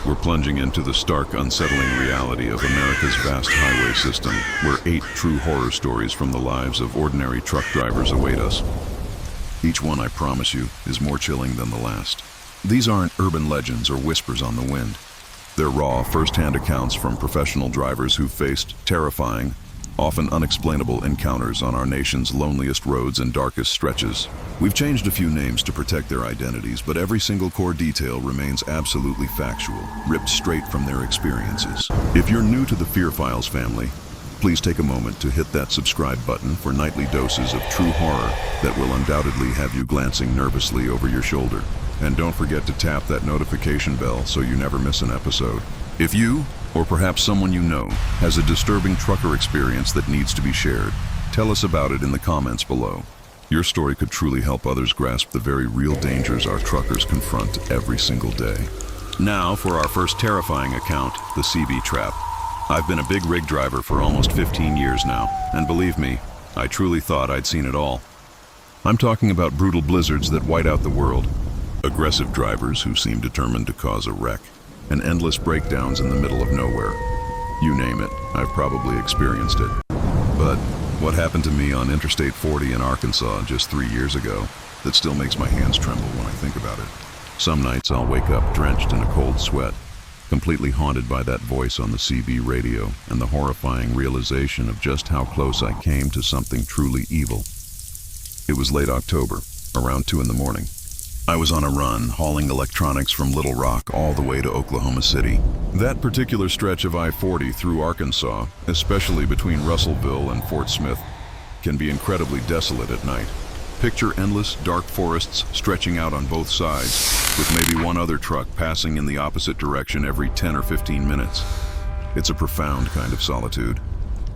We're plunging into the stark, unsettling reality of America's vast highway system, where 8 true horror stories from the lives of ordinary truck drivers await us. Each one, I promise you, is more chilling than the last. These aren't urban legends or whispers on the wind. They're raw, first-hand accounts from professional drivers who've faced terrifying, often unexplainable encounters on our nation's loneliest roads and darkest stretches. We've changed a few names to protect their identities, but every single core detail remains absolutely factual, ripped straight from their experiences. If you're new to the Fear Files family, please take a moment to hit that subscribe button for nightly doses of true horror that will undoubtedly have you glancing nervously over your shoulder. And don't forget to tap that notification bell so you never miss an episode. If you, or perhaps someone you know, has a disturbing trucker experience that needs to be shared, tell us about it in the comments below. Your story could truly help others grasp the very real dangers our truckers confront every single day. Now for our first terrifying account, the CB trap. I've been a big rig driver for almost 15 years now, and believe me, I truly thought I'd seen it all. I'm talking about brutal blizzards that white out the world, aggressive drivers who seem determined to cause a wreck, and endless breakdowns in the middle of nowhere. You name it, I've probably experienced it. But what happened to me on Interstate 40 in Arkansas just 3 years ago that still makes my hands tremble when I think about it. Some nights I'll wake up drenched in a cold sweat, completely haunted by that voice on the CB radio and the horrifying realization of just how close I came to something truly evil. It was late October, around 2 in the morning. I was on a run, hauling electronics from Little Rock all the way to Oklahoma City. That particular stretch of I-40 through Arkansas, especially between Russellville and Fort Smith, can be incredibly desolate at night. Picture endless, dark forests stretching out on both sides, with maybe one other truck passing in the opposite direction every 10 or 15 minutes. It's a profound kind of solitude,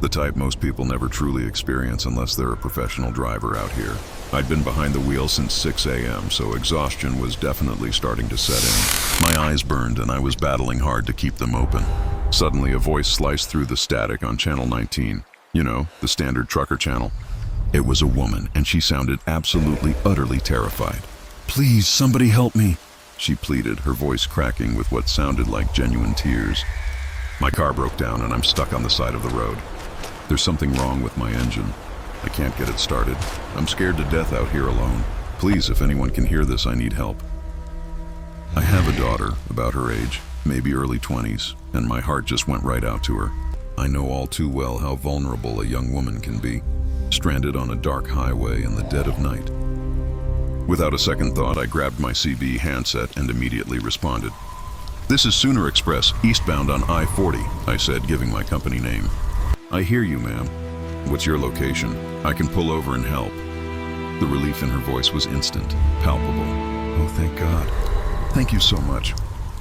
the type most people never truly experience unless they're a professional driver out here. I'd been behind the wheel since 6 a.m., so exhaustion was definitely starting to set in. My eyes burned and I was battling hard to keep them open. Suddenly a voice sliced through the static on channel 19. You know, the standard trucker channel. It was a woman, and she sounded absolutely, utterly terrified. "Please, somebody help me," she pleaded, her voice cracking with what sounded like genuine tears. My car broke down and I'm stuck on the side of the road. There's something wrong with my engine. I can't get it started. I'm scared to death out here alone. Please, if anyone can hear this, I need help. I have a daughter, about her age, maybe early 20s, and my heart just went right out to her. I know all too well how vulnerable a young woman can be, stranded on a dark highway in the dead of night. Without a second thought, I grabbed my CB handset and immediately responded. "This is Sooner Express, eastbound on I-40, I said, giving my company name. "I hear you, ma'am. What's your location? I can pull over and help." The relief in her voice was instant, palpable. "Oh, thank God. Thank you so much,"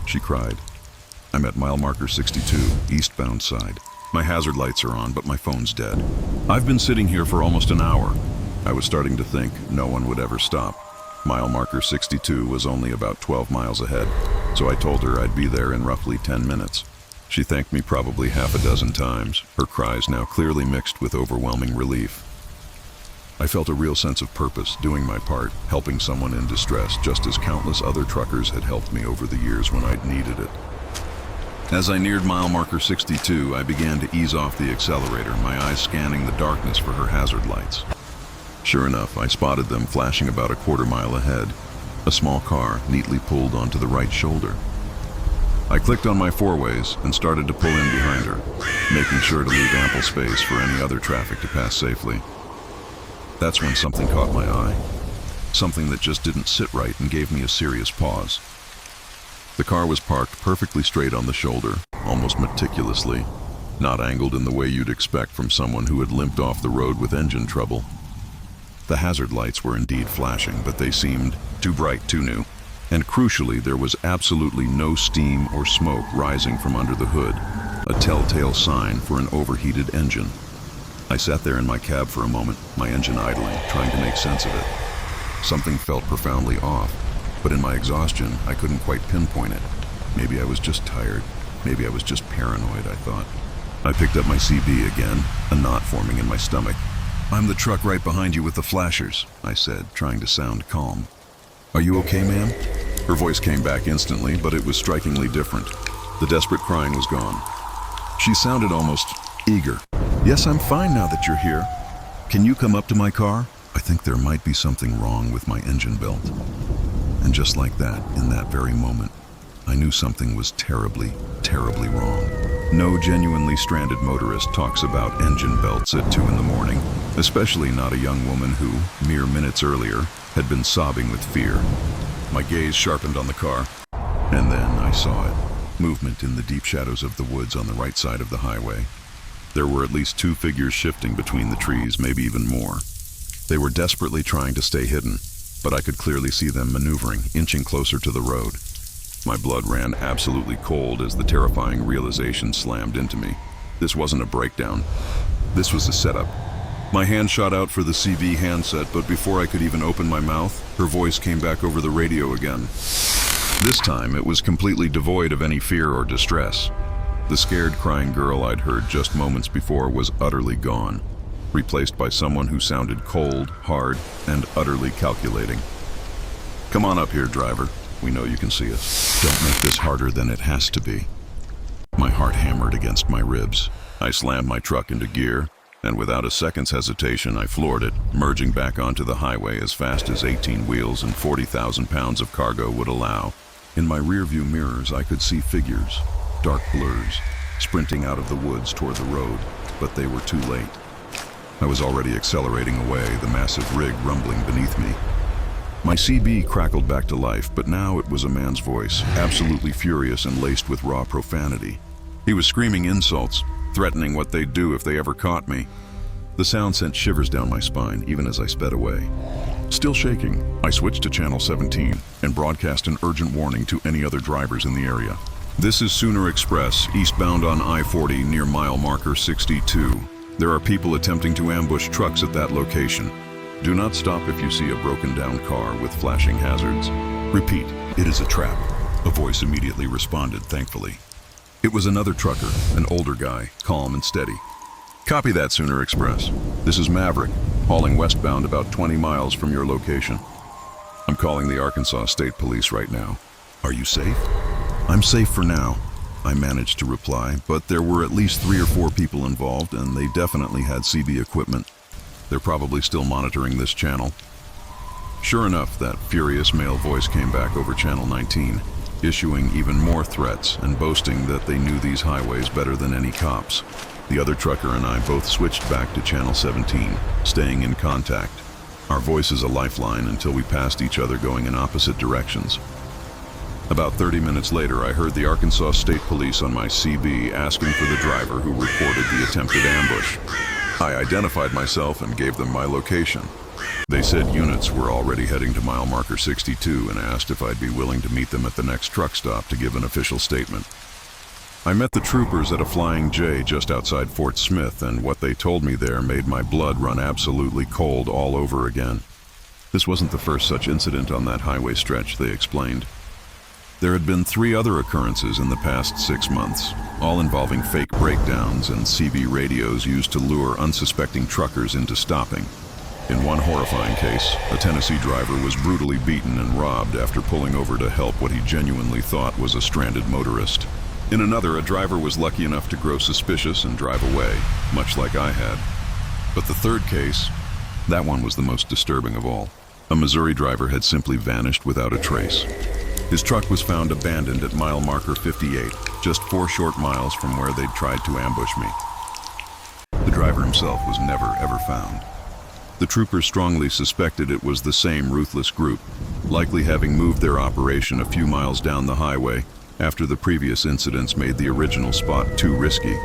she cried. I'm at mile marker 62, eastbound side. My hazard lights are on, but my phone's dead. I've been sitting here for almost an hour. I was starting to think no one would ever stop. Mile marker 62 was only about 12 miles ahead, so I told her I'd be there in roughly 10 minutes. She thanked me probably half a dozen times, her cries now clearly mixed with overwhelming relief. I felt a real sense of purpose, doing my part, helping someone in distress, just as countless other truckers had helped me over the years when I'd needed it. As I neared mile marker 62, I began to ease off the accelerator, my eyes scanning the darkness for her hazard lights. Sure enough, I spotted them flashing about a quarter mile ahead, a small car neatly pulled onto the right shoulder. I clicked on my four-ways and started to pull in behind her, making sure to leave ample space for any other traffic to pass safely. That's when something caught my eye, something that just didn't sit right and gave me a serious pause. The car was parked perfectly straight on the shoulder, almost meticulously, not angled in the way you'd expect from someone who had limped off the road with engine trouble. The hazard lights were indeed flashing, but they seemed too bright, too new. And crucially, there was absolutely no steam or smoke rising from under the hood, a telltale sign for an overheated engine. I sat there in my cab for a moment, my engine idling, trying to make sense of it. Something felt profoundly off, but in my exhaustion, I couldn't quite pinpoint it. Maybe I was just tired. Maybe I was just paranoid, I thought. I picked up my CB again, a knot forming in my stomach. "I'm the truck right behind you with the flashers," I said, trying to sound calm. "Are you okay, ma'am?" Her voice came back instantly, but it was strikingly different. The desperate crying was gone. She sounded almost eager. "Yes, I'm fine now that you're here. Can you come up to my car? I think there might be something wrong with my engine belt." And just like that, in that very moment, I knew something was terribly, terribly wrong. No genuinely stranded motorist talks about engine belts at 2 in the morning, especially not a young woman who, mere minutes earlier, had been sobbing with fear. My gaze sharpened on the car, and then I saw it. Movement in the deep shadows of the woods on the right side of the highway. There were at least 2 figures shifting between the trees, maybe even more. They were desperately trying to stay hidden, but I could clearly see them maneuvering, inching closer to the road. My blood ran absolutely cold as the terrifying realization slammed into me. This wasn't a breakdown. This was a setup. My hand shot out for the CB handset, but before I could even open my mouth, her voice came back over the radio again. This time, it was completely devoid of any fear or distress. The scared, crying girl I'd heard just moments before was utterly gone, replaced by someone who sounded cold, hard, and utterly calculating. "Come on up here, driver. We know you can see us. Don't make this harder than it has to be." My heart hammered against my ribs. I slammed my truck into gear, and without a second's hesitation, I floored it, merging back onto the highway as fast as 18 wheels and 40,000 pounds of cargo would allow. In my rearview mirrors, I could see figures, dark blurs, sprinting out of the woods toward the road, but they were too late. I was already accelerating away, the massive rig rumbling beneath me. My CB crackled back to life, but now it was a man's voice, absolutely furious and laced with raw profanity. He was screaming insults, threatening what they'd do if they ever caught me. The sound sent shivers down my spine, even as I sped away. Still shaking, I switched to channel 17 and broadcast an urgent warning to any other drivers in the area. "This is Sooner Express, eastbound on I-40 near mile marker 62. There are people attempting to ambush trucks at that location. Do not stop if you see a broken-down car with flashing hazards. Repeat, it is a trap." A voice immediately responded, thankfully. It was another trucker, an older guy, calm and steady. "Copy that, Sooner Express. This is Maverick, hauling westbound about 20 miles from your location. I'm calling the Arkansas State Police right now. Are you safe?" "I'm safe for now," I managed to reply, but there were at least 3 or 4 people involved, and they definitely had CB equipment. They're probably still monitoring this channel. Sure enough, that furious male voice came back over channel 19, issuing even more threats and boasting that they knew these highways better than any cops. The other trucker and I both switched back to channel 17, staying in contact. Our voices a lifeline until we passed each other going in opposite directions. About 30 minutes later, I heard the Arkansas State Police on my CB asking for the driver who reported the attempted ambush. I identified myself and gave them my location. They said units were already heading to mile marker 62 and asked if I'd be willing to meet them at the next truck stop to give an official statement. I met the troopers at a Flying J just outside Fort Smith, and what they told me there made my blood run absolutely cold all over again. This wasn't the first such incident on that highway stretch, they explained. There had been 3 other occurrences in the past 6 months, all involving fake breakdowns and CB radios used to lure unsuspecting truckers into stopping. In one horrifying case, a Tennessee driver was brutally beaten and robbed after pulling over to help what he genuinely thought was a stranded motorist. In another, a driver was lucky enough to grow suspicious and drive away, much like I had. But the third case, that one was the most disturbing of all. A Missouri driver had simply vanished without a trace. His truck was found abandoned at mile marker 58, just 4 short miles from where they'd tried to ambush me. The driver himself was never, ever found. The troopers strongly suspected it was the same ruthless group, likely having moved their operation a few miles down the highway after the previous incidents made the original spot too risky.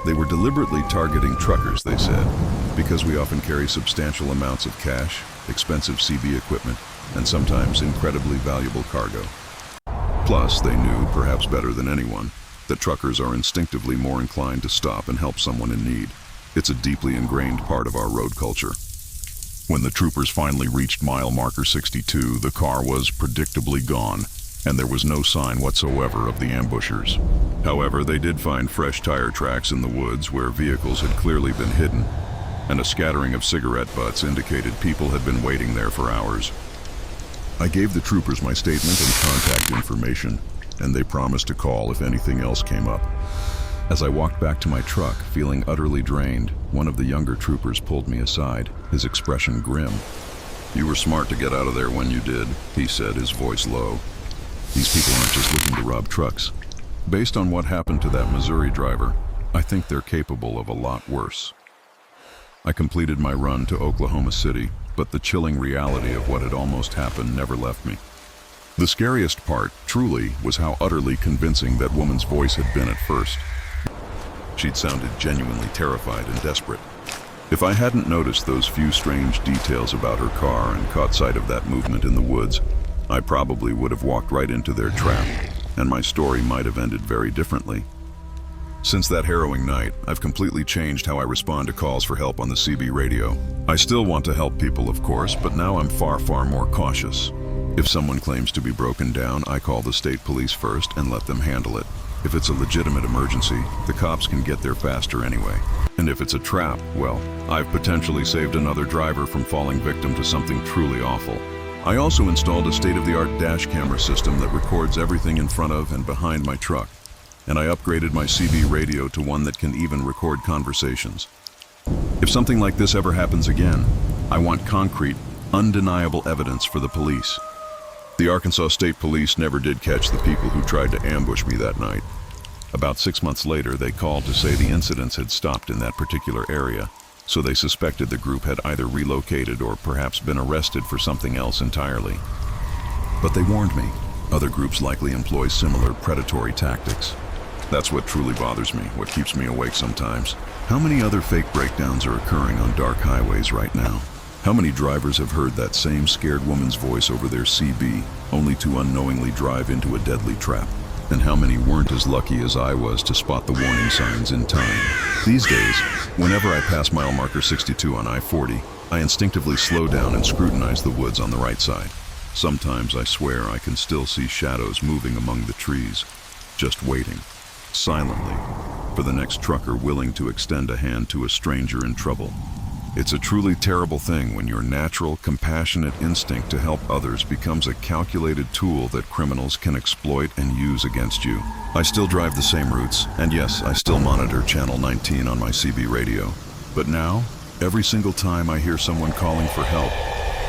They were deliberately targeting truckers, they said, because we often carry substantial amounts of cash, expensive CB equipment, and sometimes incredibly valuable cargo. Plus, they knew, perhaps better than anyone, that truckers are instinctively more inclined to stop and help someone in need. It's a deeply ingrained part of our road culture. When the troopers finally reached mile marker 62, the car was predictably gone, and there was no sign whatsoever of the ambushers. However, they did find fresh tire tracks in the woods where vehicles had clearly been hidden, and a scattering of cigarette butts indicated people had been waiting there for hours. I gave the troopers my statement and contact information. and they promised to call if anything else came up. As I walked back to my truck, feeling utterly drained, one of the younger troopers pulled me aside, his expression grim. "You were smart to get out of there when you did," he said, his voice low. "These people aren't just looking to rob trucks. Based on what happened to that Missouri driver, I think they're capable of a lot worse." I completed my run to Oklahoma City, but the chilling reality of what had almost happened never left me. The scariest part, truly, was how utterly convincing that woman's voice had been at first. She'd sounded genuinely terrified and desperate. If I hadn't noticed those few strange details about her car and caught sight of that movement in the woods, I probably would have walked right into their trap, and my story might have ended very differently. Since that harrowing night, I've completely changed how I respond to calls for help on the CB radio. I still want to help people, of course, but now I'm far more cautious. If someone claims to be broken down, I call the state police first and let them handle it. If it's a legitimate emergency, the cops can get there faster anyway. And if it's a trap, well, I've potentially saved another driver from falling victim to something truly awful. I also installed a state-of-the-art dash camera system that records everything in front of and behind my truck. And I upgraded my CB radio to one that can even record conversations. If something like this ever happens again, I want concrete, undeniable evidence for the police. The Arkansas State Police never did catch the people who tried to ambush me that night. About 6 months later, they called to say the incidents had stopped in that particular area, so they suspected the group had either relocated or perhaps been arrested for something else entirely. But they warned me, other groups likely employ similar predatory tactics. That's what truly bothers me, what keeps me awake sometimes. How many other fake breakdowns are occurring on dark highways right now? How many drivers have heard that same scared woman's voice over their CB, only to unknowingly drive into a deadly trap? And how many weren't as lucky as I was to spot the warning signs in time? These days, whenever I pass mile marker 62 on I-40, I instinctively slow down and scrutinize the woods on the right side. Sometimes I swear I can still see shadows moving among the trees, just waiting, silently, for the next trucker willing to extend a hand to a stranger in trouble. It's a truly terrible thing when your natural, compassionate instinct to help others becomes a calculated tool that criminals can exploit and use against you. I still drive the same routes, and yes, I still monitor Channel 19 on my CB radio. But now, every single time I hear someone calling for help,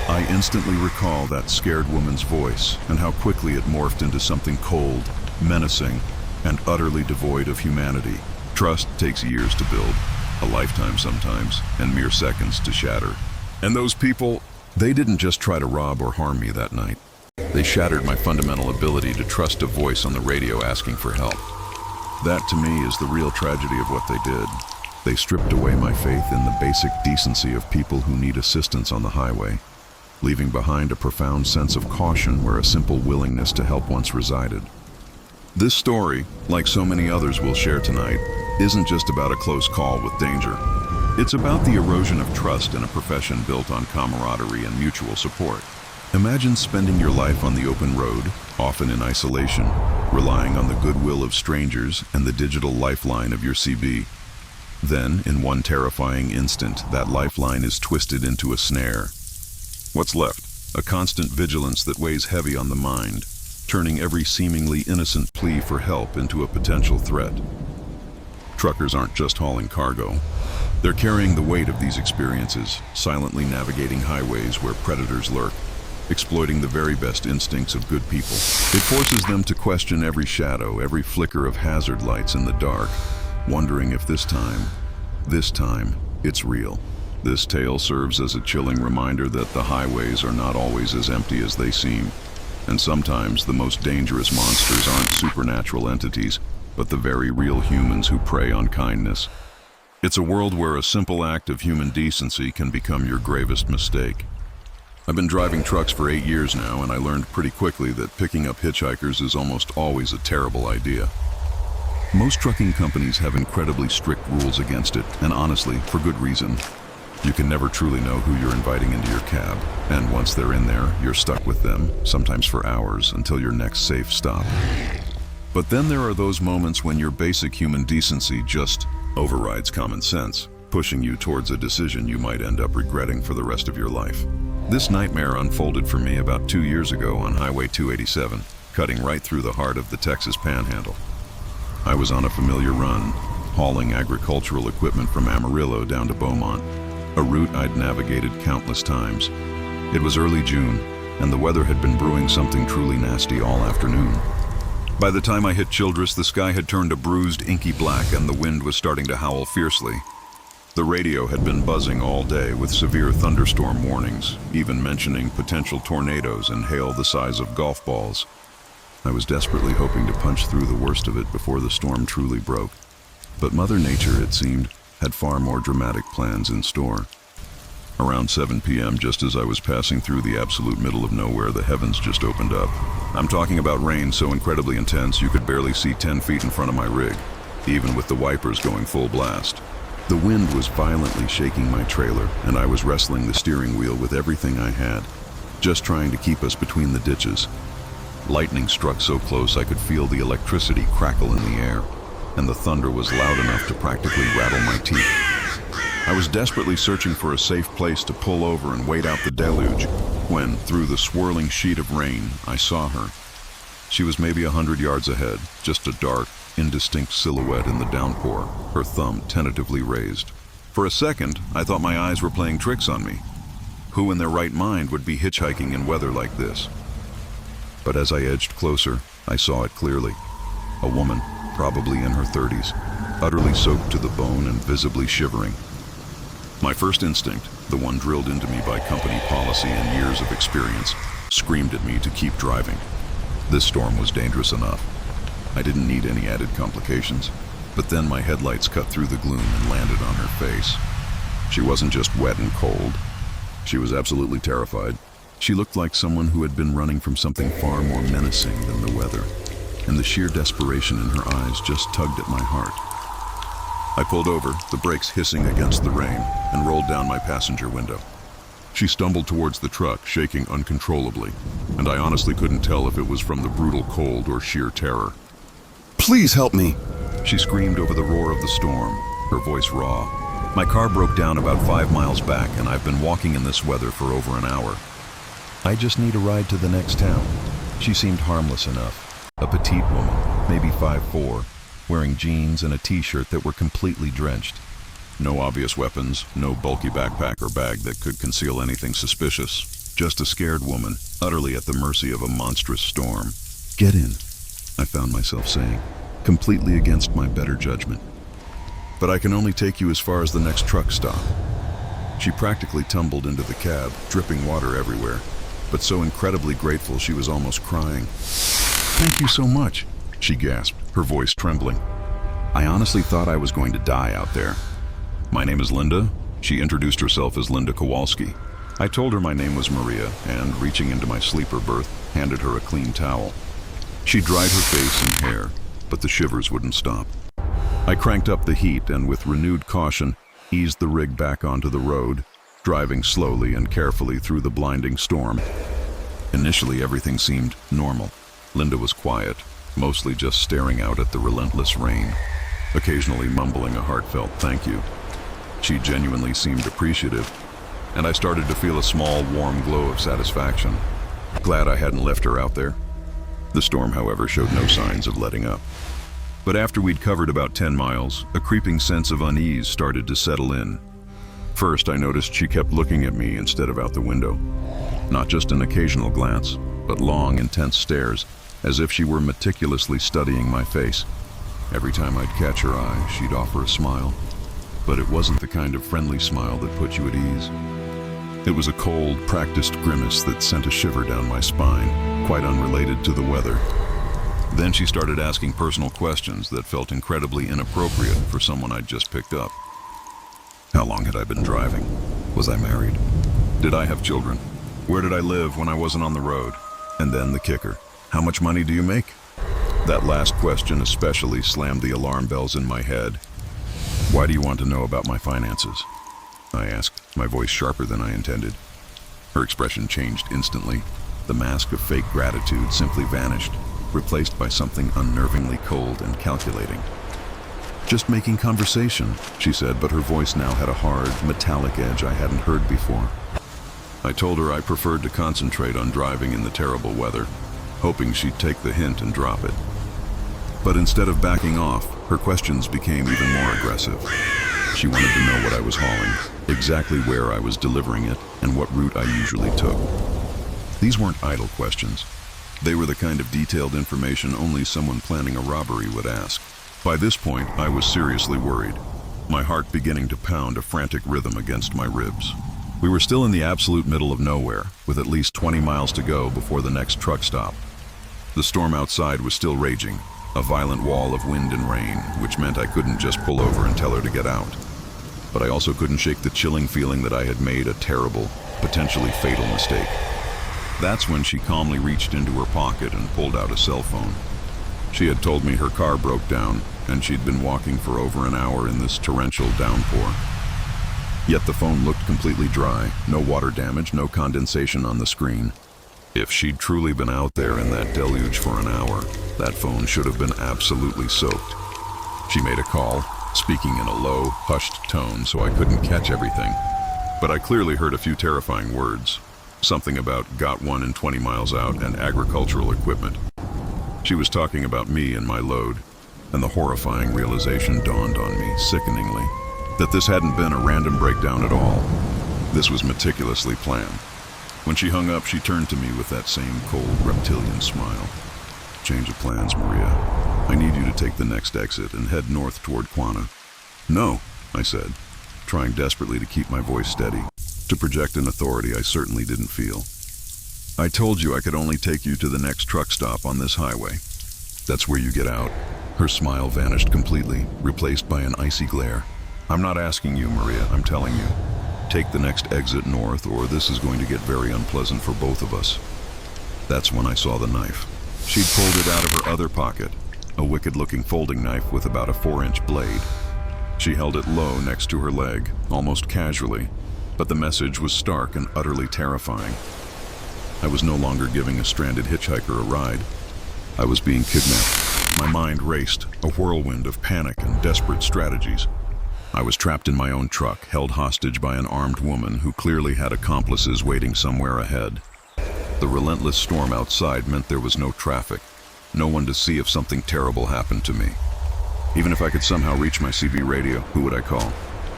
I instantly recall that scared woman's voice and how quickly it morphed into something cold, menacing, and utterly devoid of humanity. Trust takes years to build, a lifetime sometimes, and mere seconds to shatter. And those people, they didn't just try to rob or harm me that night. They shattered my fundamental ability to trust a voice on the radio asking for help. That, to me, is the real tragedy of what they did. They stripped away my faith in the basic decency of people who need assistance on the highway, leaving behind a profound sense of caution where a simple willingness to help once resided. This story, like so many others we'll share tonight, isn't just about a close call with danger. It's about the erosion of trust in a profession built on camaraderie and mutual support. Imagine spending your life on the open road, often in isolation, relying on the goodwill of strangers and the digital lifeline of your CB. Then, in one terrifying instant, that lifeline is twisted into a snare. What's left? A constant vigilance that weighs heavy on the mind, turning every seemingly innocent plea for help into a potential threat. Truckers aren't just hauling cargo. They're carrying the weight of these experiences, silently navigating highways where predators lurk, exploiting the very best instincts of good people. It forces them to question every shadow, every flicker of hazard lights in the dark, wondering if this time, it's real. This tale serves as a chilling reminder that the highways are not always as empty as they seem. And sometimes the most dangerous monsters aren't supernatural entities, but the very real humans who prey on kindness. It's a world where a simple act of human decency can become your gravest mistake. I've been driving trucks for 8 years now, and I learned pretty quickly that picking up hitchhikers is almost always a terrible idea. Most trucking companies have incredibly strict rules against it, and honestly, for good reason. You can never truly know who you're inviting into your cab, and once they're in there, you're stuck with them, sometimes for hours, until your next safe stop. But then there are those moments when your basic human decency just overrides common sense, pushing you towards a decision you might end up regretting for the rest of your life. This nightmare unfolded for me about 2 years ago on Highway 287. cutting right through the heart of the Texas Panhandle. I was on a familiar run, hauling agricultural equipment from Amarillo down to Beaumont, a route I'd navigated countless times. It was early June, and the weather had been brewing something truly nasty all afternoon. By the time I hit Childress, the sky had turned a bruised, inky black, and the wind was starting to howl fiercely. The radio had been buzzing all day with severe thunderstorm warnings, even mentioning potential tornadoes and hail the size of golf balls. I was desperately hoping to punch through the worst of it before the storm truly broke. But Mother Nature, it seemed, had far more dramatic plans in store. Around 7 p.m., just as I was passing through the absolute middle of nowhere, the heavens just opened up. I'm talking about rain so incredibly intense you could barely see 10 feet in front of my rig, even with the wipers going full blast. The wind was violently shaking my trailer, and I was wrestling the steering wheel with everything I had, just trying to keep us between the ditches. Lightning struck so close I could feel the electricity crackle in the air, and the thunder was loud enough to practically rattle my teeth. I was desperately searching for a safe place to pull over and wait out the deluge, when, through the swirling sheet of rain, I saw her. She was maybe 100 yards ahead, just a dark, indistinct silhouette in the downpour, her thumb tentatively raised. For a second, I thought my eyes were playing tricks on me. Who in their right mind would be hitchhiking in weather like this? But as I edged closer, I saw it clearly. A woman, probably in her 30s, utterly soaked to the bone and visibly shivering. My first instinct, the one drilled into me by company policy and years of experience, screamed at me to keep driving. This storm was dangerous enough. I didn't need any added complications, but then my headlights cut through the gloom and landed on her face. She wasn't just wet and cold. She was absolutely terrified. She looked like someone who had been running from something far more menacing than the weather, and the sheer desperation in her eyes just tugged at my heart. I pulled over, the brakes hissing against the rain, and rolled down my passenger window. She stumbled towards the truck, shaking uncontrollably, and I honestly couldn't tell if it was from the brutal cold or sheer terror. "Please help me!" She screamed over the roar of the storm, her voice raw. My car broke down about 5 miles back, and I've been walking in this weather for over an hour. I just need a ride to the next town. She seemed harmless enough. A petite woman, maybe 5'4", wearing jeans and a t-shirt that were completely drenched. No obvious weapons, no bulky backpack or bag that could conceal anything suspicious. Just a scared woman, utterly at the mercy of a monstrous storm. "Get in," I found myself saying, completely against my better judgment. "But I can only take you as far as the next truck stop." She practically tumbled into the cab, dripping water everywhere, but so incredibly grateful she was almost crying. "Thank you so much," she gasped, her voice trembling. "I honestly thought I was going to die out there." "My name is Linda." She introduced herself as Linda Kowalski. I told her my name was Maria, and reaching into my sleeper berth, handed her a clean towel. She dried her face and hair, but the shivers wouldn't stop. I cranked up the heat and with renewed caution, eased the rig back onto the road, driving slowly and carefully through the blinding storm. Initially, everything seemed normal. Linda was quiet, mostly just staring out at the relentless rain, occasionally mumbling a heartfelt thank you. She genuinely seemed appreciative, and I started to feel a small, warm glow of satisfaction. Glad I hadn't left her out there. The storm, however, showed no signs of letting up. But after we'd covered about 10 miles, a creeping sense of unease started to settle in. First, I noticed she kept looking at me instead of out the window. Not just an occasional glance, but long, intense stares, as if she were meticulously studying my face. Every time I'd catch her eye, she'd offer a smile. But it wasn't the kind of friendly smile that put you at ease. It was a cold, practiced grimace that sent a shiver down my spine, quite unrelated to the weather. Then she started asking personal questions that felt incredibly inappropriate for someone I'd just picked up. How long had I been driving? Was I married? Did I have children? Where did I live when I wasn't on the road? And then the kicker, how much money do you make? That last question especially slammed the alarm bells in my head. "Why do you want to know about my finances?" I asked, my voice sharper than I intended. Her expression changed instantly. The mask of fake gratitude simply vanished, replaced by something unnervingly cold and calculating. "Just making conversation," she said, but her voice now had a hard, metallic edge I hadn't heard before. I told her I preferred to concentrate on driving in the terrible weather. hoping she'd take the hint and drop it. But instead of backing off, her questions became even more aggressive. She wanted to know what I was hauling, exactly where I was delivering it, and what route I usually took. These weren't idle questions. They were the kind of detailed information only someone planning a robbery would ask. By this point, I was seriously worried, my heart beginning to pound a frantic rhythm against my ribs. We were still in the absolute middle of nowhere, with at least 20 miles to go before the next truck stop. The storm outside was still raging, a violent wall of wind and rain, which meant I couldn't just pull over and tell her to get out. But I also couldn't shake the chilling feeling that I had made a terrible, potentially fatal mistake. That's when she calmly reached into her pocket and pulled out a cell phone. She had told me her car broke down, and she'd been walking for over an hour in this torrential downpour. Yet the phone looked completely dry, no water damage, no condensation on the screen. If she'd truly been out there in that deluge for an hour, that phone should have been absolutely soaked. She made a call, speaking in a low, hushed tone so I couldn't catch everything. But I clearly heard a few terrifying words. Something about got one in 20 miles out and agricultural equipment. She was talking about me and my load, and the horrifying realization dawned on me, sickeningly, that this hadn't been a random breakdown at all. This was meticulously planned. When she hung up, she turned to me with that same cold, reptilian smile. Change of plans, Maria. I need you to take the next exit and head north toward Quanah. No, I said, trying desperately to keep my voice steady, to project an authority I certainly didn't feel. I told you I could only take you to the next truck stop on this highway. That's where you get out. Her smile vanished completely, replaced by an icy glare. I'm not asking you, Maria, I'm telling you. Take the next exit north, or this is going to get very unpleasant for both of us. That's when I saw the knife. She'd pulled it out of her other pocket, a wicked-looking folding knife with about a 4-inch blade. She held it low next to her leg, almost casually, but the message was stark and utterly terrifying. I was no longer giving a stranded hitchhiker a ride. I was being kidnapped. My mind raced, a whirlwind of panic and desperate strategies. I was trapped in my own truck, held hostage by an armed woman who clearly had accomplices waiting somewhere ahead. The relentless storm outside meant there was no traffic, no one to see if something terrible happened to me. Even if I could somehow reach my CB radio, who would I call?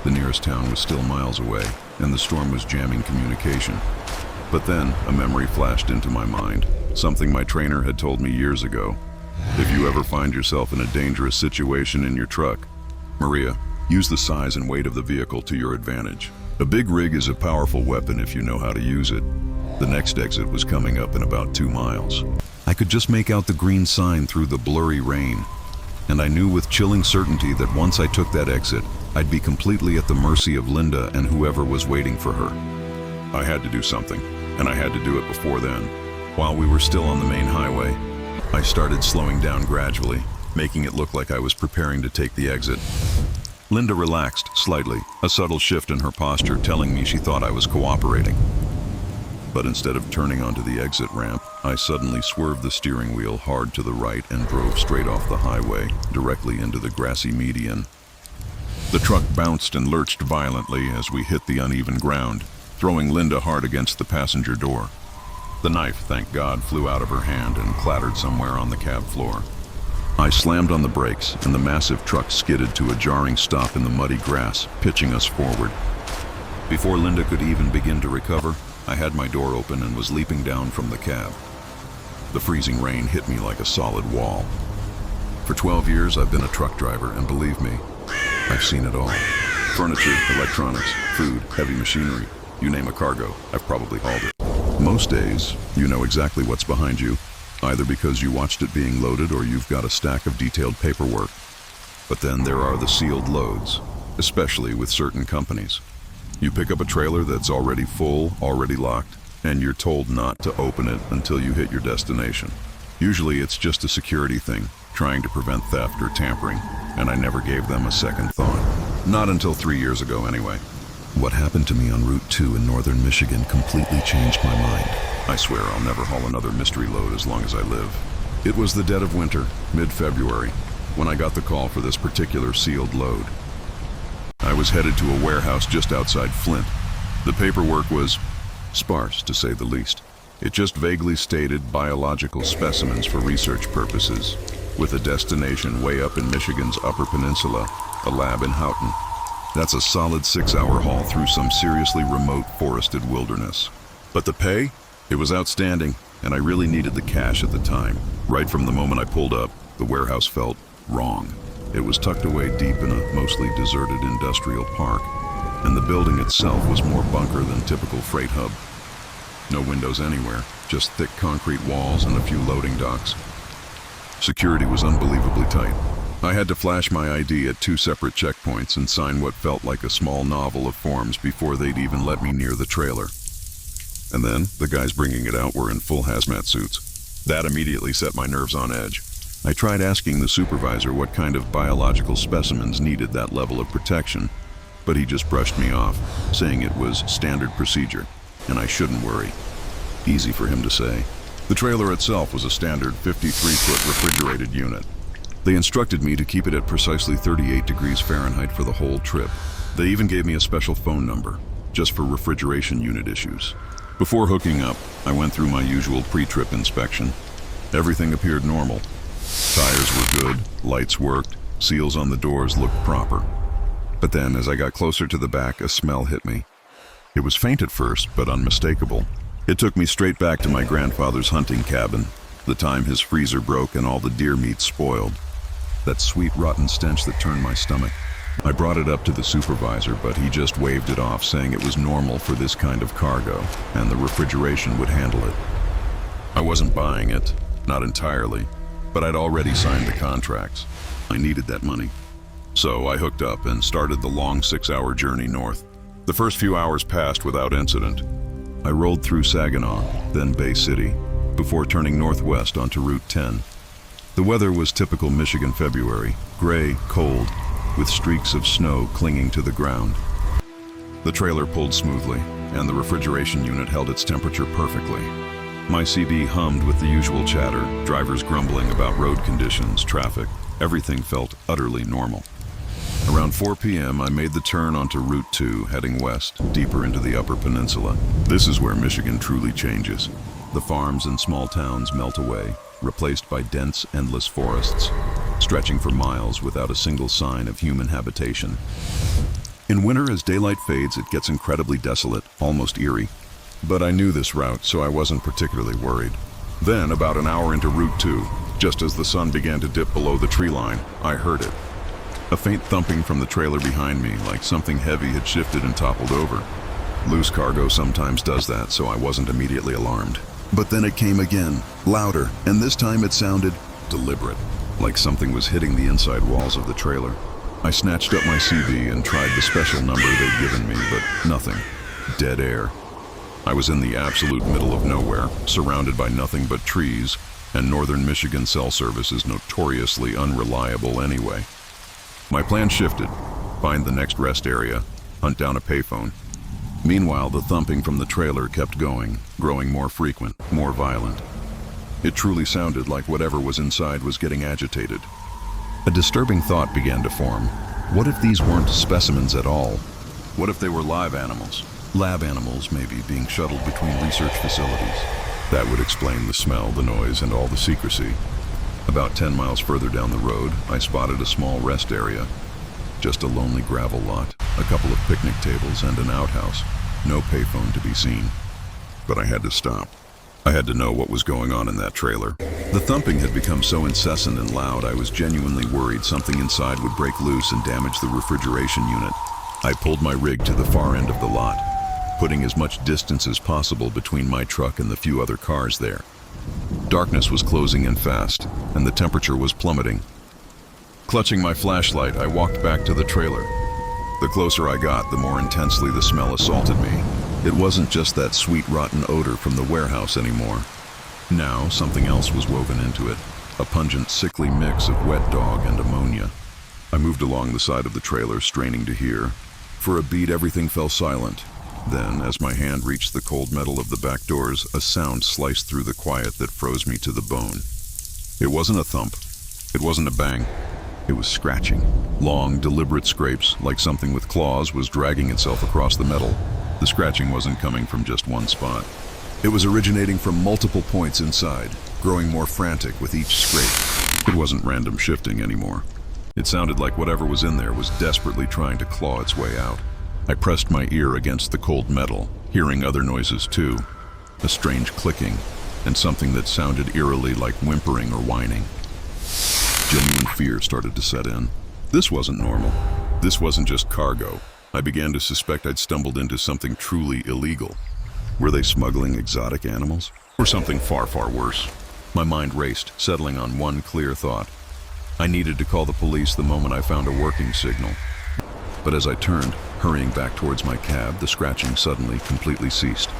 The nearest town was still miles away, and the storm was jamming communication. But then, a memory flashed into my mind, something my trainer had told me years ago. If you ever find yourself in a dangerous situation in your truck, Maria, use the size and weight of the vehicle to your advantage. A big rig is a powerful weapon if you know how to use it. The next exit was coming up in about 2 miles. I could just make out the green sign through the blurry rain, and I knew with chilling certainty that once I took that exit, I'd be completely at the mercy of Linda and whoever was waiting for her. I had to do something, and I had to do it before then. While we were still on the main highway, I started slowing down gradually, making it look like I was preparing to take the exit. Linda relaxed slightly, a subtle shift in her posture telling me she thought I was cooperating. But instead of turning onto the exit ramp, I suddenly swerved the steering wheel hard to the right and drove straight off the highway, directly into the grassy median. The truck bounced and lurched violently as we hit the uneven ground, throwing Linda hard against the passenger door. The knife, thank God, flew out of her hand and clattered somewhere on the cab floor. I slammed on the brakes, and the massive truck skidded to a jarring stop in the muddy grass, pitching us forward. Before Linda could even begin to recover, I had my door open and was leaping down from the cab. The freezing rain hit me like a solid wall. For 12 years, I've been a truck driver, and believe me, I've seen it all. Furniture, electronics, food, heavy machinery, you name a cargo, I've probably hauled it. Most days, you know exactly what's behind you, either because you watched it being loaded or you've got a stack of detailed paperwork. But then there are the sealed loads, especially with certain companies. You pick up a trailer that's already full, already locked, and you're told not to open it until you hit your destination. Usually it's just a security thing, trying to prevent theft or tampering, and I never gave them a second thought. Not until 3 years ago, anyway. What happened to me on Route 2 in northern Michigan completely changed my mind. I swear I'll never haul another mystery load as long as I live. It was the dead of winter, mid-February, when I got the call for this particular sealed load. I was headed to a warehouse just outside Flint. The paperwork was sparse, to say the least. It just vaguely stated biological specimens for research purposes, with a destination way up in Michigan's Upper Peninsula, a lab in Houghton. That's a solid 6-hour haul through some seriously remote forested wilderness. But the pay? It was outstanding, and I really needed the cash at the time. Right from the moment I pulled up, the warehouse felt wrong. It was tucked away deep in a mostly deserted industrial park, and the building itself was more bunker than typical freight hub. No windows anywhere, just thick concrete walls and a few loading docks. Security was unbelievably tight. I had to flash my ID at 2 separate checkpoints and sign what felt like a small novel of forms before they'd even let me near the trailer. And then, the guys bringing it out were in full hazmat suits. That immediately set my nerves on edge. I tried asking the supervisor what kind of biological specimens needed that level of protection, but he just brushed me off, saying it was standard procedure, and I shouldn't worry. Easy for him to say. The trailer itself was a standard 53-foot refrigerated unit. They instructed me to keep it at precisely 38 degrees Fahrenheit for the whole trip. They even gave me a special phone number, just for refrigeration unit issues. Before hooking up, I went through my usual pre-trip inspection. Everything appeared normal. Tires were good, lights worked, seals on the doors looked proper. But then, as I got closer to the back, a smell hit me. It was faint at first, but unmistakable. It took me straight back to my grandfather's hunting cabin, the time his freezer broke and all the deer meat spoiled. That sweet, rotten stench that turned my stomach. I brought it up to the supervisor, but he just waved it off, saying it was normal for this kind of cargo, and the refrigeration would handle it. I wasn't buying it, not entirely, but I'd already signed the contracts. I needed that money. So I hooked up and started the long 6-hour journey north. The first few hours passed without incident. I rolled through Saginaw, then Bay City, before turning northwest onto Route 10. The weather was typical Michigan February, gray, cold, with streaks of snow clinging to the ground. The trailer pulled smoothly, and the refrigeration unit held its temperature perfectly. My CB hummed with the usual chatter, drivers grumbling about road conditions, traffic. Everything felt utterly normal. Around 4 p.m., I made the turn onto Route 2, heading west, deeper into the Upper Peninsula. This is where Michigan truly changes. The farms and small towns melt away, replaced by dense, endless forests, stretching for miles without a single sign of human habitation. In winter, as daylight fades, it gets incredibly desolate, almost eerie. But I knew this route, so I wasn't particularly worried. Then, about an hour into Route 2, just as the sun began to dip below the tree line, I heard it. A faint thumping from the trailer behind me, like something heavy had shifted and toppled over. Loose cargo sometimes does that, so I wasn't immediately alarmed. But then it came again, louder, and this time it sounded deliberate, like something was hitting the inside walls of the trailer. I snatched up my CB and tried the special number they'd given me, but nothing. Dead air. I was in the absolute middle of nowhere, surrounded by nothing but trees, and northern Michigan cell service is notoriously unreliable anyway. My plan shifted. Find the next rest area, hunt down a payphone. Meanwhile, the thumping from the trailer kept going, growing more frequent, more violent. It truly sounded like whatever was inside was getting agitated. A disturbing thought began to form. What if these weren't specimens at all? What if they were live animals? Lab animals, maybe, being shuttled between research facilities. That would explain the smell, the noise, and all the secrecy. About 10 miles further down the road, I spotted a small rest area. Just a lonely gravel lot, a couple of picnic tables, and an outhouse. No payphone to be seen. But I had to stop. I had to know what was going on in that trailer. The thumping had become so incessant and loud, I was genuinely worried something inside would break loose and damage the refrigeration unit. I pulled my rig to the far end of the lot, putting as much distance as possible between my truck and the few other cars there. Darkness was closing in fast, and the temperature was plummeting. Clutching my flashlight, I walked back to the trailer. The closer I got, the more intensely the smell assaulted me. It wasn't just that sweet, rotten odor from the warehouse anymore. Now, something else was woven into it, a pungent, sickly mix of wet dog and ammonia. I moved along the side of the trailer, straining to hear. For a beat, everything fell silent. Then, as my hand reached the cold metal of the back doors, a sound sliced through the quiet that froze me to the bone. It wasn't a thump. It wasn't a bang. It was scratching. Long, deliberate scrapes, like something with claws, was dragging itself across the metal. The scratching wasn't coming from just one spot. It was originating from multiple points inside, growing more frantic with each scrape. It wasn't random shifting anymore. It sounded like whatever was in there was desperately trying to claw its way out. I pressed my ear against the cold metal, hearing other noises too. A strange clicking, and something that sounded eerily like whimpering or whining. Genuine fear started to set in. This wasn't normal. This wasn't just cargo. I began to suspect I'd stumbled into something truly illegal. Were they smuggling exotic animals? Or something far, far worse? My mind raced, settling on one clear thought. I needed to call the police the moment I found a working signal. But as I turned, hurrying back towards my cab, the scratching suddenly completely ceased.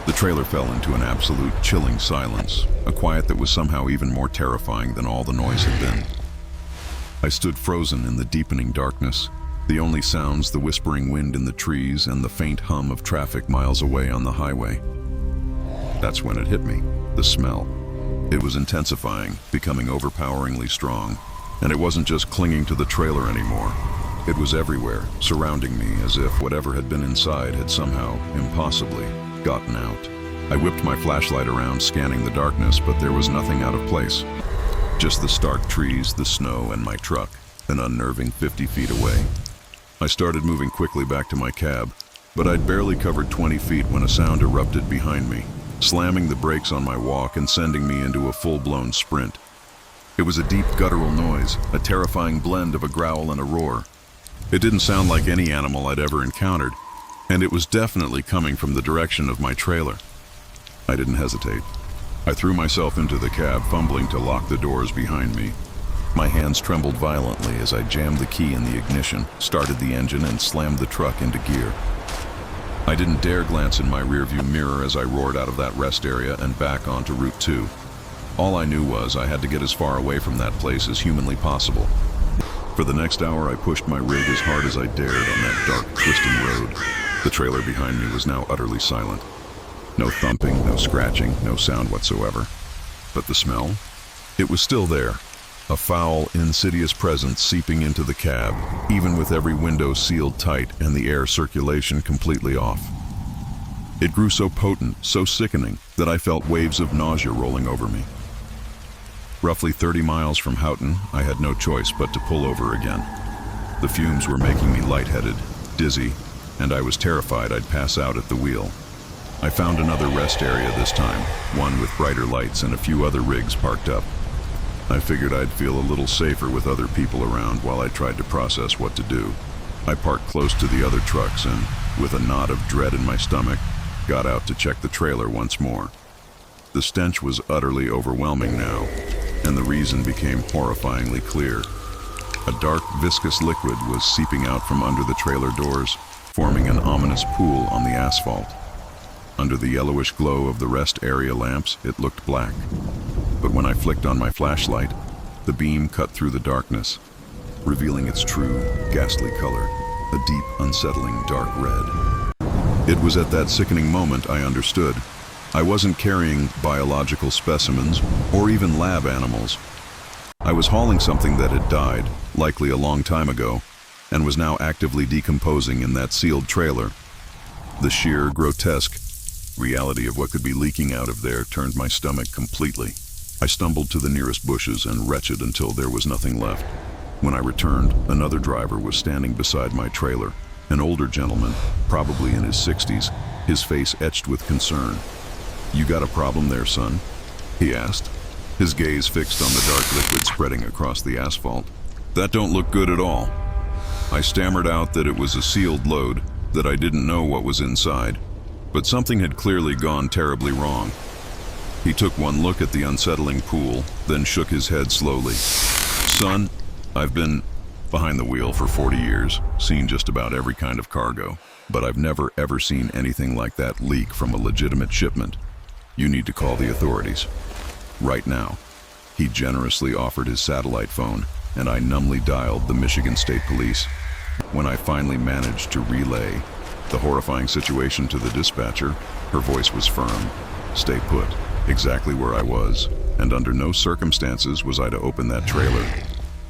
The trailer fell into an absolute chilling silence, a quiet that was somehow even more terrifying than all the noise had been. I stood frozen in the deepening darkness, the only sounds the whispering wind in the trees and the faint hum of traffic miles away on the highway. That's when it hit me, the smell. It was intensifying, becoming overpoweringly strong, and it wasn't just clinging to the trailer anymore. It was everywhere, surrounding me as if whatever had been inside had somehow, impossibly, gotten out. I whipped my flashlight around, scanning the darkness, but there was nothing out of place. Just the stark trees, the snow, and my truck, an unnerving 50 feet away. I started moving quickly back to my cab, but I'd barely covered 20 feet when a sound erupted behind me, slamming the brakes on my walk and sending me into a full-blown sprint. It was a deep guttural noise, a terrifying blend of a growl and a roar. It didn't sound like any animal I'd ever encountered, and it was definitely coming from the direction of my trailer. I didn't hesitate. I threw myself into the cab, fumbling to lock the doors behind me. My hands trembled violently as I jammed the key in the ignition, started the engine, and slammed the truck into gear. I didn't dare glance in my rearview mirror as I roared out of that rest area and back onto Route 2. All I knew was I had to get as far away from that place as humanly possible. For the next hour, I pushed my rig as hard as I dared on that dark, twisting road. The trailer behind me was now utterly silent. No thumping, no scratching, no sound whatsoever. But the smell? It was still there. A foul, insidious presence seeping into the cab, even with every window sealed tight and the air circulation completely off. It grew so potent, so sickening, that I felt waves of nausea rolling over me. Roughly 30 miles from Houghton, I had no choice but to pull over again. The fumes were making me lightheaded, dizzy, and I was terrified I'd pass out at the wheel. I found another rest area this time, one with brighter lights and a few other rigs parked up. I figured I'd feel a little safer with other people around while I tried to process what to do. I parked close to the other trucks and, with a knot of dread in my stomach, got out to check the trailer once more. The stench was utterly overwhelming now, and the reason became horrifyingly clear. A dark, viscous liquid was seeping out from under the trailer doors, forming an ominous pool on the asphalt. Under the yellowish glow of the rest area lamps, it looked black. But when I flicked on my flashlight, the beam cut through the darkness, revealing its true, ghastly color, a deep, unsettling dark red. It was at that sickening moment I understood. I wasn't carrying biological specimens or even lab animals. I was hauling something that had died, likely a long time ago, and was now actively decomposing in that sealed trailer. The sheer, grotesque reality of what could be leaking out of there turned my stomach completely. I stumbled to the nearest bushes and retched until there was nothing left. When I returned, another driver was standing beside my trailer, an older gentleman, probably in his 60s, his face etched with concern. "You got a problem there, son?" he asked, his gaze fixed on the dark liquid spreading across the asphalt. "That don't look good at all." I stammered out that it was a sealed load, that I didn't know what was inside, but something had clearly gone terribly wrong. He took one look at the unsettling pool, then shook his head slowly. "Son, I've been behind the wheel for 40 years, seen just about every kind of cargo, but I've never ever seen anything like that leak from a legitimate shipment. You need to call the authorities. Right now." He generously offered his satellite phone, and I numbly dialed the Michigan State Police. When I finally managed to relay the horrifying situation to the dispatcher, her voice was firm. Stay put, exactly where I was, and under no circumstances was I to open that trailer.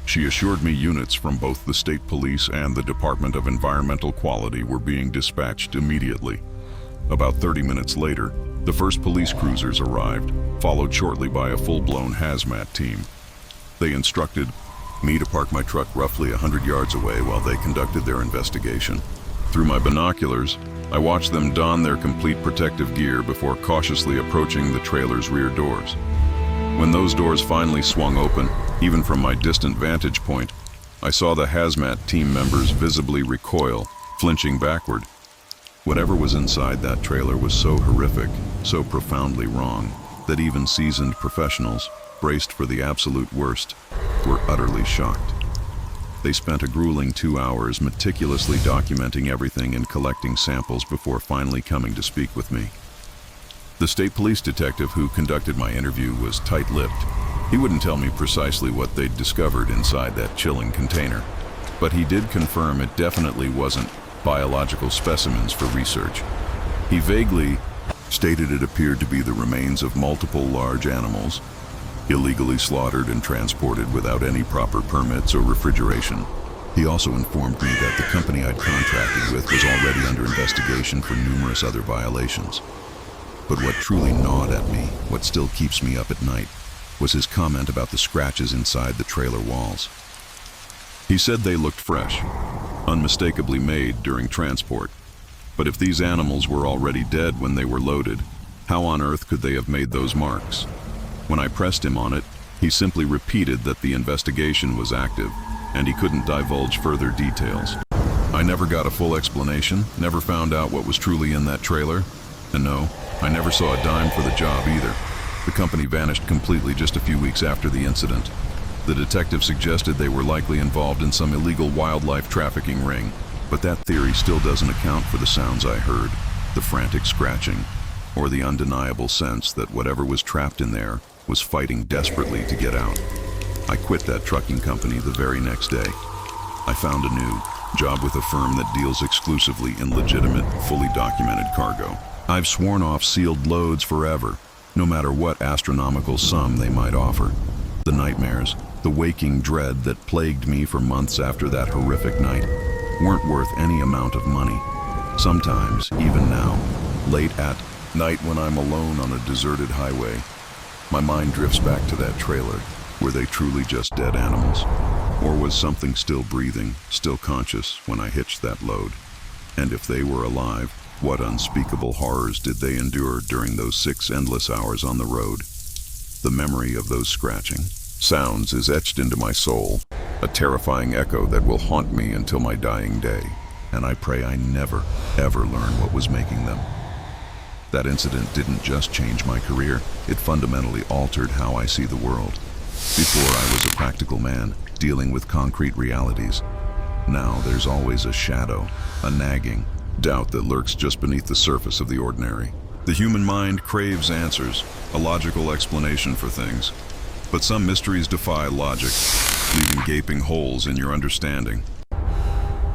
She assured me units from both the state police and the Department of Environmental Quality were being dispatched immediately. About 30 minutes later, The first police cruisers arrived, followed shortly by a full-blown hazmat team. They instructed me to park my truck roughly 100 yards away while they conducted their investigation. Through my binoculars, I watched them don their complete protective gear before cautiously approaching the trailer's rear doors. When those doors finally swung open, even from my distant vantage point, I saw the hazmat team members visibly recoil, flinching backward. Whatever was inside that trailer was so horrific, so profoundly wrong, that even seasoned professionals, braced for the absolute worst, were utterly shocked. They spent a grueling 2 hours meticulously documenting everything and collecting samples before finally coming to speak with me. The state police detective who conducted my interview was tight-lipped. He wouldn't tell me precisely what they'd discovered inside that chilling container, but he did confirm it definitely wasn't biological specimens for research. He vaguely stated it appeared to be the remains of multiple large animals, illegally slaughtered and transported without any proper permits or refrigeration. He also informed me that the company I'd contracted with was already under investigation for numerous other violations. But what truly gnawed at me, what still keeps me up at night, was his comment about the scratches inside the trailer walls. He said they looked fresh, unmistakably made during transport. But if these animals were already dead when they were loaded, how on earth could they have made those marks? When I pressed him on it, he simply repeated that the investigation was active, and he couldn't divulge further details. I never got a full explanation, never found out what was truly in that trailer, and no, I never saw a dime for the job either. The company vanished completely just a few weeks after the incident. The detective suggested they were likely involved in some illegal wildlife trafficking ring, but that theory still doesn't account for the sounds I heard, the frantic scratching, or the undeniable sense that whatever was trapped in there was fighting desperately to get out. I quit that trucking company the very next day. I found a new job with a firm that deals exclusively in legitimate, fully documented cargo. I've sworn off sealed loads forever, no matter what astronomical sum they might offer. The nightmares, the waking dread that plagued me for months after that horrific night, weren't worth any amount of money. Sometimes, even now, late at night when I'm alone on a deserted highway, my mind drifts back to that trailer. Were they truly just dead animals? Or was something still breathing, still conscious when I hitched that load? And if they were alive, what unspeakable horrors did they endure during those 6 endless hours on the road? The memory of those scratching sounds is etched into my soul, a terrifying echo that will haunt me until my dying day, and I pray I never, ever learn what was making them. That incident didn't just change my career, it fundamentally altered how I see the world. Before I was a practical man, dealing with concrete realities. Now there's always a shadow, a nagging doubt that lurks just beneath the surface of the ordinary. The human mind craves answers, a logical explanation for things. But some mysteries defy logic, leaving gaping holes in your understanding.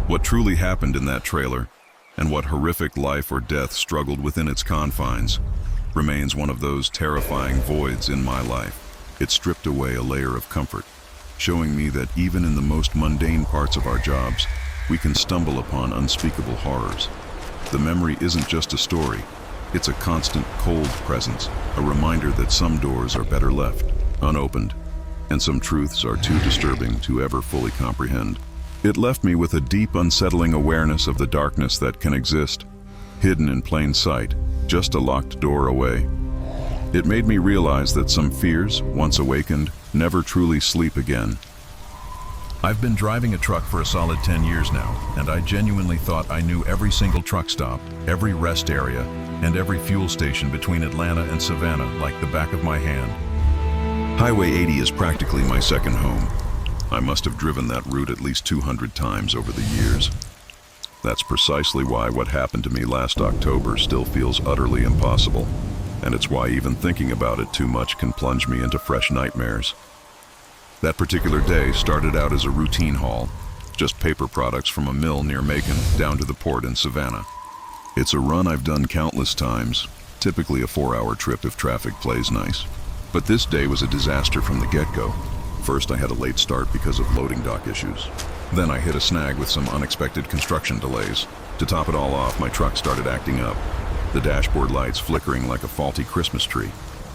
What truly happened in that trailer, and what horrific life or death struggled within its confines, remains one of those terrifying voids in my life. It stripped away a layer of comfort, showing me that even in the most mundane parts of our jobs, we can stumble upon unspeakable horrors. The memory isn't just a story, it's a constant, cold presence, a reminder that some doors are better left unopened, and some truths are too disturbing to ever fully comprehend. It left me with a deep, unsettling awareness of the darkness that can exist, hidden in plain sight, just a locked door away. It made me realize that some fears, once awakened, never truly sleep again. I've been driving a truck for a solid 10 years now, and I genuinely thought I knew every single truck stop, every rest area, and every fuel station between Atlanta and Savannah like the back of my hand. Highway 80 is practically my second home. I must have driven that route at least 200 times over the years. That's precisely why what happened to me last October still feels utterly impossible, and it's why even thinking about it too much can plunge me into fresh nightmares. That particular day started out as a routine haul, just paper products from a mill near Macon down to the port in Savannah. It's a run I've done countless times, typically a 4-hour trip if traffic plays nice. But this day was a disaster from the get-go. First, I had a late start because of loading dock issues. Then I hit a snag with some unexpected construction delays. To top it all off, my truck started acting up. the dashboard lights flickering like a faulty Christmas tree.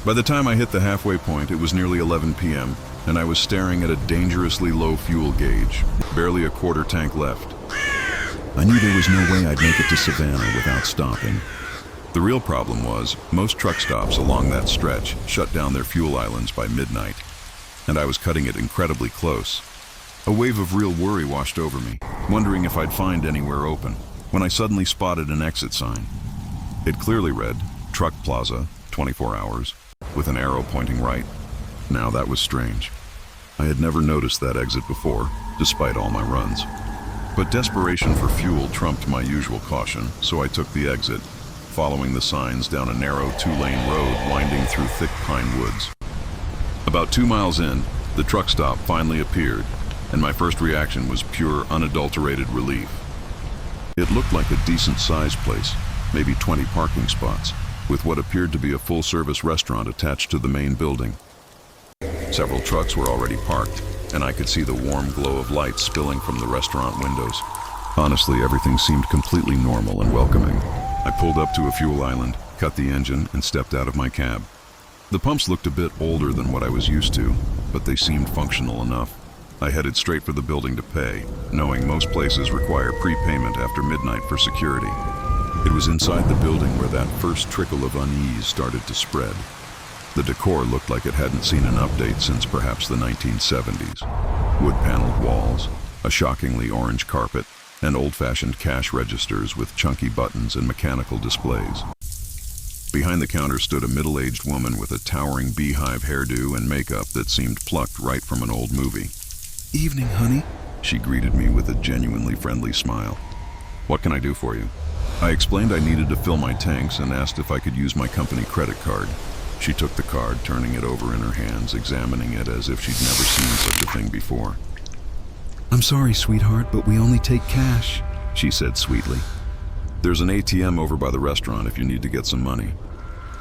By the time I hit the halfway point, it was nearly 11 p.m., and I was staring at a dangerously low fuel gauge, barely a quarter tank left. I knew there was no way I'd make it to Savannah without stopping. The real problem was, most truck stops along that stretch shut down their fuel islands by midnight, and I was cutting it incredibly close. A wave of real worry washed over me, wondering if I'd find anywhere open, when I suddenly spotted an exit sign. It clearly read, Truck Plaza, 24 hours, with an arrow pointing right. Now that was strange. I had never noticed that exit before, despite all my runs. But desperation for fuel trumped my usual caution, so I took the exit, following the signs down a narrow 2-lane road winding through thick pine woods. About 2 miles in, the truck stop finally appeared, and my first reaction was pure, unadulterated relief. It looked like a decent-sized place, maybe 20 parking spots, with what appeared to be a full-service restaurant attached to the main building. Several trucks were already parked, and I could see the warm glow of lights spilling from the restaurant windows. Honestly, everything seemed completely normal and welcoming. I pulled up to a fuel island, cut the engine, and stepped out of my cab. The pumps looked a bit older than what I was used to, but they seemed functional enough. I headed straight for the building to pay, knowing most places require prepayment after midnight for security. It was inside the building where that first trickle of unease started to spread. The decor looked like it hadn't seen an update since perhaps the 1970s. Wood-paneled walls, a shockingly orange carpet, and old-fashioned cash registers with chunky buttons and mechanical displays. Behind the counter stood a middle-aged woman with a towering beehive hairdo and makeup that seemed plucked right from an old movie. Evening, honey. She greeted me with a genuinely friendly smile. What can I do for you? I explained I needed to fill my tanks and asked if I could use my company credit card. She took the card, turning it over in her hands, examining it as if she'd never seen such a thing before. I'm sorry, sweetheart, but we only take cash, she said sweetly. There's an ATM over by the restaurant if you need to get some money.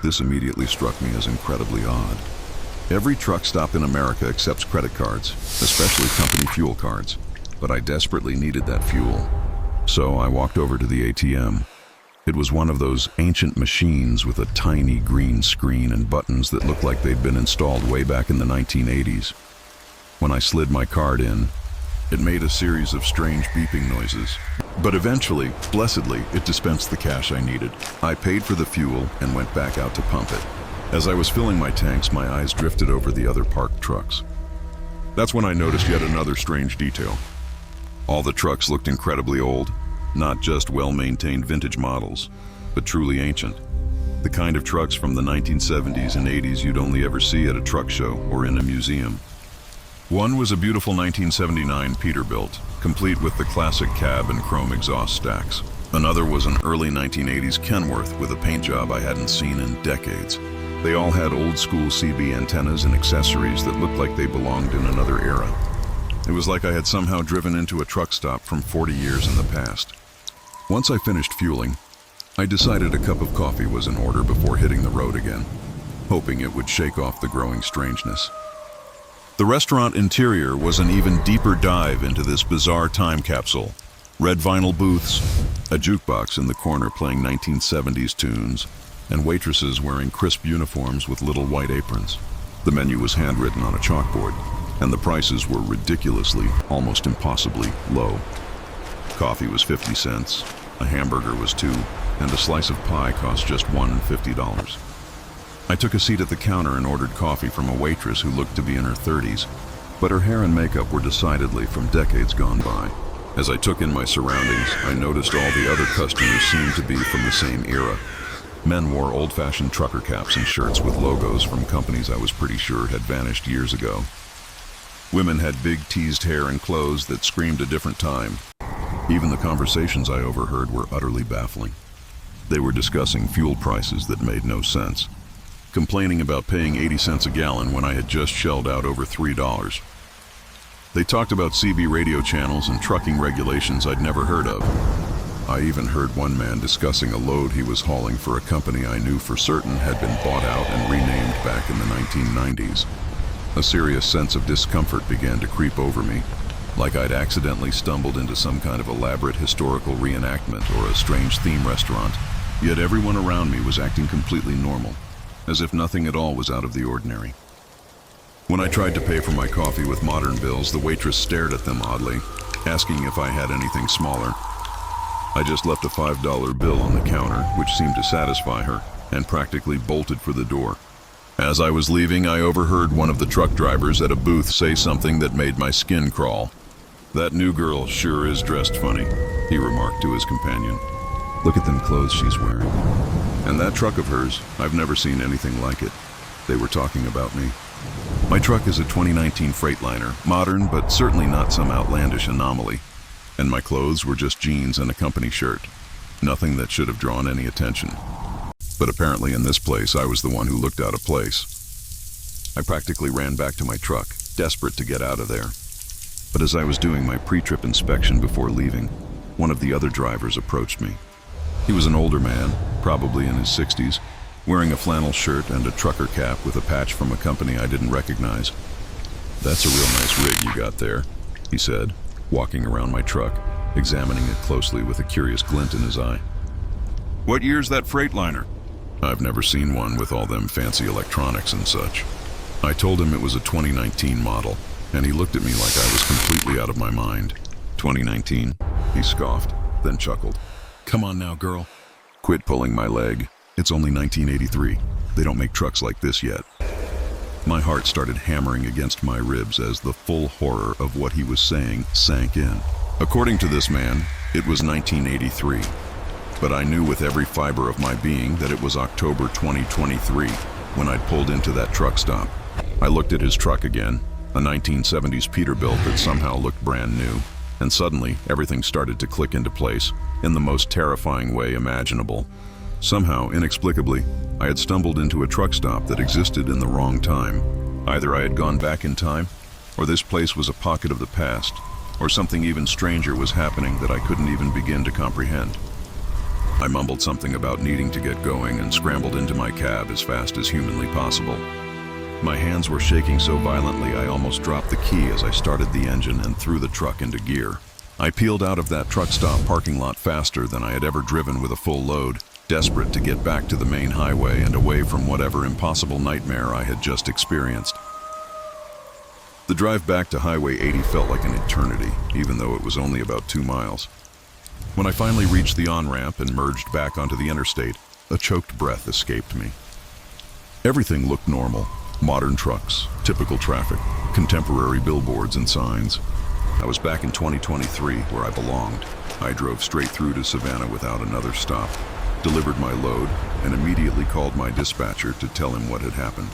This immediately struck me as incredibly odd. Every truck stop in America accepts credit cards, especially company fuel cards, but I desperately needed that fuel. So I walked over to the ATM. It was one of those ancient machines with a tiny green screen and buttons that looked like they'd been installed way back in the 1980s. When I slid my card in, it made a series of strange beeping noises. But eventually, blessedly, it dispensed the cash I needed. I paid for the fuel and went back out to pump it. As I was filling my tanks, my eyes drifted over the other parked trucks. That's when I noticed yet another strange detail. All the trucks looked incredibly old, not just well-maintained vintage models, but truly ancient. The kind of trucks from the 1970s and 80s you'd only ever see at a truck show or in a museum. One was a beautiful 1979 Peterbilt, complete with the classic cab and chrome exhaust stacks. Another was an early 1980s Kenworth with a paint job I hadn't seen in decades. They all had old-school CB antennas and accessories that looked like they belonged in another era. It was like I had somehow driven into a truck stop from 40 years in the past. Once I finished fueling, I decided a cup of coffee was in order before hitting the road again, hoping it would shake off the growing strangeness. The restaurant interior was an even deeper dive into this bizarre time capsule. Red vinyl booths, a jukebox in the corner playing 1970s tunes, and waitresses wearing crisp uniforms with little white aprons. The menu was handwritten on a chalkboard, and the prices were ridiculously, almost impossibly, low. Coffee was 50 cents, a hamburger was $2, and a slice of pie cost just $1.50. I took a seat at the counter and ordered coffee from a waitress who looked to be in her 30s, but her hair and makeup were decidedly from decades gone by. As I took in my surroundings, I noticed all the other customers seemed to be from the same era. Men wore old-fashioned trucker caps and shirts with logos from companies I was pretty sure had vanished years ago. Women had big teased hair and clothes that screamed a different time. Even the conversations I overheard were utterly baffling. They were discussing fuel prices that made no sense, complaining about paying 80 cents a gallon when I had just shelled out over $3. They talked about CB radio channels and trucking regulations I'd never heard of. I even heard one man discussing a load he was hauling for a company I knew for certain had been bought out and renamed back in the 1990s. A serious sense of discomfort began to creep over me, like I'd accidentally stumbled into some kind of elaborate historical reenactment or a strange theme restaurant. Yet everyone around me was acting completely normal, as if nothing at all was out of the ordinary. When I tried to pay for my coffee with modern bills, the waitress stared at them oddly, asking if I had anything smaller. I just left a $5 bill on the counter, which seemed to satisfy her, and practically bolted for the door. As I was leaving, I overheard one of the truck drivers at a booth say something that made my skin crawl. "That new girl sure is dressed funny," he remarked to his companion. Look at them clothes she's wearing. "And that truck of hers, I've never seen anything like it." They were talking about me. My truck is a 2019 Freightliner, modern but certainly not some outlandish anomaly. And my clothes were just jeans and a company shirt. Nothing that should have drawn any attention. But apparently in this place, I was the one who looked out of place. I practically ran back to my truck, desperate to get out of there. But as I was doing my pre-trip inspection before leaving, one of the other drivers approached me. He was an older man, probably in his 60s, wearing a flannel shirt and a trucker cap with a patch from a company I didn't recognize. "That's a real nice rig you got there," he said, walking around my truck, examining it closely with a curious glint in his eye. "What year's that Freightliner?" "I've never seen one with all them fancy electronics and such." I told him it was a 2019 model, and he looked at me like I was completely out of my mind. "2019? He scoffed, then chuckled. "Come on now, girl. Quit pulling my leg. It's only 1983. They don't make trucks like this yet." My heart started hammering against my ribs as the full horror of what he was saying sank in. According to this man, it was 1983. But I knew with every fiber of my being that it was October 2023 when I'd pulled into that truck stop. I looked at his truck again, a 1970s Peterbilt that somehow looked brand new, and suddenly everything started to click into place in the most terrifying way imaginable. Somehow, inexplicably, I had stumbled into a truck stop that existed in the wrong time. Either I had gone back in time, or this place was a pocket of the past, or something even stranger was happening that I couldn't even begin to comprehend. I mumbled something about needing to get going and scrambled into my cab as fast as humanly possible. My hands were shaking so violently I almost dropped the key as I started the engine and threw the truck into gear. I peeled out of that truck stop parking lot faster than I had ever driven with a full load, desperate to get back to the main highway and away from whatever impossible nightmare I had just experienced. The drive back to Highway 80 felt like an eternity, even though it was only about 2 miles. When I finally reached the on-ramp and merged back onto the interstate, a choked breath escaped me. Everything looked normal. Modern trucks, typical traffic, contemporary billboards and signs. I was back in 2023 where I belonged. I drove straight through to Savannah without another stop, delivered my load, and immediately called my dispatcher to tell him what had happened.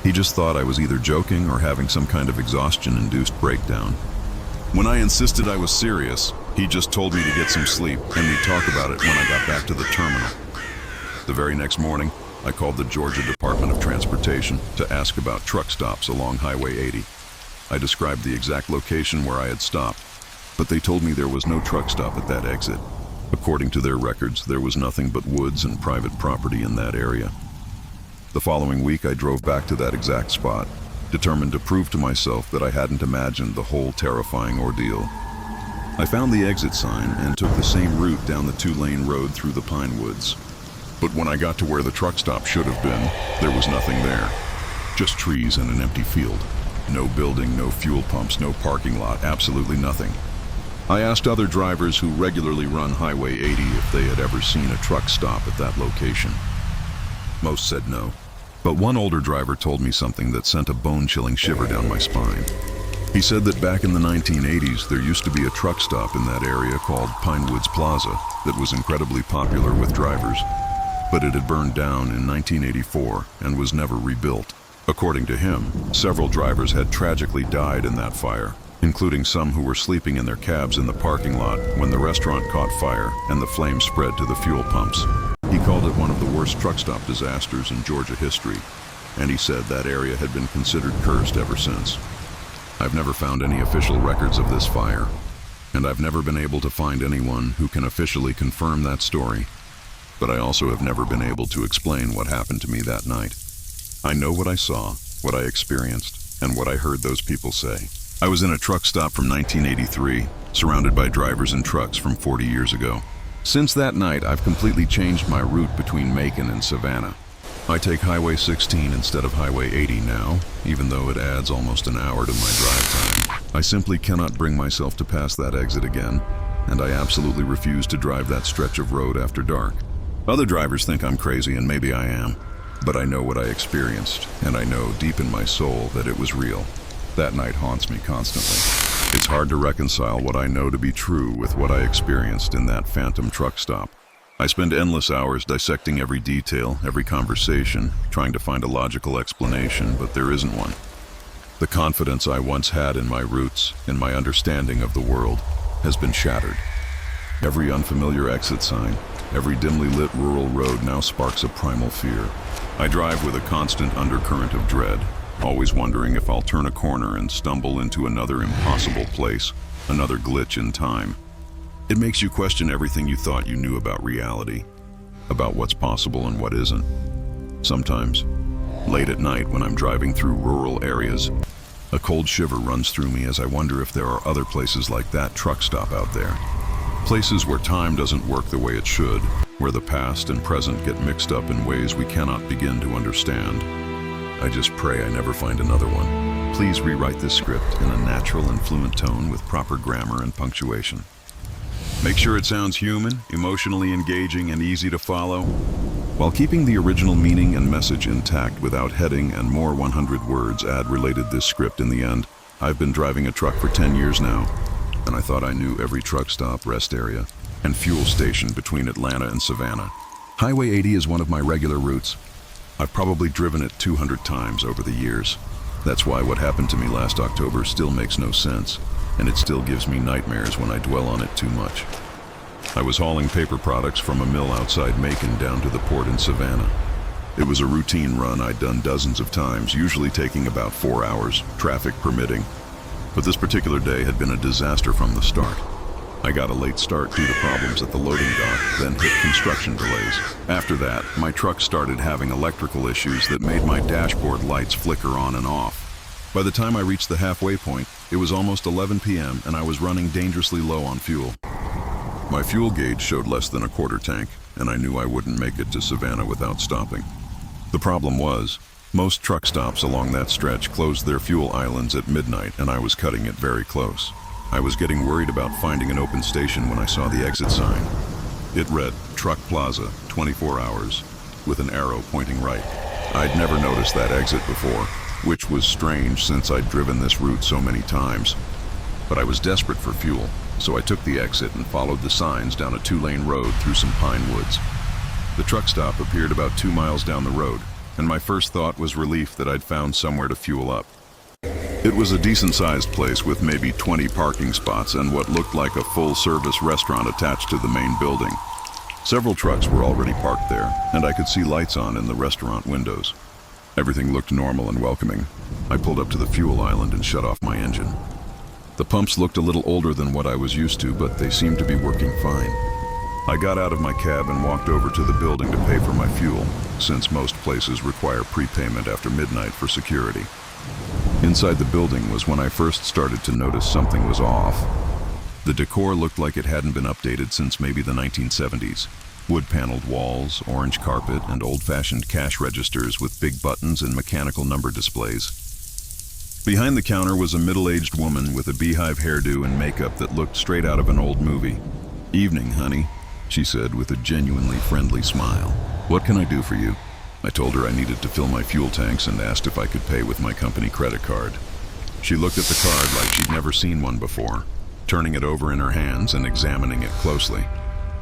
He just thought I was either joking or having some kind of exhaustion-induced breakdown. When I insisted I was serious, he just told me to get some sleep and we'd talk about it when I got back to the terminal. The very next morning, I called the Georgia Department of Transportation to ask about truck stops along Highway 80. I described the exact location where I had stopped, but they told me there was no truck stop at that exit. According to their records, there was nothing but woods and private property in that area. The following week, I drove back to that exact spot, determined to prove to myself that I hadn't imagined the whole terrifying ordeal. I found the exit sign and took the same route down the 2-lane road through the pine woods. But when I got to where the truck stop should have been, there was nothing there. Just trees and an empty field. No building, no fuel pumps, no parking lot, absolutely nothing. I asked other drivers who regularly run Highway 80 if they had ever seen a truck stop at that location. Most said no. But one older driver told me something that sent a bone-chilling shiver down my spine. He said that back in the 1980s, there used to be a truck stop in that area called Pine Woods Plaza that was incredibly popular with drivers. But it had burned down in 1984 and was never rebuilt. According to him, several drivers had tragically died in that fire, including some who were sleeping in their cabs in the parking lot when the restaurant caught fire and the flames spread to the fuel pumps. He called it one of the worst truck stop disasters in Georgia history, and he said that area had been considered cursed ever since. I've never found any official records of this fire, and I've never been able to find anyone who can officially confirm that story. But I also have never been able to explain what happened to me that night. I know what I saw, what I experienced, and what I heard those people say. I was in a truck stop from 1983, surrounded by drivers and trucks from 40 years ago. Since that night, I've completely changed my route between Macon and Savannah. I take Highway 16 instead of Highway 80 now, even though it adds almost an hour to my drive time. I simply cannot bring myself to pass that exit again, and I absolutely refuse to drive that stretch of road after dark. Other drivers think I'm crazy, and maybe I am, but I know what I experienced, and I know deep in my soul that it was real. That night haunts me constantly. It's hard to reconcile what I know to be true with what I experienced in that phantom truck stop. I spend endless hours dissecting every detail, every conversation, trying to find a logical explanation, but there isn't one. The confidence I once had in my roots, in my understanding of the world, has been shattered. Every unfamiliar exit sign, every dimly lit rural road now sparks a primal fear. I drive with a constant undercurrent of dread, always wondering if I'll turn a corner and stumble into another impossible place, another glitch in time. It makes you question everything you thought you knew about reality, about what's possible and what isn't. Sometimes, late at night when I'm driving through rural areas, a cold shiver runs through me as I wonder if there are other places like that truck stop out there. Places where time doesn't work the way it should, where the past and present get mixed up in ways we cannot begin to understand. I just pray I never find another one. Please rewrite this script in a natural and fluent tone with proper grammar and punctuation. Make sure it sounds human, emotionally engaging, and easy to follow, while keeping the original meaning and message intact without heading and more 100 words related this script in the end. I've been driving a truck for 10 years now, and I thought I knew every truck stop, rest area, and fuel station between Atlanta and Savannah. Highway 80 is one of my regular routes. I've probably driven it 200 times over the years. That's why what happened to me last October still makes no sense, and it still gives me nightmares when I dwell on it too much. I was hauling paper products from a mill outside Macon down to the port in Savannah. It was a routine run I'd done dozens of times, usually taking about 4 hours, traffic permitting. But this particular day had been a disaster from the start. I got a late start due to problems at the loading dock, then hit construction delays. After that, my truck started having electrical issues that made my dashboard lights flicker on and off. By the time I reached the halfway point, it was almost 11 p.m. and I was running dangerously low on fuel. My fuel gauge showed less than a quarter tank, and I knew I wouldn't make it to Savannah without stopping. The problem was, most truck stops along that stretch closed their fuel islands at midnight, and I was cutting it very close. I was getting worried about finding an open station when I saw the exit sign. It read, Truck Plaza, 24 hours, with an arrow pointing right. I'd never noticed that exit before, which was strange since I'd driven this route so many times. But I was desperate for fuel, so I took the exit and followed the signs down a 2-lane road through some pine woods. The truck stop appeared about 2 miles down the road, and my first thought was relief that I'd found somewhere to fuel up. It was a decent-sized place with maybe 20 parking spots and what looked like a full-service restaurant attached to the main building. Several trucks were already parked there, and I could see lights on in the restaurant windows. Everything looked normal and welcoming. I pulled up to the fuel island and shut off my engine. The pumps looked a little older than what I was used to, but they seemed to be working fine. I got out of my cab and walked over to the building to pay for my fuel, since most places require prepayment after midnight for security. Inside the building was when I first started to notice something was off. The decor looked like it hadn't been updated since maybe the 1970s. Wood-paneled walls, orange carpet, and old-fashioned cash registers with big buttons and mechanical number displays. Behind the counter was a middle-aged woman with a beehive hairdo and makeup that looked straight out of an old movie. "Evening, honey," she said with a genuinely friendly smile. "What can I do for you?" I told her I needed to fill my fuel tanks and asked if I could pay with my company credit card. She looked at the card like she'd never seen one before, turning it over in her hands and examining it closely.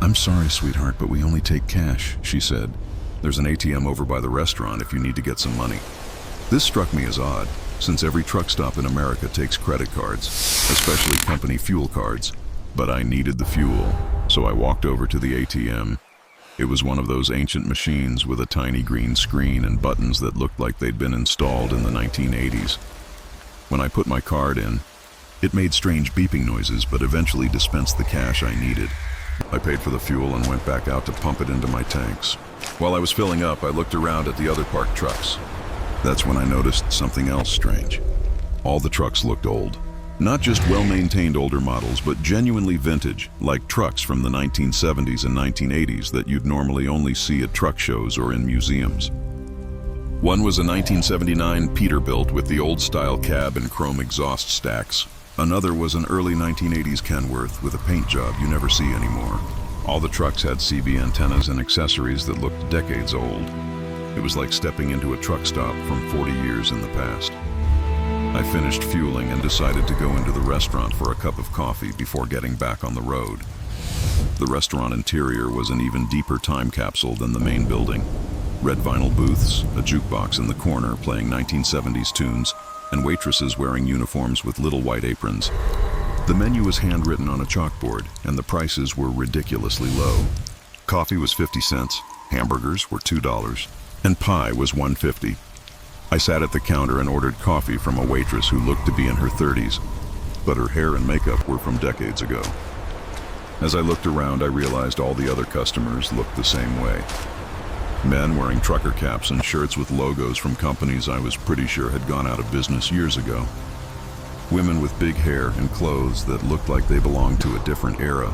"I'm sorry, sweetheart, but we only take cash," she said. "There's an ATM over by the restaurant if you need to get some money." This struck me as odd, since every truck stop in America takes credit cards, especially company fuel cards. But I needed the fuel, so I walked over to the ATM. It was one of those ancient machines with a tiny green screen and buttons that looked like they'd been installed in the 1980s. When I put my card in, it made strange beeping noises, but eventually dispensed the cash I needed. I paid for the fuel and went back out to pump it into my tanks. While I was filling up, I looked around at the other parked trucks. That's when I noticed something else strange. All the trucks looked old. Not just well-maintained older models, but genuinely vintage, like trucks from the 1970s and 1980s that you'd normally only see at truck shows or in museums. One was a 1979 Peterbilt with the old-style cab and chrome exhaust stacks. Another was an early 1980s Kenworth with a paint job you never see anymore. All the trucks had CB antennas and accessories that looked decades old. It was like stepping into a truck stop from 40 years in the past. I finished fueling and decided to go into the restaurant for a cup of coffee before getting back on the road. The restaurant interior was an even deeper time capsule than the main building. Red vinyl booths, a jukebox in the corner playing 1970s tunes, and waitresses wearing uniforms with little white aprons. The menu was handwritten on a chalkboard, and the prices were ridiculously low. Coffee was 50 cents, hamburgers were $2, and pie was $1.50. I sat at the counter and ordered coffee from a waitress who looked to be in her 30s, but her hair and makeup were from decades ago. As I looked around, I realized all the other customers looked the same way. Men wearing trucker caps and shirts with logos from companies I was pretty sure had gone out of business years ago. Women with big hair and clothes that looked like they belonged to a different era.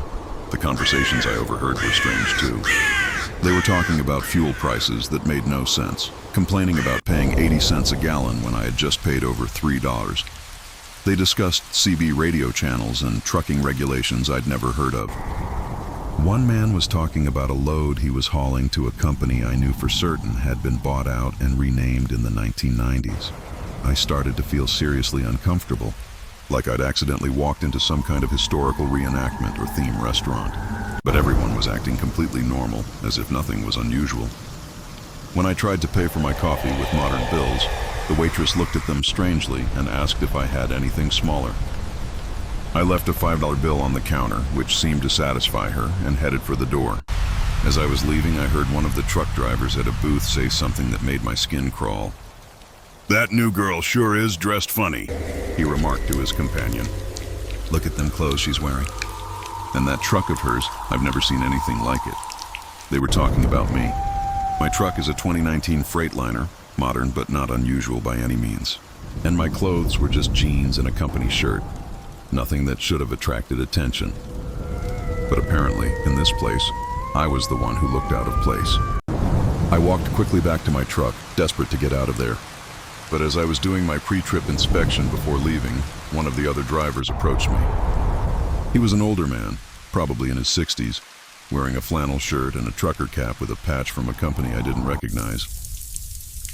The conversations I overheard were strange too. They were talking about fuel prices that made no sense, complaining about paying 80 cents a gallon when I had just paid over $3. They discussed CB radio channels and trucking regulations I'd never heard of. One man was talking about a load he was hauling to a company I knew for certain had been bought out and renamed in the 1990s. I started to feel seriously uncomfortable, like I'd accidentally walked into some kind of historical reenactment or theme restaurant. But everyone was acting completely normal, as if nothing was unusual. When I tried to pay for my coffee with modern bills, the waitress looked at them strangely and asked if I had anything smaller. I left a $5 bill on the counter, which seemed to satisfy her, and headed for the door. As I was leaving, I heard one of the truck drivers at a booth say something that made my skin crawl. "That new girl sure is dressed funny," he remarked to his companion. "Look at them clothes she's wearing. And that truck of hers, I've never seen anything like it." They were talking about me. My truck is a 2019 Freightliner, modern but not unusual by any means. And my clothes were just jeans and a company shirt. Nothing that should have attracted attention. But apparently, in this place, I was the one who looked out of place. I walked quickly back to my truck, desperate to get out of there. But as I was doing my pre-trip inspection before leaving, one of the other drivers approached me. He was an older man, probably in his 60s, wearing a flannel shirt and a trucker cap with a patch from a company I didn't recognize.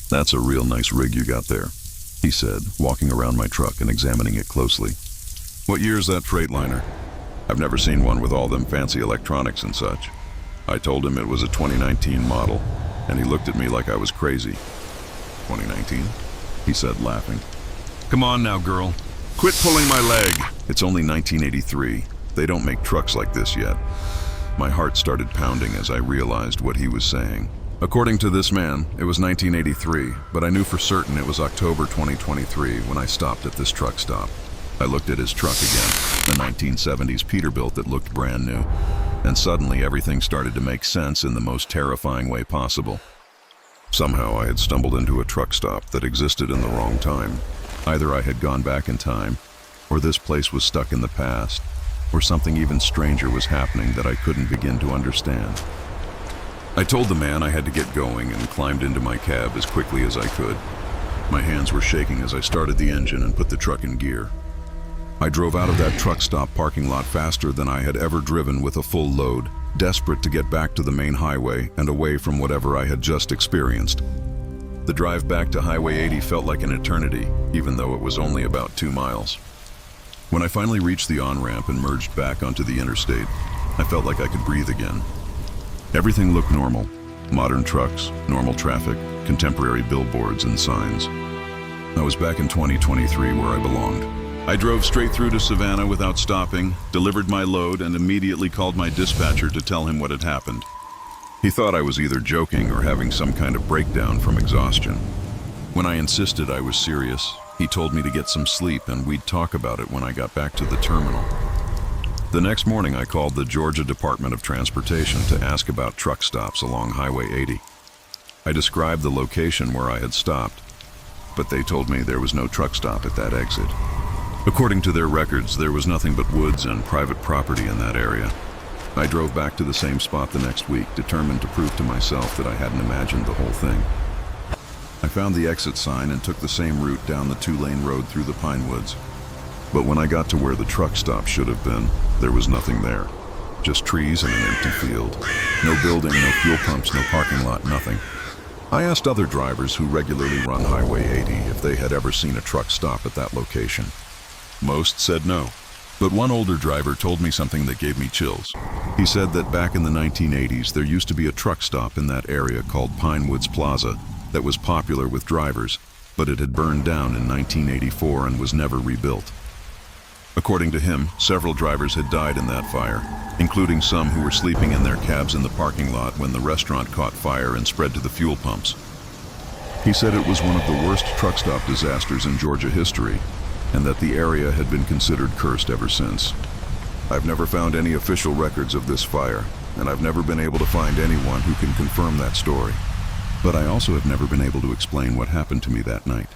"That's a real nice rig you got there," he said, walking around my truck and examining it closely. "What year's that Freightliner? I've never seen one with all them fancy electronics and such." I told him it was a 2019 model, and he looked at me like I was crazy. 2019? He said, laughing. "Come on now, girl. Quit pulling my leg. It's only 1983. They don't make trucks like this yet." My heart started pounding as I realized what he was saying. According to this man, it was 1983, but I knew for certain it was October 2023 when I stopped at this truck stop. I looked at his truck again, the 1970s Peterbilt that looked brand new, and suddenly everything started to make sense in the most terrifying way possible. Somehow I had stumbled into a truck stop that existed in the wrong time. Either I had gone back in time, or this place was stuck in the past, or something even stranger was happening that I couldn't begin to understand. I told the man I had to get going and climbed into my cab as quickly as I could. My hands were shaking as I started the engine and put the truck in gear. I drove out of that truck stop parking lot faster than I had ever driven with a full load, desperate to get back to the main highway and away from whatever I had just experienced. The drive back to Highway 80 felt like an eternity, even though it was only about 2 miles. When I finally reached the on-ramp and merged back onto the interstate, I felt like I could breathe again. Everything looked normal. Modern trucks, normal traffic, contemporary billboards and signs. I was back in 2023 where I belonged. I drove straight through to Savannah without stopping, delivered my load, and immediately called my dispatcher to tell him what had happened. He thought I was either joking or having some kind of breakdown from exhaustion. When I insisted I was serious, he told me to get some sleep and we'd talk about it when I got back to the terminal. The next morning I called the Georgia Department of Transportation to ask about truck stops along Highway 80. I described the location where I had stopped, but they told me there was no truck stop at that exit. According to their records, there was nothing but woods and private property in that area. I drove back to the same spot the next week, determined to prove to myself that I hadn't imagined the whole thing. I found the exit sign and took the same route down the 2-lane road through the pine woods. But when I got to where the truck stop should have been, there was nothing there. Just trees and an empty field. No building, no fuel pumps, no parking lot, nothing. I asked other drivers who regularly run Highway 80 if they had ever seen a truck stop at that location. Most said no. But one older driver told me something that gave me chills. He said that back in the 1980s, there used to be a truck stop in that area called Pine Woods Plaza that was popular with drivers, but it had burned down in 1984 and was never rebuilt. According to him, several drivers had died in that fire, including some who were sleeping in their cabs in the parking lot when the restaurant caught fire and spread to the fuel pumps. He said it was one of the worst truck stop disasters in Georgia history, and that the area had been considered cursed ever since. I've never found any official records of this fire, and I've never been able to find anyone who can confirm that story. But I also have never been able to explain what happened to me that night.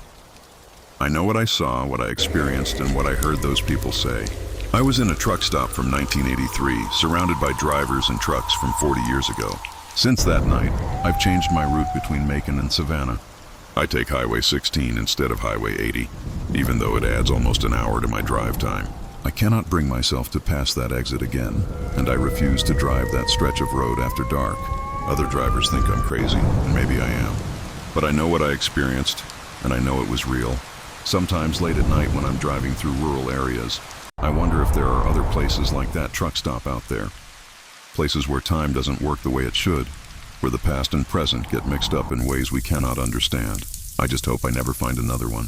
I know what I saw, what I experienced, and what I heard those people say. I was in a truck stop from 1983, surrounded by drivers and trucks from 40 years ago. Since that night, I've changed my route between Macon and Savannah. I take Highway 16 instead of Highway 80, even though it adds almost an hour to my drive time. I cannot bring myself to pass that exit again, and I refuse to drive that stretch of road after dark. Other drivers think I'm crazy, and maybe I am. But I know what I experienced, and I know it was real. Sometimes late at night when I'm driving through rural areas, I wonder if there are other places like that truck stop out there. Places where time doesn't work the way it should, where the past and present get mixed up in ways we cannot understand. I just hope I never find another one.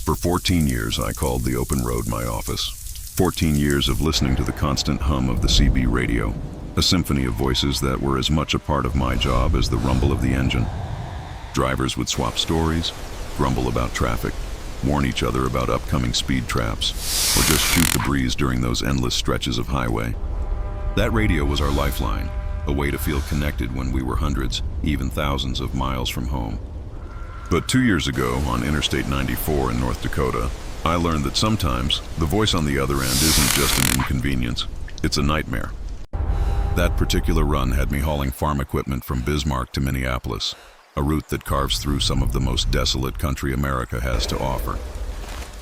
For 14 years, I called the open road my office. 14 years of listening to the constant hum of the CB radio, a symphony of voices that were as much a part of my job as the rumble of the engine. Drivers would swap stories, grumble about traffic, warn each other about upcoming speed traps, or just shoot the breeze during those endless stretches of highway. That radio was our lifeline, a way to feel connected when we were hundreds, even thousands of miles from home. But 2 years ago, on Interstate 94 in North Dakota, I learned that sometimes the voice on the other end isn't just an inconvenience, it's a nightmare. That particular run had me hauling farm equipment from Bismarck to Minneapolis, a route that carves through some of the most desolate country America has to offer.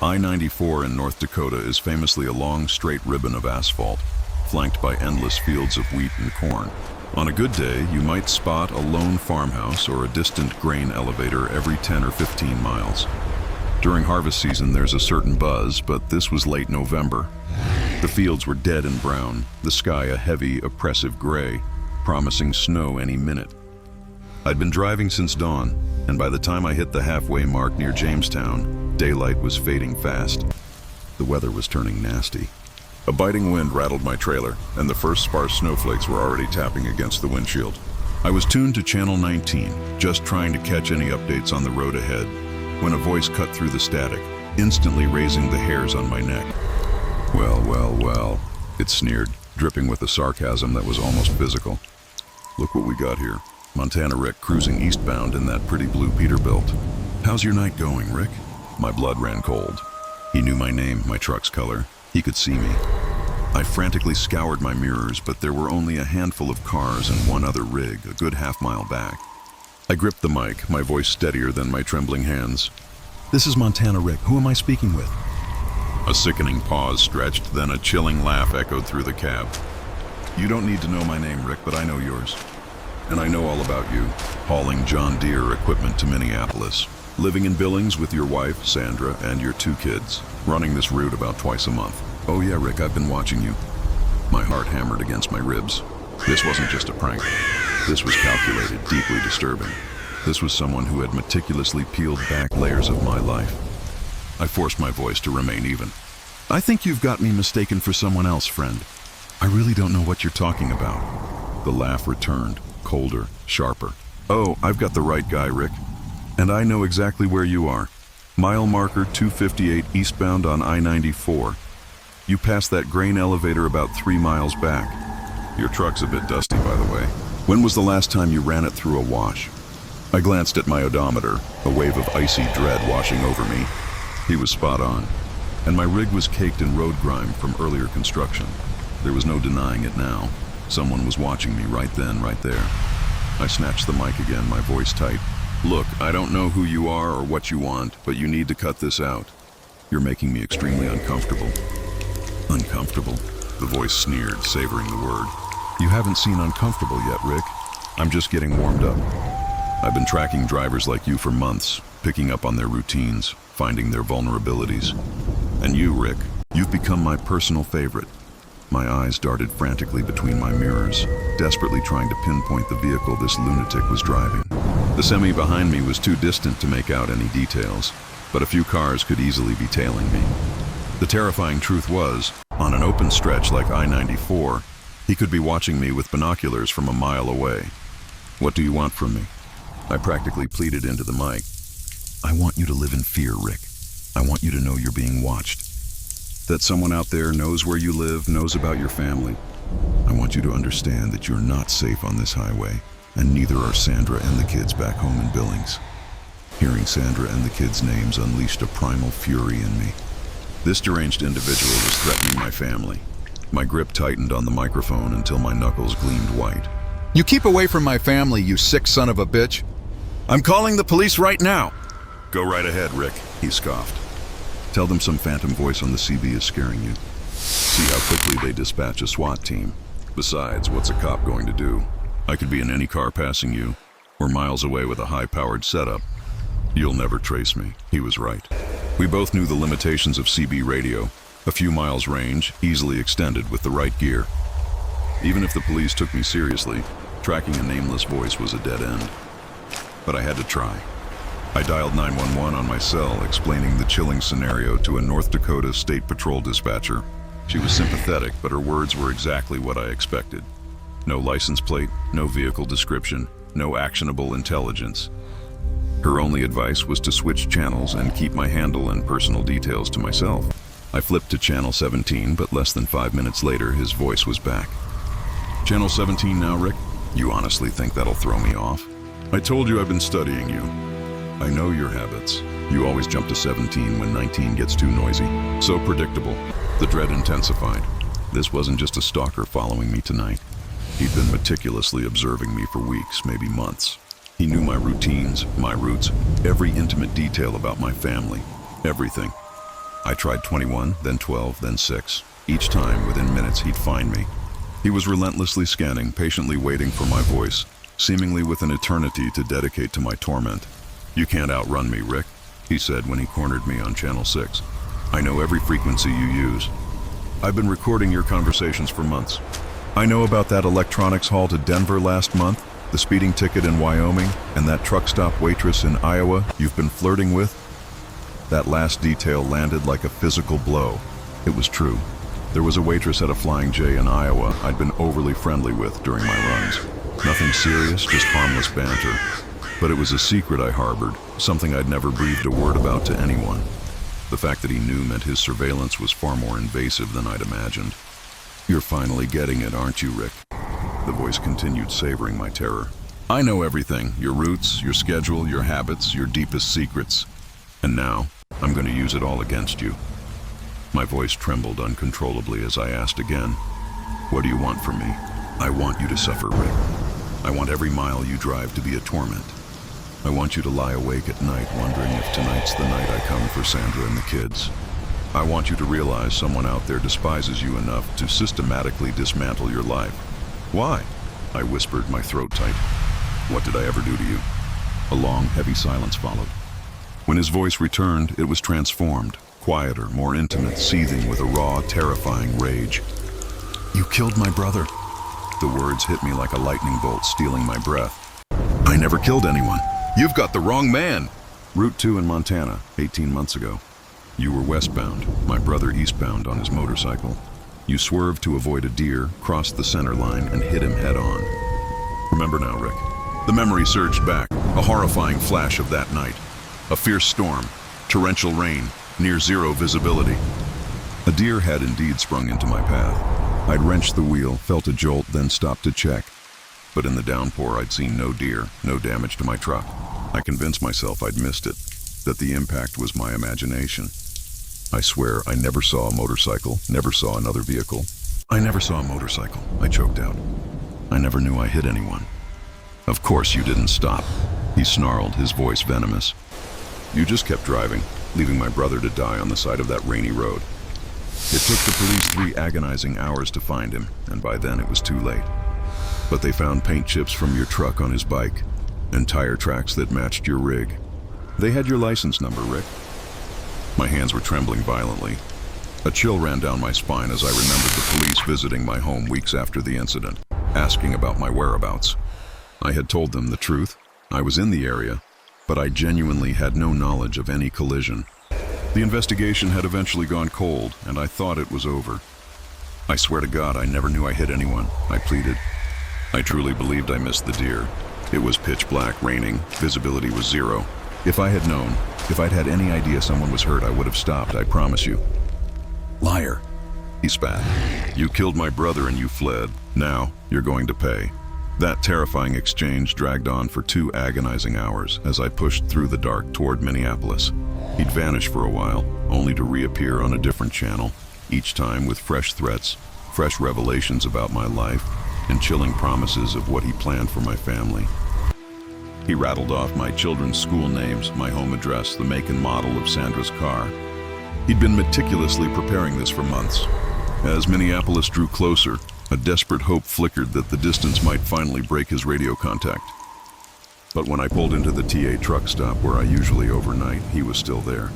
I-94 in North Dakota is famously a long, straight ribbon of asphalt, flanked by endless fields of wheat and corn. On a good day, you might spot a lone farmhouse or a distant grain elevator every 10 or 15 miles. During harvest season, there's a certain buzz, but this was late November. The fields were dead and brown, the sky a heavy, oppressive gray, promising snow any minute. I'd been driving since dawn, and by the time I hit the halfway mark near Jamestown, daylight was fading fast. The weather was turning nasty. A biting wind rattled my trailer, and the first sparse snowflakes were already tapping against the windshield. I was tuned to Channel 19, just trying to catch any updates on the road ahead, when a voice cut through the static, instantly raising the hairs on my neck. Well, it sneered, dripping with a sarcasm that was almost physical. Look what we got here. Montana Rick cruising eastbound in that pretty blue Peterbilt. How's your night going, Rick? My blood ran cold. He knew my name, my truck's color. He could see me. I frantically scoured my mirrors, but there were only a handful of cars and one other rig, a good half-mile back. I gripped the mic, my voice steadier than my trembling hands. This is Montana Rick. Who am I speaking with? A sickening pause stretched, then a chilling laugh echoed through the cab. You don't need to know my name, Rick, but I know yours. And I know all about you, hauling John Deere equipment to Minneapolis, living in Billings with your wife, Sandra, and your 2 kids, running this route about twice a month. Oh yeah, Rick, I've been watching you. My heart hammered against my ribs. This wasn't just a prank. This was calculated, deeply disturbing. This was someone who had meticulously peeled back layers of my life. I forced my voice to remain even. I think you've got me mistaken for someone else, friend. I really don't know what you're talking about. The laugh returned, colder, sharper. Oh, I've got the right guy, Rick. And I know exactly where you are. Mile marker 258 eastbound on I-94. You passed that grain elevator about 3 miles back. Your truck's a bit dusty, by the way. When was the last time you ran it through a wash? I glanced at my odometer, a wave of icy dread washing over me. He was spot on. and my rig was caked in road grime from earlier construction. There was no denying it now. Someone was watching me right then, right there. I snatched the mic again, my voice tight. Look, I don't know who you are or what you want, but you need to cut this out. You're making me extremely uncomfortable. Uncomfortable? The voice sneered, savoring the word. You haven't seen uncomfortable yet, Rick. I'm just getting warmed up. I've been tracking drivers like you for months, picking up on their routines, finding their vulnerabilities. And you, Rick, you've become my personal favorite. My eyes darted frantically between my mirrors, desperately trying to pinpoint the vehicle this lunatic was driving. The semi behind me was too distant to make out any details, but a few cars could easily be tailing me. The terrifying truth was, on an open stretch like I-94, he could be watching me with binoculars from a mile away. What do you want from me? I practically pleaded into the mic. I want you to live in fear, Rick. I want you to know you're being watched. That someone out there knows where you live, knows about your family. I want you to understand that you're not safe on this highway, and neither are Sandra and the kids back home in Billings. Hearing Sandra and the kids' names unleashed a primal fury in me. This deranged individual was threatening my family. My grip tightened on the microphone until my knuckles gleamed white. You keep away from my family, you sick son of a bitch. I'm calling the police right now. Go right ahead, Rick, he scoffed. Tell them some phantom voice on the CB is scaring you. See how quickly they dispatch a SWAT team. Besides, what's a cop going to do? I could be in any car passing you, or miles away with a high-powered setup. You'll never trace me. He was right. We both knew the limitations of CB radio. A few miles range, easily extended with the right gear. Even if the police took me seriously, tracking a nameless voice was a dead end. But I had to try. I dialed 911 on my cell, explaining the chilling scenario to a North Dakota State Patrol dispatcher. She was sympathetic, but her words were exactly what I expected. No license plate, no vehicle description, no actionable intelligence. Her only advice was to switch channels and keep my handle and personal details to myself. I flipped to channel 17, but less than 5 minutes later, his voice was back. Channel 17 now, Rick? You honestly think that'll throw me off? I told you I've been studying you. I know your habits. You always jump to 17 when 19 gets too noisy. So predictable. The dread intensified. This wasn't just a stalker following me tonight. He'd been meticulously observing me for weeks, maybe months. He knew my routines, my routes, every intimate detail about my family. Everything. I tried 21, then 12, then 6. Each time, within minutes, he'd find me. He was relentlessly scanning, patiently waiting for my voice, seemingly with an eternity to dedicate to my torment. You can't outrun me, Rick, he said when he cornered me on Channel 6. I know every frequency you use. I've been recording your conversations for months. I know about that electronics haul to Denver last month, the speeding ticket in Wyoming, and that truck stop waitress in Iowa you've been flirting with. That last detail landed like a physical blow. It was true. There was a waitress at a Flying J in Iowa I'd been overly friendly with during my runs. Nothing serious, just harmless banter. But it was a secret I harbored, something I'd never breathed a word about to anyone. The fact that he knew meant his surveillance was far more invasive than I'd imagined. You're finally getting it, aren't you, Rick? The voice continued, savoring my terror. I know everything, your routes, your schedule, your habits, your deepest secrets. And now, I'm going to use it all against you. My voice trembled uncontrollably as I asked again, what do you want from me? I want you to suffer, Rick. I want every mile you drive to be a torment. I want you to lie awake at night wondering if tonight's the night I come for Sandra and the kids. I want you to realize someone out there despises you enough to systematically dismantle your life. Why? I whispered, my throat tight. What did I ever do to you? A long, heavy silence followed. When his voice returned, it was transformed, quieter, more intimate, seething with a raw, terrifying rage. You killed my brother. The words hit me like a lightning bolt, stealing my breath. I never killed anyone. You've got the wrong man. Route 2 in Montana, 18 months ago. You were westbound, my brother eastbound on his motorcycle. You swerved to avoid a deer, crossed the center line, and hit him head on. Remember now, Rick. The memory surged back, a horrifying flash of that night. A fierce storm, torrential rain, near zero visibility. A deer had indeed sprung into my path. I'd wrenched the wheel, felt a jolt, then stopped to check. But in the downpour, I'd seen no deer, no damage to my truck. I convinced myself I'd missed it, that the impact was my imagination. I swear I never saw a motorcycle, never saw another vehicle. I never saw a motorcycle, I choked out. I never knew I hit anyone. Of course you didn't stop, he snarled, his voice venomous. You just kept driving, leaving my brother to die on the side of that rainy road. It took the police 3 agonizing hours to find him, and by then it was too late. But they found paint chips from your truck on his bike, and tire tracks that matched your rig. They had your license number, Rick. My hands were trembling violently. A chill ran down my spine as I remembered the police visiting my home weeks after the incident, asking about my whereabouts. I had told them the truth. I was in the area, but I genuinely had no knowledge of any collision. The investigation had eventually gone cold, and I thought it was over. I swear to God, I never knew I hit anyone, I pleaded. I truly believed I missed the deer. It was pitch black, raining, visibility was 0. If I had known, if I'd had any idea someone was hurt, I would have stopped, I promise you. Liar, he spat. You killed my brother and you fled. Now, you're going to pay. That terrifying exchange dragged on for 2 agonizing hours as I pushed through the dark toward Minneapolis. He'd vanish for a while, only to reappear on a different channel, each time with fresh threats, fresh revelations about my life, and chilling promises of what he planned for my family. He rattled off my children's school names, my home address, the make and model of Sandra's car. He'd been meticulously preparing this for months. As Minneapolis drew closer, a desperate hope flickered that the distance might finally break his radio contact. But when I pulled into the TA truck stop where I usually overnight, he was still there.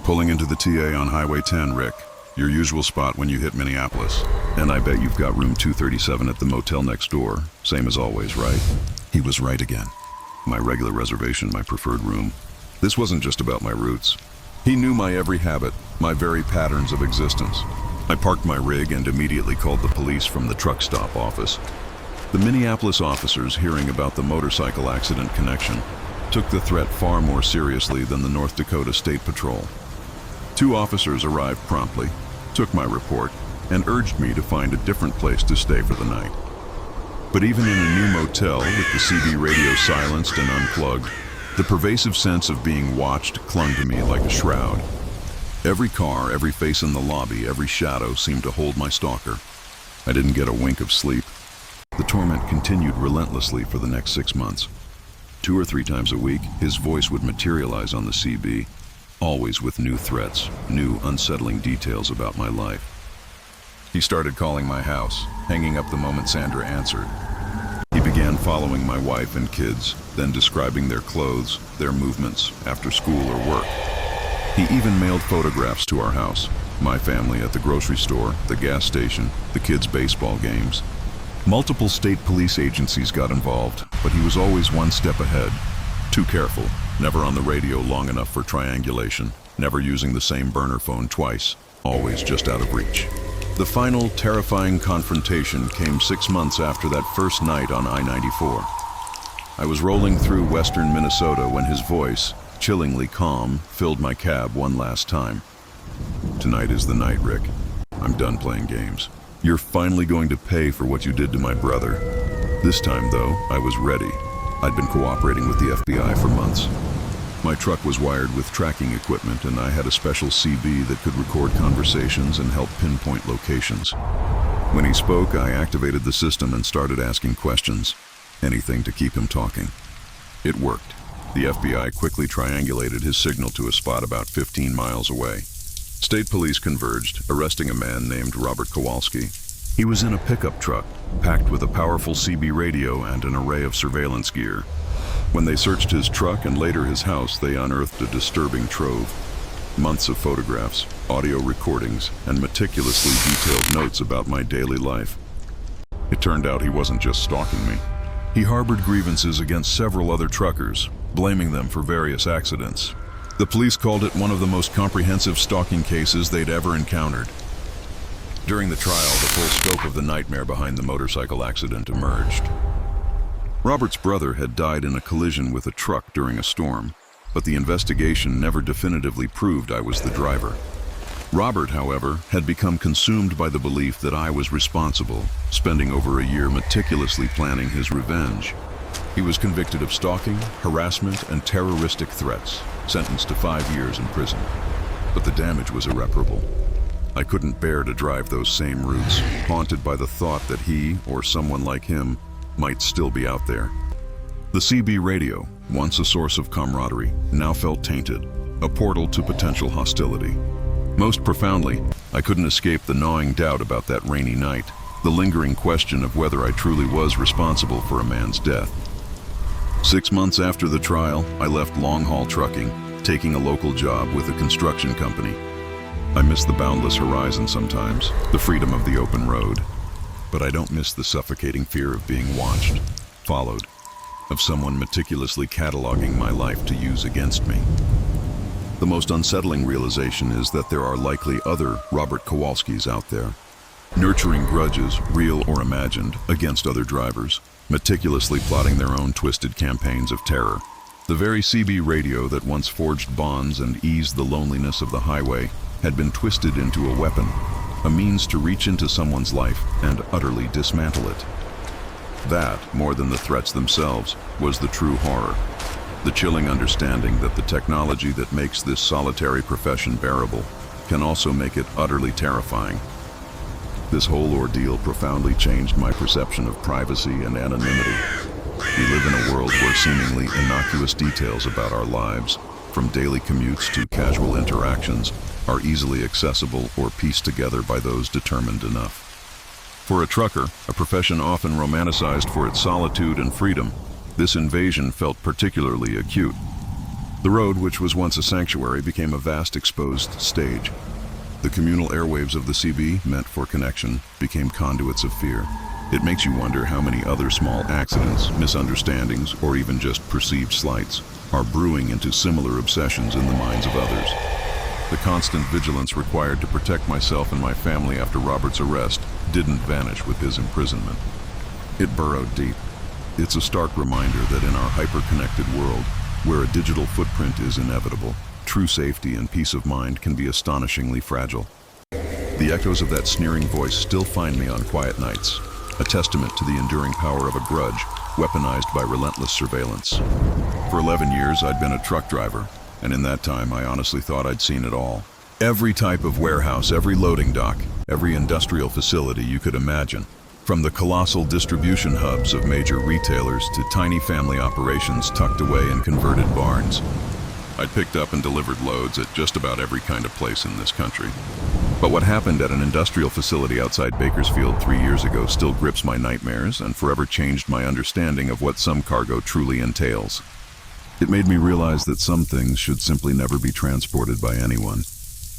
Pulling into the TA on Highway 10, Rick. Your usual spot when you hit Minneapolis. And I bet you've got room 237 at the motel next door. Same as always, right? He was right again. My regular reservation, my preferred room. This wasn't just about my roots. He knew my every habit, my very patterns of existence. I parked my rig and immediately called the police from the truck stop office. The Minneapolis officers, hearing about the motorcycle accident connection, took the threat far more seriously than the North Dakota State Patrol. 2 officers arrived promptly, took my report, and urged me to find a different place to stay for the night. But even in a new motel with the CB radio silenced and unplugged, the pervasive sense of being watched clung to me like a shroud. Every car, every face in the lobby, every shadow seemed to hold my stalker. I didn't get a wink of sleep. The torment continued relentlessly for the next 6 months. 2 or 3 times a week, his voice would materialize on the CB, always with new threats, new unsettling details about my life. He started calling my house, hanging up the moment Sandra answered. He began following my wife and kids, then describing their clothes, their movements, after school or work. He even mailed photographs to our house, my family at the grocery store, the gas station, the kids' baseball games. Multiple state police agencies got involved, but he was always one step ahead. Too careful, never on the radio long enough for triangulation, never using the same burner phone twice, always just out of reach. The final, terrifying confrontation came 6 months after that first night on I-94. I was rolling through western Minnesota when his voice, chillingly calm, filled my cab one last time. Tonight is the night, Rick. I'm done playing games. You're finally going to pay for what you did to my brother. This time, though, I was ready. I'd been cooperating with the FBI for months. My truck was wired with tracking equipment, and I had a special CB that could record conversations and help pinpoint locations. When he spoke, I activated the system and started asking questions. Anything to keep him talking. It worked. The FBI quickly triangulated his signal to a spot about 15 miles away. State police converged, arresting a man named Robert Kowalski. He was in a pickup truck, packed with a powerful CB radio and an array of surveillance gear. When they searched his truck and later his house, they unearthed a disturbing trove. Months of photographs, audio recordings, and meticulously detailed notes about my daily life. It turned out he wasn't just stalking me. He harbored grievances against several other truckers, blaming them for various accidents. The police called it one of the most comprehensive stalking cases they'd ever encountered. During the trial, the full scope of the nightmare behind the motorcycle accident emerged. Robert's brother had died in a collision with a truck during a storm, but the investigation never definitively proved I was the driver. Robert, however, had become consumed by the belief that I was responsible, spending over a year meticulously planning his revenge. He was convicted of stalking, harassment, and terroristic threats, sentenced to 5 years in prison. but the damage was irreparable. I couldn't bear to drive those same routes, haunted by the thought that he, or someone like him, might still be out there. The CB radio, once a source of camaraderie, now felt tainted, a portal to potential hostility. Most profoundly, I couldn't escape the gnawing doubt about that rainy night, the lingering question of whether I truly was responsible for a man's death. 6 months after the trial, I left long-haul trucking, taking a local job with a construction company. I miss the boundless horizon sometimes, the freedom of the open road. But I don't miss the suffocating fear of being watched, followed, of someone meticulously cataloging my life to use against me. The most unsettling realization is that there are likely other Robert Kowalskis out there, nurturing grudges, real or imagined, against other drivers, meticulously plotting their own twisted campaigns of terror. The very CB radio that once forged bonds and eased the loneliness of the highway had been twisted into a weapon, a means to reach into someone's life and utterly dismantle it. That, more than the threats themselves, was the true horror. The chilling understanding that the technology that makes this solitary profession bearable can also make it utterly terrifying. This whole ordeal profoundly changed my perception of privacy and anonymity. We live in a world where seemingly innocuous details about our lives, from daily commutes to casual interactions, are easily accessible or pieced together by those determined enough. For a trucker, a profession often romanticized for its solitude and freedom, this invasion felt particularly acute. The road, which was once a sanctuary, became a vast exposed stage. The communal airwaves of the CB, meant for connection, became conduits of fear. It makes you wonder how many other small accidents, misunderstandings, or even just perceived slights are brewing into similar obsessions in the minds of others. The constant vigilance required to protect myself and my family after Robert's arrest didn't vanish with his imprisonment. It burrowed deep. It's a stark reminder that in our hyper-connected world, where a digital footprint is inevitable, true safety and peace of mind can be astonishingly fragile. The echoes of that sneering voice still find me on quiet nights, a testament to the enduring power of a grudge weaponized by relentless surveillance. For 11 years, I'd been a truck driver, and in that time, I honestly thought I'd seen it all. Every type of warehouse, every loading dock, every industrial facility you could imagine, from the colossal distribution hubs of major retailers to tiny family operations tucked away in converted barns. I'd picked up and delivered loads at just about every kind of place in this country. But what happened at an industrial facility outside Bakersfield 3 years ago still grips my nightmares and forever changed my understanding of what some cargo truly entails. It made me realize that some things should simply never be transported by anyone.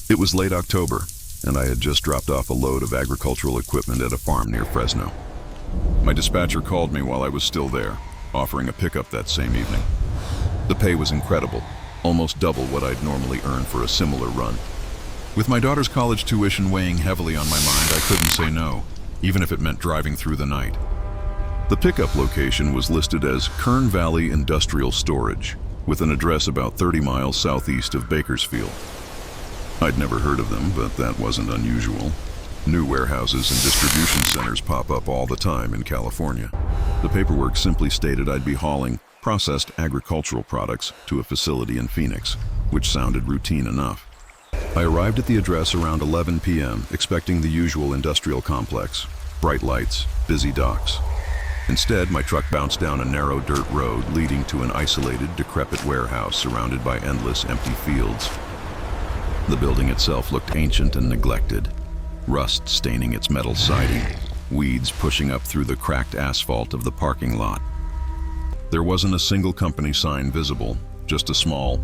It was late October, and I had just dropped off a load of agricultural equipment at a farm near Fresno. My dispatcher called me while I was still there, offering a pickup that same evening. The pay was incredible, almost double what I'd normally earn for a similar run. With my daughter's college tuition weighing heavily on my mind, I couldn't say no, even if it meant driving through the night. The pickup location was listed as Kern Valley Industrial Storage, with an address about 30 miles southeast of Bakersfield. I'd never heard of them, but that wasn't unusual. New warehouses and distribution centers pop up all the time in California. The paperwork simply stated I'd be hauling processed agricultural products to a facility in Phoenix, which sounded routine enough. I arrived at the address around 11 p.m., expecting the usual industrial complex, bright lights, busy docks. Instead, my truck bounced down a narrow dirt road leading to an isolated, decrepit warehouse surrounded by endless empty fields. The building itself looked ancient and neglected, rust staining its metal siding, weeds pushing up through the cracked asphalt of the parking lot. There wasn't a single company sign visible, just a small,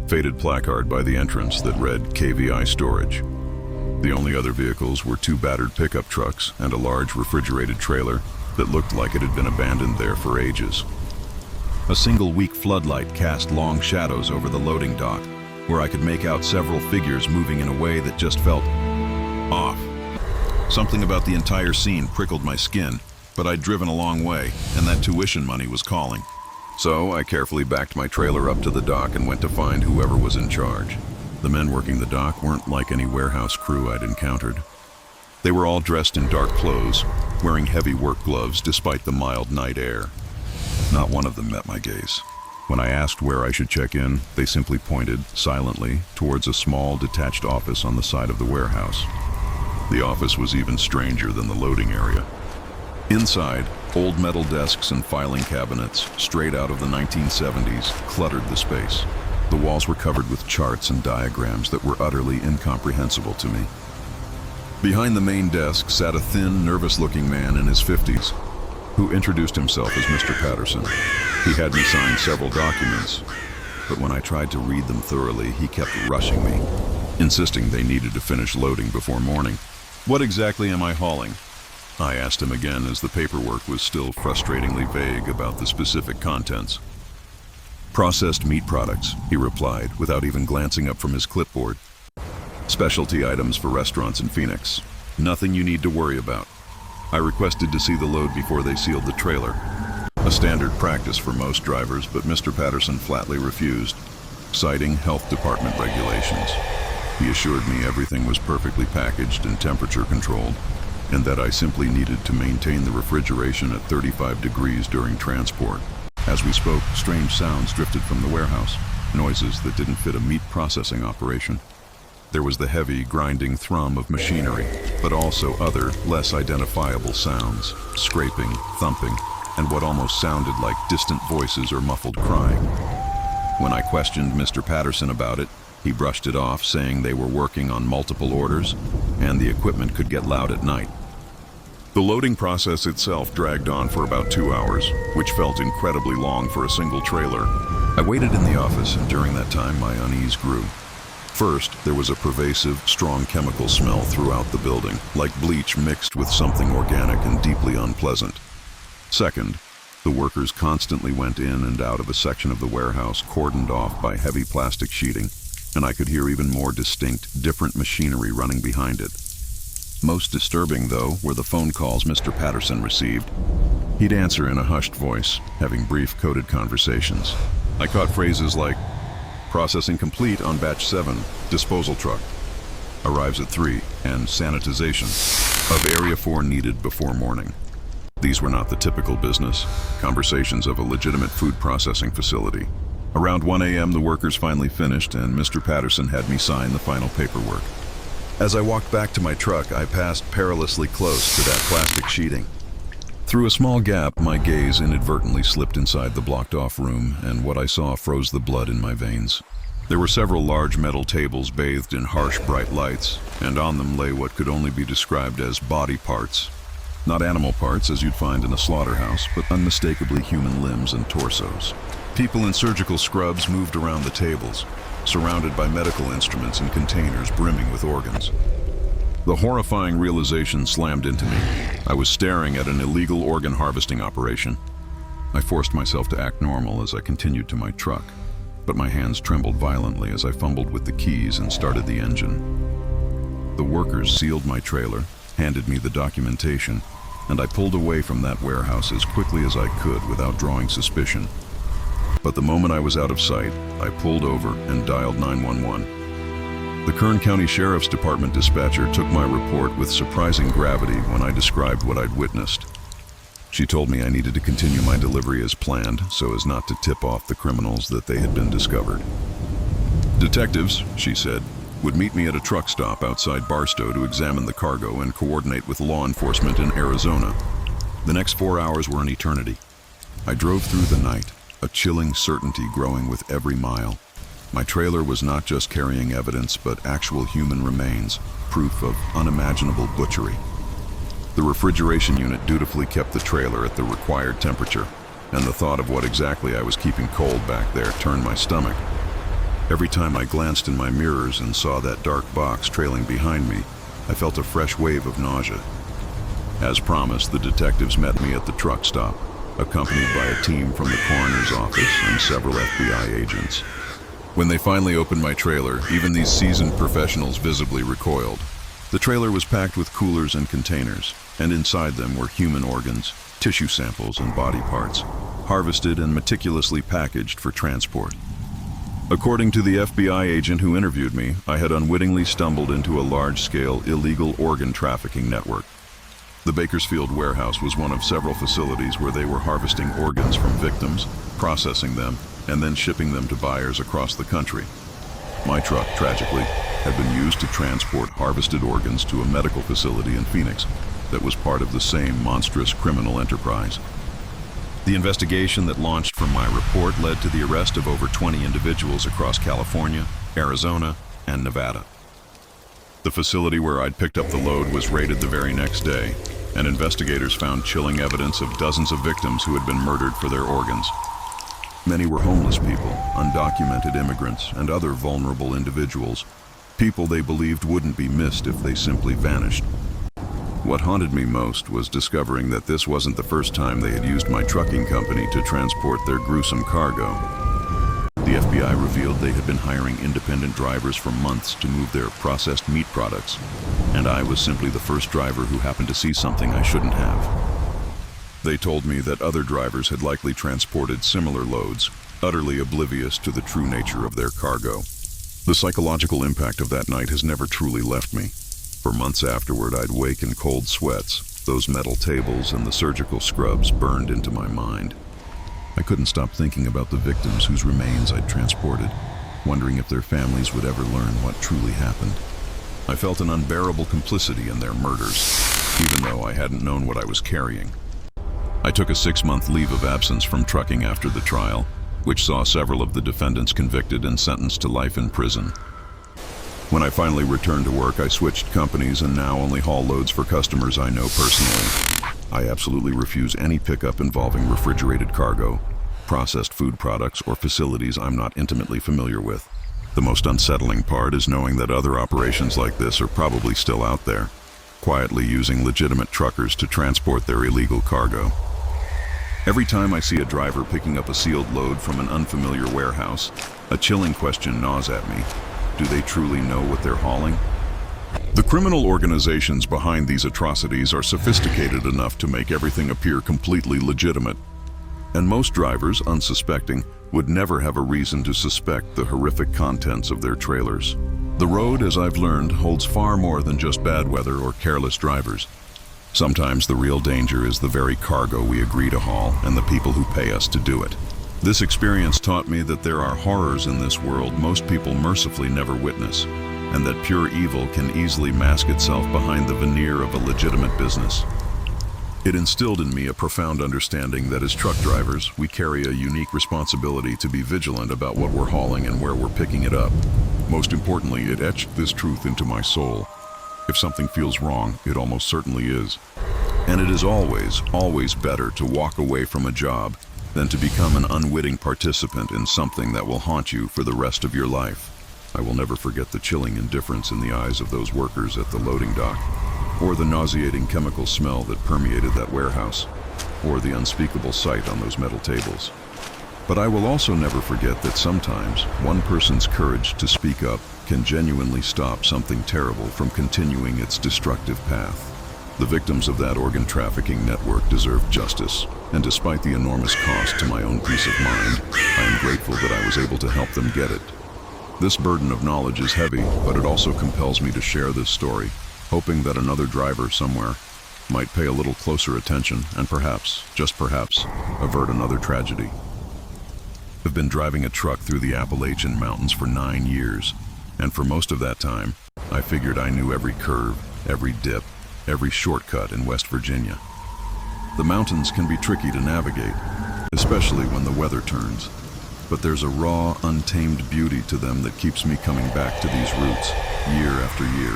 faded placard by the entrance that read KVI Storage. The only other vehicles were 2 battered pickup trucks and a large refrigerated trailer that looked like it had been abandoned there for ages. A single weak floodlight cast long shadows over the loading dock, where I could make out several figures moving in a way that just felt off. Something about the entire scene prickled my skin, but I'd driven a long way, and that tuition money was calling. So I carefully backed my trailer up to the dock and went to find whoever was in charge. The men working the dock weren't like any warehouse crew I'd encountered. They were all dressed in dark clothes, wearing heavy work gloves despite the mild night air. Not one of them met my gaze. When I asked where I should check in, they simply pointed, silently, towards a small, detached office on the side of the warehouse. The office was even stranger than the loading area. Inside, old metal desks and filing cabinets, straight out of the 1970s, cluttered the space. The walls were covered with charts and diagrams that were utterly incomprehensible to me. Behind the main desk sat a thin, nervous-looking man in his 50s, who introduced himself as Mr. Patterson. He had me sign several documents, but when I tried to read them thoroughly, he kept rushing me, insisting they needed to finish loading before morning. "What exactly am I hauling?" I asked him again, as the paperwork was still frustratingly vague about the specific contents. "Processed meat products," he replied, without even glancing up from his clipboard. "Specialty items for restaurants in Phoenix. Nothing you need to worry about." I requested to see the load before they sealed the trailer. A standard practice for most drivers, but Mr. Patterson flatly refused, citing health department regulations. He assured me everything was perfectly packaged and temperature controlled, and that I simply needed to maintain the refrigeration at 35 degrees during transport. As we spoke, strange sounds drifted from the warehouse, noises that didn't fit a meat processing operation. There was the heavy, grinding thrum of machinery, but also other, less identifiable sounds, scraping, thumping, and what almost sounded like distant voices or muffled crying. When I questioned Mr. Patterson about it, he brushed it off, saying they were working on multiple orders, and the equipment could get loud at night. The loading process itself dragged on for about 2 hours, which felt incredibly long for a single trailer. I waited in the office, and during that time my unease grew. First, there was a pervasive, strong chemical smell throughout the building, like bleach mixed with something organic and deeply unpleasant. Second, the workers constantly went in and out of a section of the warehouse cordoned off by heavy plastic sheeting, and I could hear even more distinct, different machinery running behind it. Most disturbing, though, were the phone calls Mr. Patterson received. He'd answer in a hushed voice, having brief, coded conversations. I caught phrases like, "Processing complete on batch 7, disposal truck. Arrives at 3, and sanitization of Area 4 needed before morning." These were not the typical business conversations of a legitimate food processing facility. Around 1 a.m. the workers finally finished, and Mr. Patterson had me sign the final paperwork. As I walked back to my truck, I passed perilously close to that plastic sheeting. Through a small gap, my gaze inadvertently slipped inside the blocked-off room, and what I saw froze the blood in my veins. There were several large metal tables bathed in harsh, bright lights, and on them lay what could only be described as body parts. Not animal parts, as you'd find in a slaughterhouse, but unmistakably human limbs and torsos. People in surgical scrubs moved around the tables, surrounded by medical instruments and containers brimming with organs. The horrifying realization slammed into me. I was staring at an illegal organ harvesting operation. I forced myself to act normal as I continued to my truck, but my hands trembled violently as I fumbled with the keys and started the engine. The workers sealed my trailer, handed me the documentation, and I pulled away from that warehouse as quickly as I could without drawing suspicion. But the moment I was out of sight, I pulled over and dialed 911. The Kern County Sheriff's Department dispatcher took my report with surprising gravity when I described what I'd witnessed. She told me I needed to continue my delivery as planned so as not to tip off the criminals that they had been discovered. Detectives, she said, would meet me at a truck stop outside Barstow to examine the cargo and coordinate with law enforcement in Arizona. The next 4 hours were an eternity. I drove through the night, a chilling certainty growing with every mile. My trailer was not just carrying evidence, but actual human remains, proof of unimaginable butchery. The refrigeration unit dutifully kept the trailer at the required temperature, and the thought of what exactly I was keeping cold back there turned my stomach. Every time I glanced in my mirrors and saw that dark box trailing behind me, I felt a fresh wave of nausea. As promised, the detectives met me at the truck stop, accompanied by a team from the coroner's office and several FBI agents. When they finally opened my trailer, even these seasoned professionals visibly recoiled. The trailer was packed with coolers and containers, and inside them were human organs, tissue samples, and body parts, harvested and meticulously packaged for transport. According to the FBI agent who interviewed me, I had unwittingly stumbled into a large-scale illegal organ trafficking network. The Bakersfield warehouse was one of several facilities where they were harvesting organs from victims, processing them, and then shipping them to buyers across the country. My truck, tragically, had been used to transport harvested organs to a medical facility in Phoenix that was part of the same monstrous criminal enterprise. The investigation that launched from my report led to the arrest of over 20 individuals across California, Arizona, and Nevada. The facility where I'd picked up the load was raided the very next day, and investigators found chilling evidence of dozens of victims who had been murdered for their organs. Many were homeless people, undocumented immigrants, and other vulnerable individuals, people they believed wouldn't be missed if they simply vanished. What haunted me most was discovering that this wasn't the first time they had used my trucking company to transport their gruesome cargo. The FBI revealed they had been hiring independent drivers for months to move their processed meat products, and I was simply the first driver who happened to see something I shouldn't have. They told me that other drivers had likely transported similar loads, utterly oblivious to the true nature of their cargo. The psychological impact of that night has never truly left me. For months afterward, I'd wake in cold sweats. Those metal tables and the surgical scrubs burned into my mind. I couldn't stop thinking about the victims whose remains I'd transported, wondering if their families would ever learn what truly happened. I felt an unbearable complicity in their murders, even though I hadn't known what I was carrying. I took a 6-month leave of absence from trucking after the trial, which saw several of the defendants convicted and sentenced to life in prison. When I finally returned to work, I switched companies and now only haul loads for customers I know personally. I absolutely refuse any pickup involving refrigerated cargo, processed food products, or facilities I'm not intimately familiar with. The most unsettling part is knowing that other operations like this are probably still out there, quietly using legitimate truckers to transport their illegal cargo. Every time I see a driver picking up a sealed load from an unfamiliar warehouse, a chilling question gnaws at me. Do they truly know what they're hauling? The criminal organizations behind these atrocities are sophisticated enough to make everything appear completely legitimate. And most drivers, unsuspecting, would never have a reason to suspect the horrific contents of their trailers. The road, as I've learned, holds far more than just bad weather or careless drivers. Sometimes the real danger is the very cargo we agree to haul and the people who pay us to do it. This experience taught me that there are horrors in this world most people mercifully never witness, and that pure evil can easily mask itself behind the veneer of a legitimate business. It instilled in me a profound understanding that as truck drivers, we carry a unique responsibility to be vigilant about what we're hauling and where we're picking it up. Most importantly, it etched this truth into my soul. If something feels wrong, it almost certainly is. And it is always, always better to walk away from a job than to become an unwitting participant in something that will haunt you for the rest of your life. I will never forget the chilling indifference in the eyes of those workers at the loading dock, or the nauseating chemical smell that permeated that warehouse, or the unspeakable sight on those metal tables. But I will also never forget that sometimes one person's courage to speak up can genuinely stop something terrible from continuing its destructive path. The victims of that organ trafficking network deserve justice, and despite the enormous cost to my own peace of mind, I am grateful that I was able to help them get it. This burden of knowledge is heavy, but it also compels me to share this story, hoping that another driver somewhere might pay a little closer attention and perhaps, just perhaps, avert another tragedy. I've been driving a truck through the Appalachian Mountains for 9 years, and for most of that time, I figured I knew every curve, every dip, every shortcut in West Virginia. The mountains can be tricky to navigate, especially when the weather turns, but there's a raw, untamed beauty to them that keeps me coming back to these routes year after year.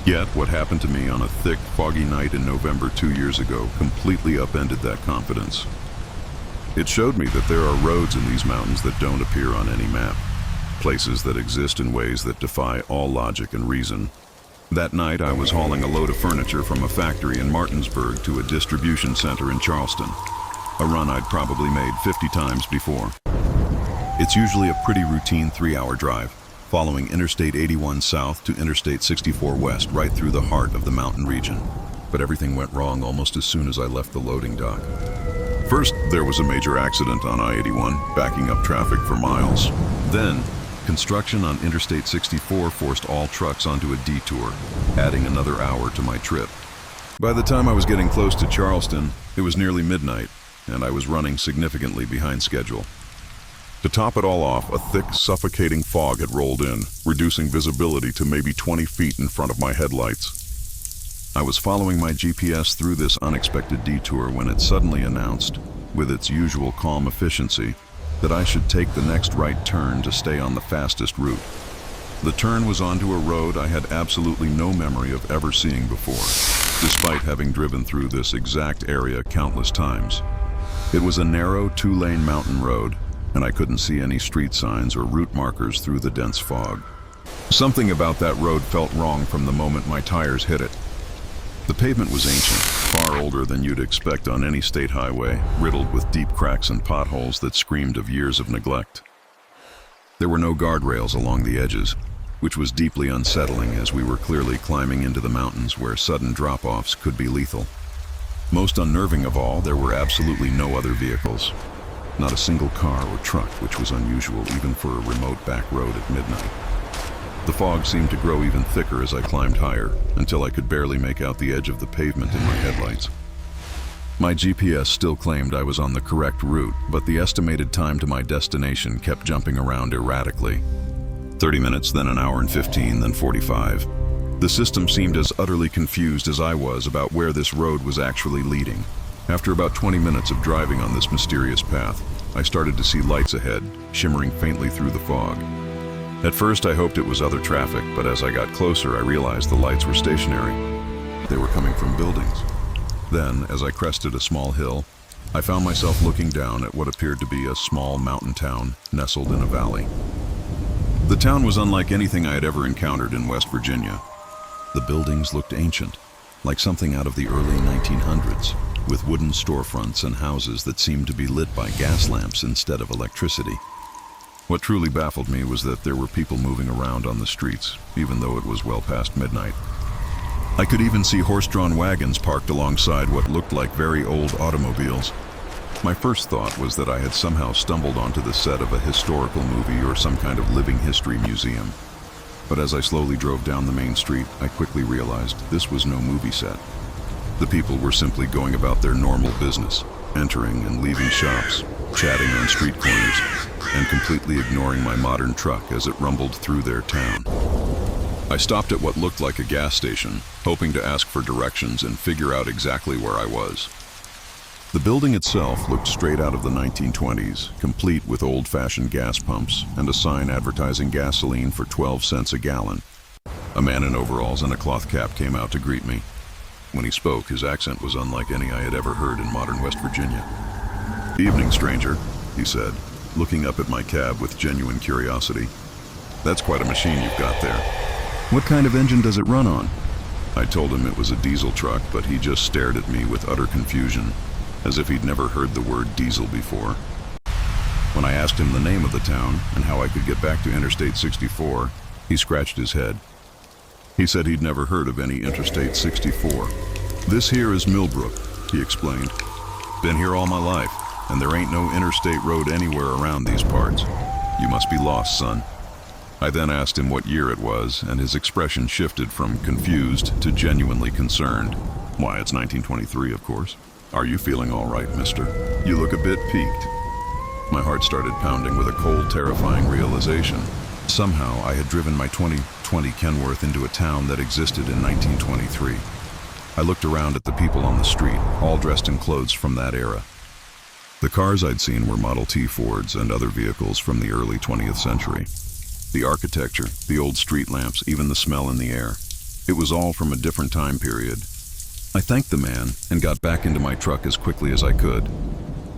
Yet, what happened to me on a thick, foggy night in November 2 years ago completely upended that confidence. It showed me that there are roads in these mountains that don't appear on any map, places that exist in ways that defy all logic and reason. That night, I was hauling a load of furniture from a factory in Martinsburg to a distribution center in Charleston, a run I'd probably made 50 times before. It's usually a pretty routine 3-hour drive, following Interstate 81 south to Interstate 64 west, right through the heart of the mountain region. But everything went wrong almost as soon as I left the loading dock. First, there was a major accident on I-81, backing up traffic for miles. Then, construction on Interstate 64 forced all trucks onto a detour, adding another hour to my trip. By the time I was getting close to Charleston, it was nearly midnight, and I was running significantly behind schedule. To top it all off, a thick, suffocating fog had rolled in, reducing visibility to maybe 20 feet in front of my headlights. I was following my GPS through this unexpected detour when it suddenly announced, with its usual calm efficiency, that I should take the next right turn to stay on the fastest route. The turn was onto a road I had absolutely no memory of ever seeing before, despite having driven through this exact area countless times. It was a narrow, two-lane mountain road, and I couldn't see any street signs or route markers through the dense fog. Something about that road felt wrong from the moment my tires hit it. The pavement was ancient, far older than you'd expect on any state highway, riddled with deep cracks and potholes that screamed of years of neglect. There were no guardrails along the edges, which was deeply unsettling as we were clearly climbing into the mountains where sudden drop-offs could be lethal. Most unnerving of all, there were absolutely no other vehicles. Not a single car or truck, which was unusual even for a remote back road at midnight. The fog seemed to grow even thicker as I climbed higher, until I could barely make out the edge of the pavement in my headlights. My GPS still claimed I was on the correct route, but the estimated time to my destination kept jumping around erratically. 30 minutes, then an hour and 15, then 45. The system seemed as utterly confused as I was about where this road was actually leading. After about 20 minutes of driving on this mysterious path, I started to see lights ahead, shimmering faintly through the fog. At first I hoped it was other traffic, but as I got closer I realized the lights were stationary. They were coming from buildings. Then, as I crested a small hill, I found myself looking down at what appeared to be a small mountain town nestled in a valley. The town was unlike anything I had ever encountered in West Virginia. The buildings looked ancient, like something out of the early 1900s, with wooden storefronts and houses that seemed to be lit by gas lamps instead of electricity. What truly baffled me was that there were people moving around on the streets, even though it was well past midnight. I could even see horse-drawn wagons parked alongside what looked like very old automobiles. My first thought was that I had somehow stumbled onto the set of a historical movie or some kind of living history museum. But as I slowly drove down the main street, I quickly realized this was no movie set. The people were simply going about their normal business, entering and leaving shops, chatting on street corners, and completely ignoring my modern truck as it rumbled through their town. I stopped at what looked like a gas station, hoping to ask for directions and figure out exactly where I was. The building itself looked straight out of the 1920s, complete with old-fashioned gas pumps and a sign advertising gasoline for 12 cents a gallon. A man in overalls and a cloth cap came out to greet me. When he spoke, his accent was unlike any I had ever heard in modern West Virginia. "Evening, stranger," he said, looking up at my cab with genuine curiosity. "That's quite a machine you've got there. What kind of engine does it run on?" I told him it was a diesel truck, but he just stared at me with utter confusion, as if he'd never heard the word diesel before. When I asked him the name of the town and how I could get back to Interstate 64, he scratched his head. He said he'd never heard of any Interstate 64. "This here is Millbrook," he explained. "Been here all my life, and there ain't no interstate road anywhere around these parts. You must be lost, son." I then asked him what year it was, and his expression shifted from confused to genuinely concerned. "Why, it's 1923, of course. Are you feeling all right, mister? You look a bit peaked." My heart started pounding with a cold, terrifying realization. Somehow, I had driven my 2020 Kenworth into a town that existed in 1923. I looked around at the people on the street, all dressed in clothes from that era. The cars I'd seen were Model T Fords and other vehicles from the early 20th century. The architecture, the old street lamps, even the smell in the air. It was all from a different time period. I thanked the man and got back into my truck as quickly as I could.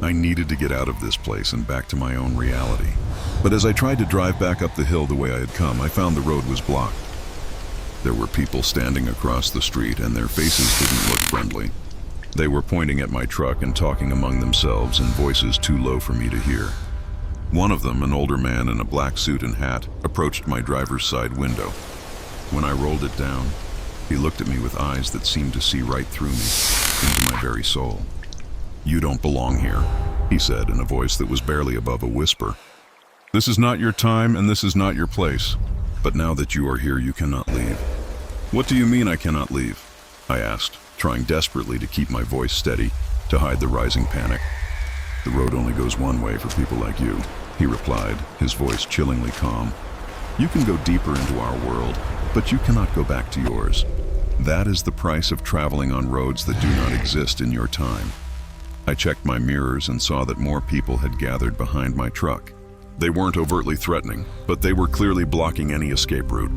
I needed to get out of this place and back to my own reality. But as I tried to drive back up the hill the way I had come, I found the road was blocked. There were people standing across the street, and their faces didn't look friendly. They were pointing at my truck and talking among themselves in voices too low for me to hear. One of them, an older man in a black suit and hat, approached my driver's side window. When I rolled it down, he looked at me with eyes that seemed to see right through me, into my very soul. "You don't belong here," he said in a voice that was barely above a whisper. "This is not your time and this is not your place. But now that you are here, you cannot leave." "What do you mean I cannot leave?" I asked, trying desperately to keep my voice steady, to hide the rising panic. "The road only goes one way for people like you," he replied, his voice chillingly calm. "You can go deeper into our world, but you cannot go back to yours. That is the price of traveling on roads that do not exist in your time." I checked my mirrors and saw that more people had gathered behind my truck. They weren't overtly threatening, but they were clearly blocking any escape route.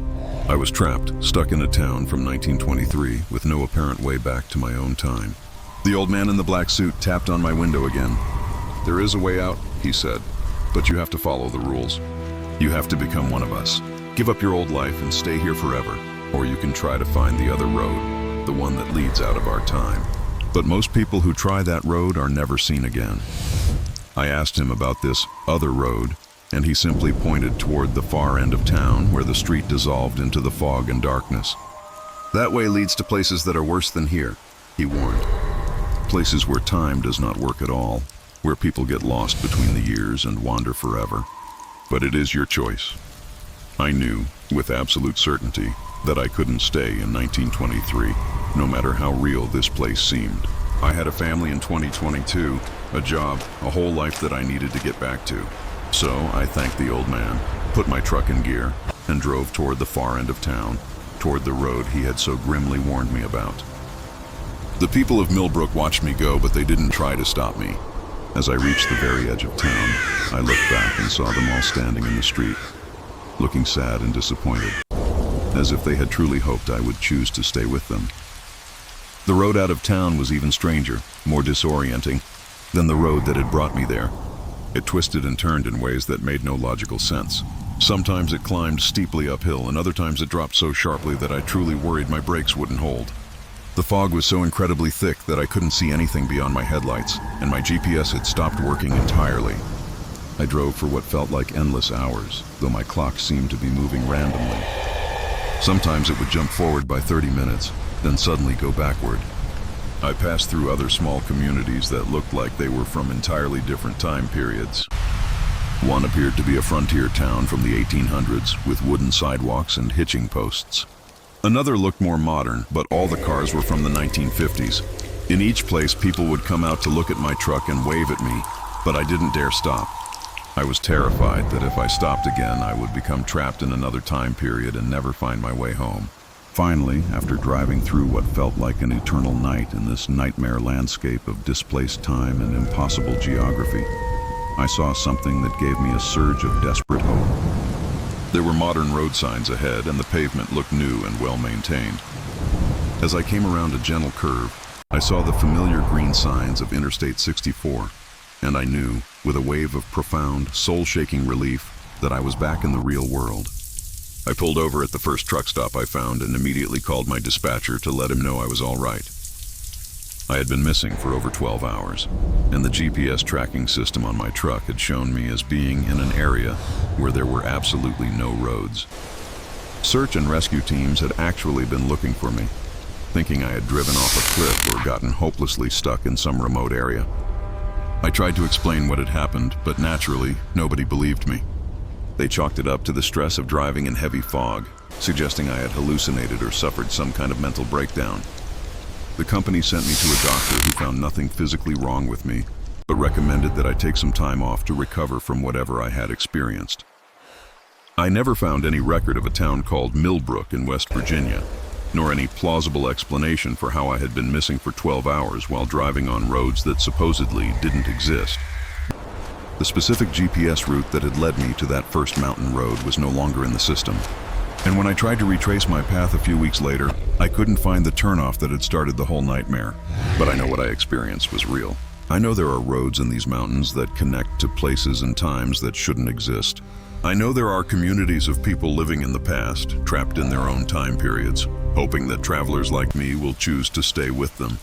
I was trapped, stuck in a town from 1923 with no apparent way back to my own time. The old man in the black suit tapped on my window again. "There is a way out," he said, "but you have to follow the rules. You have to become one of us. Give up your old life and stay here forever, or you can try to find the other road, the one that leads out of our time. But most people who try that road are never seen again." I asked him about this other road, and he simply pointed toward the far end of town where the street dissolved into the fog and darkness. "That way leads to places that are worse than here," he warned. "Places where time does not work at all, where people get lost between the years and wander forever. But it is your choice." I knew, with absolute certainty, that I couldn't stay in 1923, no matter how real this place seemed. I had a family in 2022, a job, a whole life that I needed to get back to. So I thanked the old man, put my truck in gear, and drove toward the far end of town, toward the road he had so grimly warned me about. The people of Millbrook watched me go, but they didn't try to stop me. As I reached the very edge of town, I looked back and saw them all standing in the street, looking sad and disappointed, as if they had truly hoped I would choose to stay with them. The road out of town was even stranger, more disorienting, than the road that had brought me there. It twisted and turned in ways that made no logical sense. Sometimes it climbed steeply uphill, and other times it dropped so sharply that I truly worried my brakes wouldn't hold. The fog was so incredibly thick that I couldn't see anything beyond my headlights, and my GPS had stopped working entirely. I drove for what felt like endless hours, though my clock seemed to be moving randomly. Sometimes it would jump forward by 30 minutes, then suddenly go backward. I passed through other small communities that looked like they were from entirely different time periods. One appeared to be a frontier town from the 1800s with wooden sidewalks and hitching posts. Another looked more modern, but all the cars were from the 1950s. In each place, people would come out to look at my truck and wave at me, but I didn't dare stop. I was terrified that if I stopped again, I would become trapped in another time period and never find my way home. Finally, after driving through what felt like an eternal night in this nightmare landscape of displaced time and impossible geography, I saw something that gave me a surge of desperate hope. There were modern road signs ahead, and the pavement looked new and well-maintained. As I came around a gentle curve, I saw the familiar green signs of Interstate 64, and I knew, with a wave of profound, soul-shaking relief, that I was back in the real world. I pulled over at the first truck stop I found and immediately called my dispatcher to let him know I was all right. I had been missing for over 12 hours, and the GPS tracking system on my truck had shown me as being in an area where there were absolutely no roads. Search and rescue teams had actually been looking for me, thinking I had driven off a cliff or gotten hopelessly stuck in some remote area. I tried to explain what had happened, but naturally, nobody believed me. They chalked it up to the stress of driving in heavy fog, suggesting I had hallucinated or suffered some kind of mental breakdown. The company sent me to a doctor who found nothing physically wrong with me, but recommended that I take some time off to recover from whatever I had experienced. I never found any record of a town called Millbrook in West Virginia, nor any plausible explanation for how I had been missing for 12 hours while driving on roads that supposedly didn't exist. The specific GPS route that had led me to that first mountain road was no longer in the system, and when I tried to retrace my path a few weeks later, I couldn't find the turnoff that had started the whole nightmare. But I know what I experienced was real. I know there are roads in these mountains that connect to places and times that shouldn't exist. I know there are communities of people living in the past, trapped in their own time periods, hoping that travelers like me will choose to stay with them.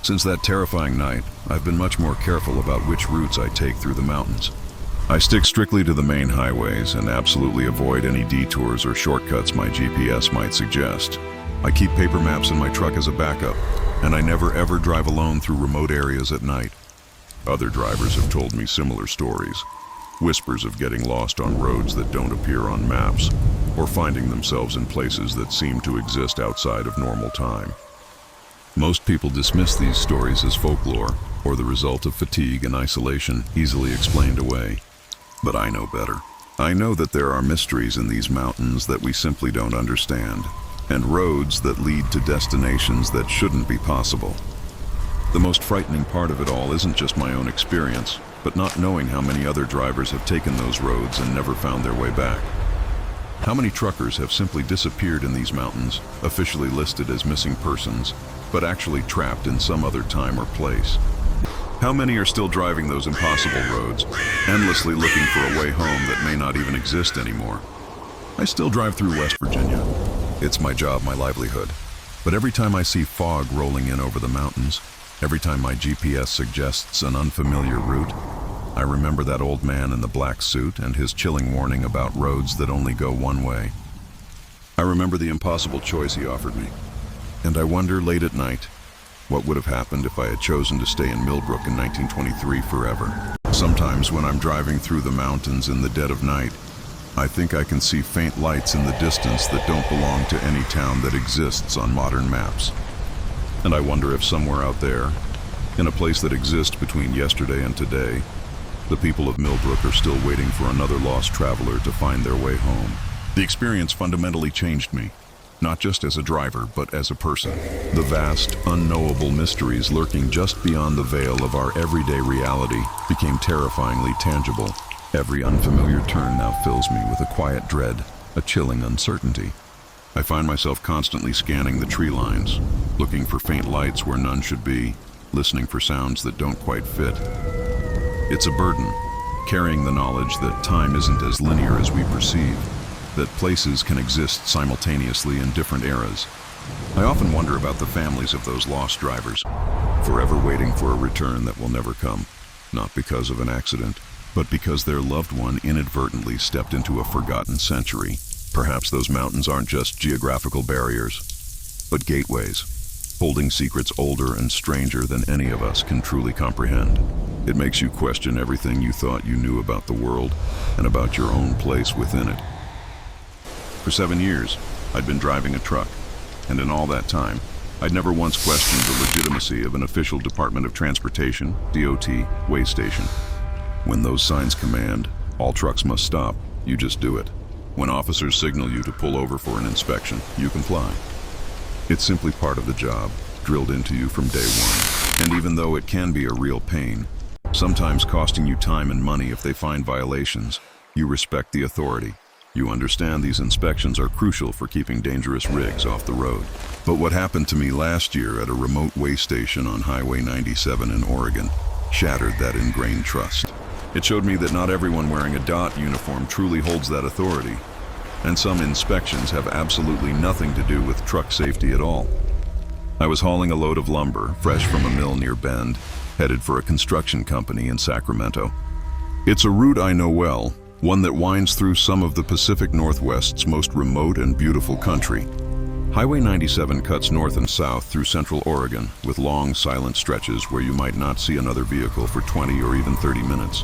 Since that terrifying night, I've been much more careful about which routes I take through the mountains. I stick strictly to the main highways and absolutely avoid any detours or shortcuts my GPS might suggest. I keep paper maps in my truck as a backup, and I never ever drive alone through remote areas at night. Other drivers have told me similar stories. Whispers of getting lost on roads that don't appear on maps, or finding themselves in places that seem to exist outside of normal time. Most people dismiss these stories as folklore or the result of fatigue and isolation easily explained away. But I know better. I know that there are mysteries in these mountains that we simply don't understand, and roads that lead to destinations that shouldn't be possible. The most frightening part of it all isn't just my own experience, but not knowing how many other drivers have taken those roads and never found their way back. How many truckers have simply disappeared in these mountains, officially listed as missing persons, but actually trapped in some other time or place? How many are still driving those impossible roads, endlessly looking for a way home that may not even exist anymore? I still drive through West Virginia. It's my job, my livelihood. But every time I see fog rolling in over the mountains, every time my GPS suggests an unfamiliar route, I remember that old man in the black suit and his chilling warning about roads that only go one way. I remember the impossible choice he offered me. And I wonder late at night, what would have happened if I had chosen to stay in Millbrook in 1923 forever? Sometimes when I'm driving through the mountains in the dead of night, I think I can see faint lights in the distance that don't belong to any town that exists on modern maps. And I wonder if somewhere out there, in a place that exists between yesterday and today, the people of Millbrook are still waiting for another lost traveler to find their way home. The experience fundamentally changed me, not just as a driver, but as a person. The vast, unknowable mysteries lurking just beyond the veil of our everyday reality became terrifyingly tangible. Every unfamiliar turn now fills me with a quiet dread, a chilling uncertainty. I find myself constantly scanning the tree lines, looking for faint lights where none should be, listening for sounds that don't quite fit. It's a burden, carrying the knowledge that time isn't as linear as we perceive, that places can exist simultaneously in different eras. I often wonder about the families of those lost drivers, forever waiting for a return that will never come, not because of an accident, but because their loved one inadvertently stepped into a forgotten century. Perhaps those mountains aren't just geographical barriers, but gateways, holding secrets older and stranger than any of us can truly comprehend. It makes you question everything you thought you knew about the world and about your own place within it. For 7 years, I'd been driving a truck, and in all that time, I'd never once questioned the legitimacy of an official Department of Transportation, DOT, way station. When those signs command, all trucks must stop, you just do it. When officers signal you to pull over for an inspection, you comply. It's simply part of the job, drilled into you from day one. And even though it can be a real pain, sometimes costing you time and money if they find violations, you respect the authority. You understand these inspections are crucial for keeping dangerous rigs off the road. But what happened to me last year at a remote way station on Highway 97 in Oregon shattered that ingrained trust. It showed me that not everyone wearing a DOT uniform truly holds that authority, and some inspections have absolutely nothing to do with truck safety at all. I was hauling a load of lumber, fresh from a mill near Bend, headed for a construction company in Sacramento. It's a route I know well, one that winds through some of the Pacific Northwest's most remote and beautiful country. Highway 97 cuts north and south through central Oregon, with long, silent stretches where you might not see another vehicle for 20 or even 30 minutes.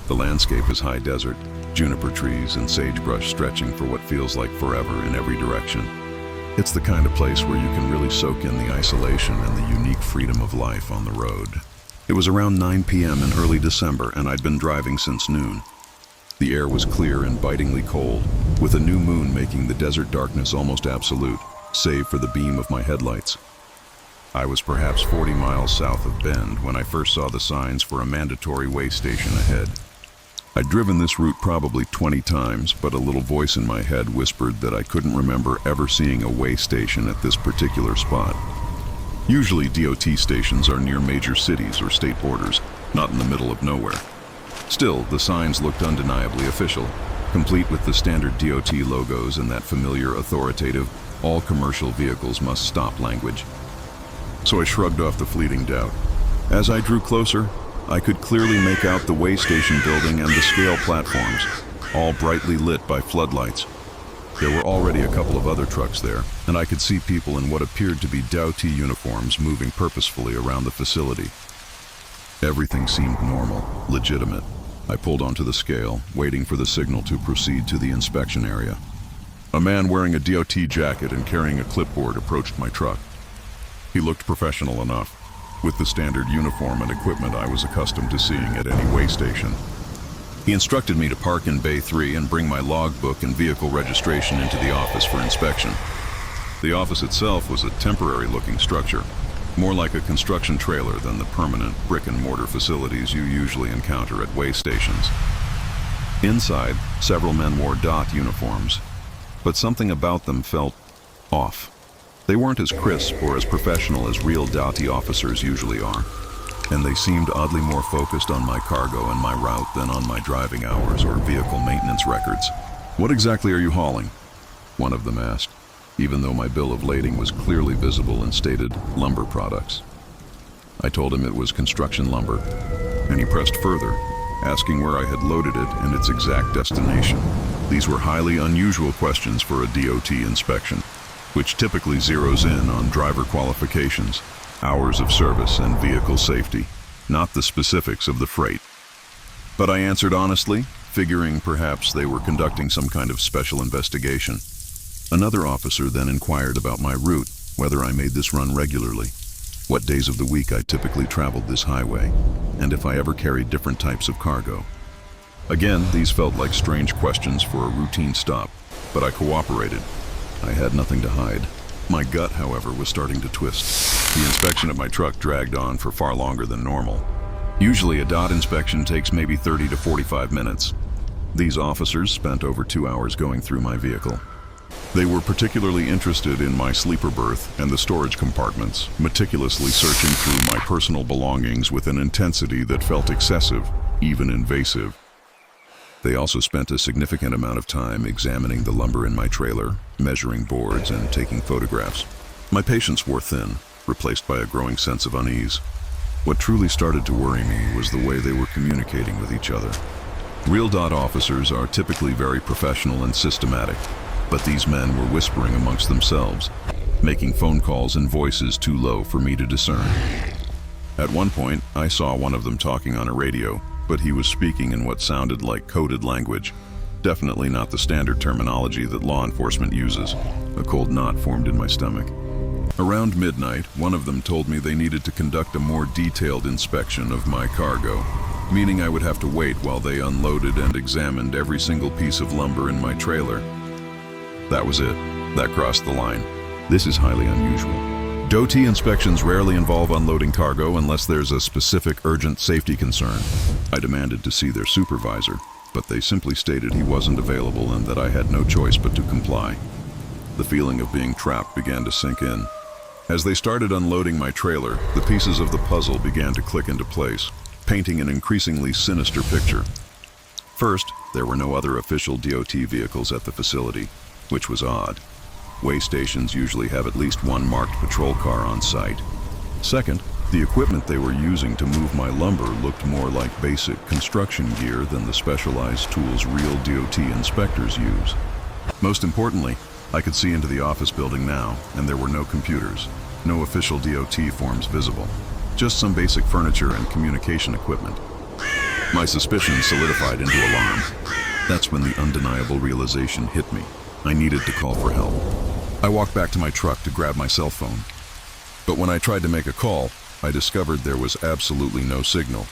The landscape is high desert, juniper trees and sagebrush stretching for what feels like forever in every direction. It's the kind of place where you can really soak in the isolation and the unique freedom of life on the road. It was around 9 p.m. in early December, and I'd been driving since noon. The air was clear and bitingly cold, with a new moon making the desert darkness almost absolute, save for the beam of my headlights. I was perhaps 40 miles south of Bend when I first saw the signs for a mandatory way station ahead. I'd driven this route probably 20 times, but a little voice in my head whispered that I couldn't remember ever seeing a way station at this particular spot. Usually DOT stations are near major cities or state borders, not in the middle of nowhere. Still, the signs looked undeniably official, complete with the standard DOT logos and that familiar, authoritative, all commercial vehicles must stop language. So I shrugged off the fleeting doubt. As I drew closer, I could clearly make out the way station building and the scale platforms, all brightly lit by floodlights. There were already a couple of other trucks there, and I could see people in what appeared to be DOT uniforms moving purposefully around the facility. Everything seemed normal, legitimate. I pulled onto the scale, waiting for the signal to proceed to the inspection area. A man wearing a DOT jacket and carrying a clipboard approached my truck. He looked professional enough, with the standard uniform and equipment I was accustomed to seeing at any way station. He instructed me to park in Bay 3 and bring my logbook and vehicle registration into the office for inspection. The office itself was a temporary-looking structure, more like a construction trailer than the permanent brick-and-mortar facilities you usually encounter at way stations. Inside, several men wore DOT uniforms, but something about them felt off. They weren't as crisp or as professional as real DOT officers usually are, and they seemed oddly more focused on my cargo and my route than on my driving hours or vehicle maintenance records. "What exactly are you hauling?" one of them asked, even though my bill of lading was clearly visible and stated lumber products. I told him it was construction lumber, and he pressed further, asking where I had loaded it and its exact destination. These were highly unusual questions for a DOT inspection, which typically zeroes in on driver qualifications, hours of service, and vehicle safety, not the specifics of the freight. But I answered honestly, figuring perhaps they were conducting some kind of special investigation. Another officer then inquired about my route, whether I made this run regularly, what days of the week I typically traveled this highway, and if I ever carried different types of cargo. Again, these felt like strange questions for a routine stop, but I cooperated. I had nothing to hide. My gut, however, was starting to twist. The inspection of my truck dragged on for far longer than normal. Usually a DOT inspection takes maybe 30 to 45 minutes. These officers spent over 2 hours going through my vehicle. They were particularly interested in my sleeper berth and the storage compartments, meticulously searching through my personal belongings with an intensity that felt excessive, even invasive. They also spent a significant amount of time examining the lumber in my trailer, measuring boards, and taking photographs. My patience wore thin, replaced by a growing sense of unease. What truly started to worry me was the way they were communicating with each other. Real DOT officers are typically very professional and systematic, but these men were whispering amongst themselves, making phone calls in voices too low for me to discern. At one point, I saw one of them talking on a radio, but he was speaking in what sounded like coded language, definitely not the standard terminology that law enforcement uses. A cold knot formed in my stomach. Around midnight, one of them told me they needed to conduct a more detailed inspection of my cargo, meaning I would have to wait while they unloaded and examined every single piece of lumber in my trailer. That was it. That crossed the line. This is highly unusual. DOT inspections rarely involve unloading cargo unless there's a specific urgent safety concern. I demanded to see their supervisor, but they simply stated he wasn't available and that I had no choice but to comply. The feeling of being trapped began to sink in. As they started unloading my trailer, the pieces of the puzzle began to click into place, painting an increasingly sinister picture. First, there were no other official DOT vehicles at the facility, which was odd. Way stations usually have at least one marked patrol car on site. Second, the equipment they were using to move my lumber looked more like basic construction gear than the specialized tools real DOT inspectors use. Most importantly, I could see into the office building now, and there were no computers, no official DOT forms visible, just some basic furniture and communication equipment. My suspicions solidified into alarm. That's when the undeniable realization hit me. I needed to call for help. I walked back to my truck to grab my cell phone. But when I tried to make a call, I discovered there was absolutely no signal.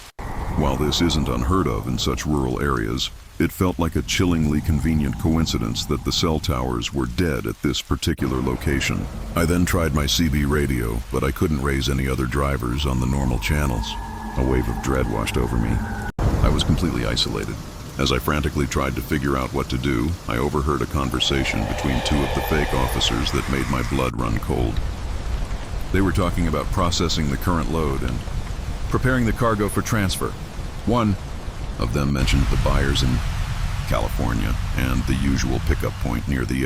While this isn't unheard of in such rural areas, it felt like a chillingly convenient coincidence that the cell towers were dead at this particular location. I then tried my CB radio, but I couldn't raise any other drivers on the normal channels. A wave of dread washed over me. I was completely isolated. As I frantically tried to figure out what to do, I overheard a conversation between two of the fake officers that made my blood run cold. They were talking about processing the current load and preparing the cargo for transfer. One of them mentioned the buyers in California and the usual pickup point near the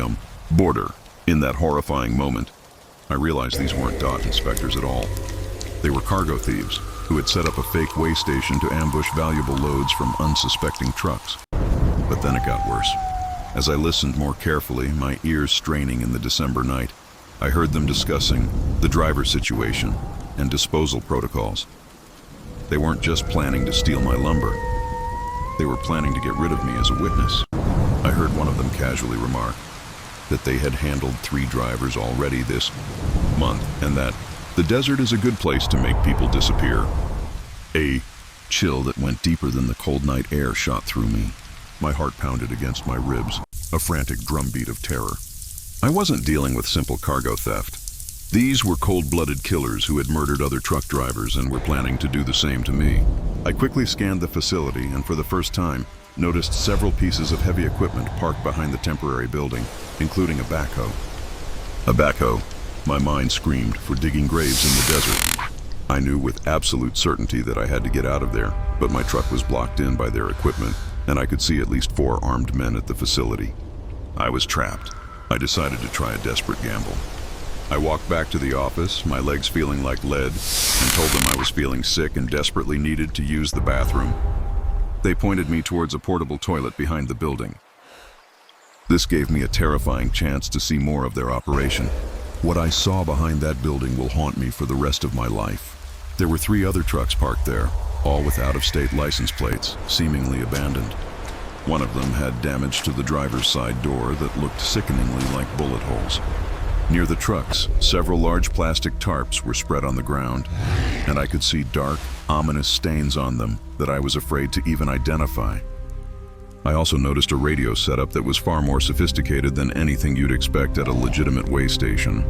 border. In that horrifying moment, I realized these weren't DOT inspectors at all. They were cargo thieves who had set up a fake way station to ambush valuable loads from unsuspecting trucks. But then it got worse. As I listened more carefully, my ears straining in the December night, I heard them discussing the driver situation and disposal protocols. They weren't just planning to steal my lumber. They were planning to get rid of me as a witness. I heard one of them casually remark that they had handled 3 drivers already this month, and that The desert is a good place to make people disappear. A chill that went deeper than the cold night air shot through me. My heart pounded against my ribs, a frantic drumbeat of terror. I wasn't dealing with simple cargo theft. These were cold-blooded killers who had murdered other truck drivers and were planning to do the same to me. I quickly scanned the facility and for the first time noticed several pieces of heavy equipment parked behind the temporary building, including a backhoe. A backhoe. My mind screamed for digging graves in the desert. I knew with absolute certainty that I had to get out of there, but my truck was blocked in by their equipment, and I could see at least 4 armed men at the facility. I was trapped. I decided to try a desperate gamble. I walked back to the office, my legs feeling like lead, and told them I was feeling sick and desperately needed to use the bathroom. They pointed me towards a portable toilet behind the building. This gave me a terrifying chance to see more of their operation. What I saw behind that building will haunt me for the rest of my life. There were 3 other trucks parked there, all with out-of-state license plates, seemingly abandoned. One of them had damage to the driver's side door that looked sickeningly like bullet holes. Near the trucks, several large plastic tarps were spread on the ground, and I could see dark, ominous stains on them that I was afraid to even identify. I also noticed a radio setup that was far more sophisticated than anything you'd expect at a legitimate way station.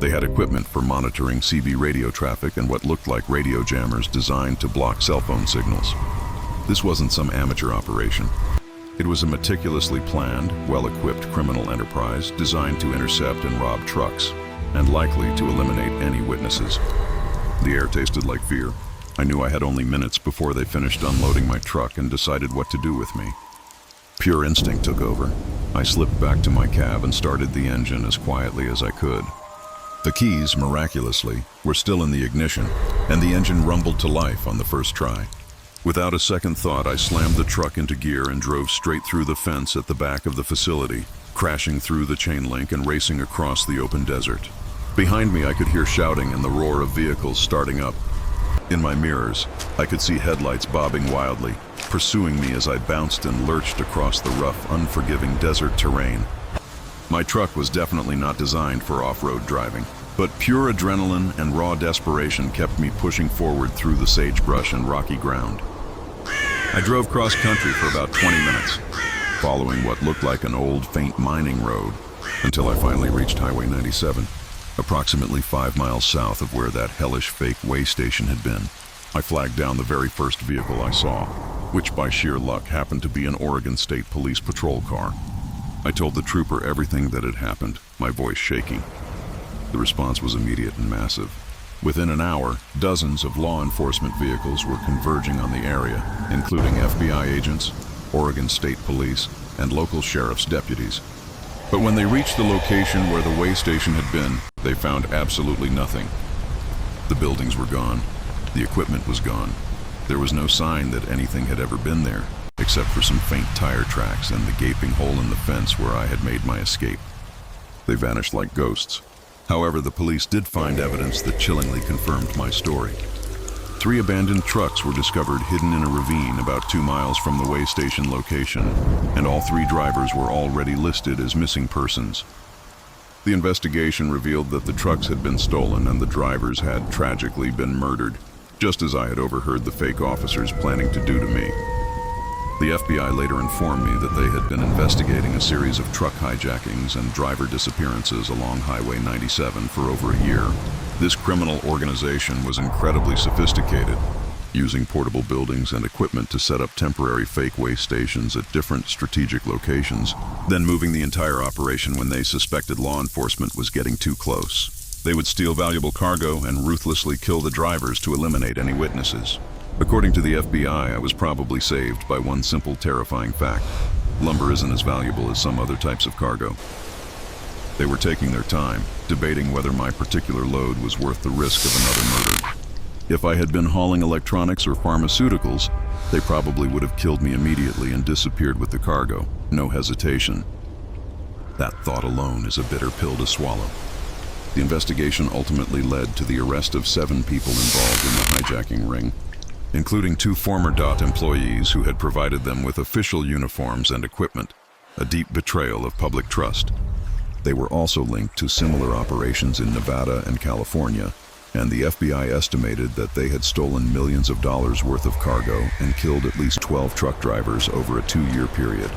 They had equipment for monitoring CB radio traffic and what looked like radio jammers designed to block cell phone signals. This wasn't some amateur operation. It was a meticulously planned, well-equipped criminal enterprise designed to intercept and rob trucks, and likely to eliminate any witnesses. The air tasted like fear. I knew I had only minutes before they finished unloading my truck and decided what to do with me. Pure instinct took over. I slipped back to my cab and started the engine as quietly as I could. The keys, miraculously, were still in the ignition, and the engine rumbled to life on the first try. Without a second thought, I slammed the truck into gear and drove straight through the fence at the back of the facility, crashing through the chain link and racing across the open desert. Behind me, I could hear shouting and the roar of vehicles starting up. In my mirrors, I could see headlights bobbing wildly, pursuing me as I bounced and lurched across the rough, unforgiving desert terrain. My truck was definitely not designed for off-road driving, but pure adrenaline and raw desperation kept me pushing forward through the sagebrush and rocky ground. I drove cross-country for about 20 minutes, following what looked like an old, faint mining road, until I finally reached Highway 97, approximately 5 miles south of where that hellish fake way station had been. I flagged down the very first vehicle I saw, which by sheer luck happened to be an Oregon State Police patrol car. I told the trooper everything that had happened, my voice shaking. The response was immediate and massive. Within an hour, dozens of law enforcement vehicles were converging on the area, including FBI agents, Oregon State Police, and local sheriff's deputies. But when they reached the location where the way station had been, they found absolutely nothing. The buildings were gone. The equipment was gone. There was no sign that anything had ever been there, except for some faint tire tracks and the gaping hole in the fence where I had made my escape. They vanished like ghosts. However, the police did find evidence that chillingly confirmed my story. 3 abandoned trucks were discovered hidden in a ravine about 2 miles from the way station location, and all 3 drivers were already listed as missing persons. The investigation revealed that the trucks had been stolen and the drivers had tragically been murdered, just as I had overheard the fake officers planning to do to me. The FBI later informed me that they had been investigating a series of truck hijackings and driver disappearances along Highway 97 for over a year. This criminal organization was incredibly sophisticated, using portable buildings and equipment to set up temporary fake way stations at different strategic locations, then moving the entire operation when they suspected law enforcement was getting too close. They would steal valuable cargo and ruthlessly kill the drivers to eliminate any witnesses. According to the FBI, I was probably saved by one simple, terrifying fact. Lumber isn't as valuable as some other types of cargo. They were taking their time, debating whether my particular load was worth the risk of another murder. If I had been hauling electronics or pharmaceuticals, they probably would have killed me immediately and disappeared with the cargo, no hesitation. That thought alone is a bitter pill to swallow. The investigation ultimately led to the arrest of 7 people involved in the hijacking ring, including 2 former DOT employees who had provided them with official uniforms and equipment, a deep betrayal of public trust. They were also linked to similar operations in Nevada and California, and the FBI estimated that they had stolen millions of dollars worth of cargo and killed at least 12 truck drivers over a 2-year period.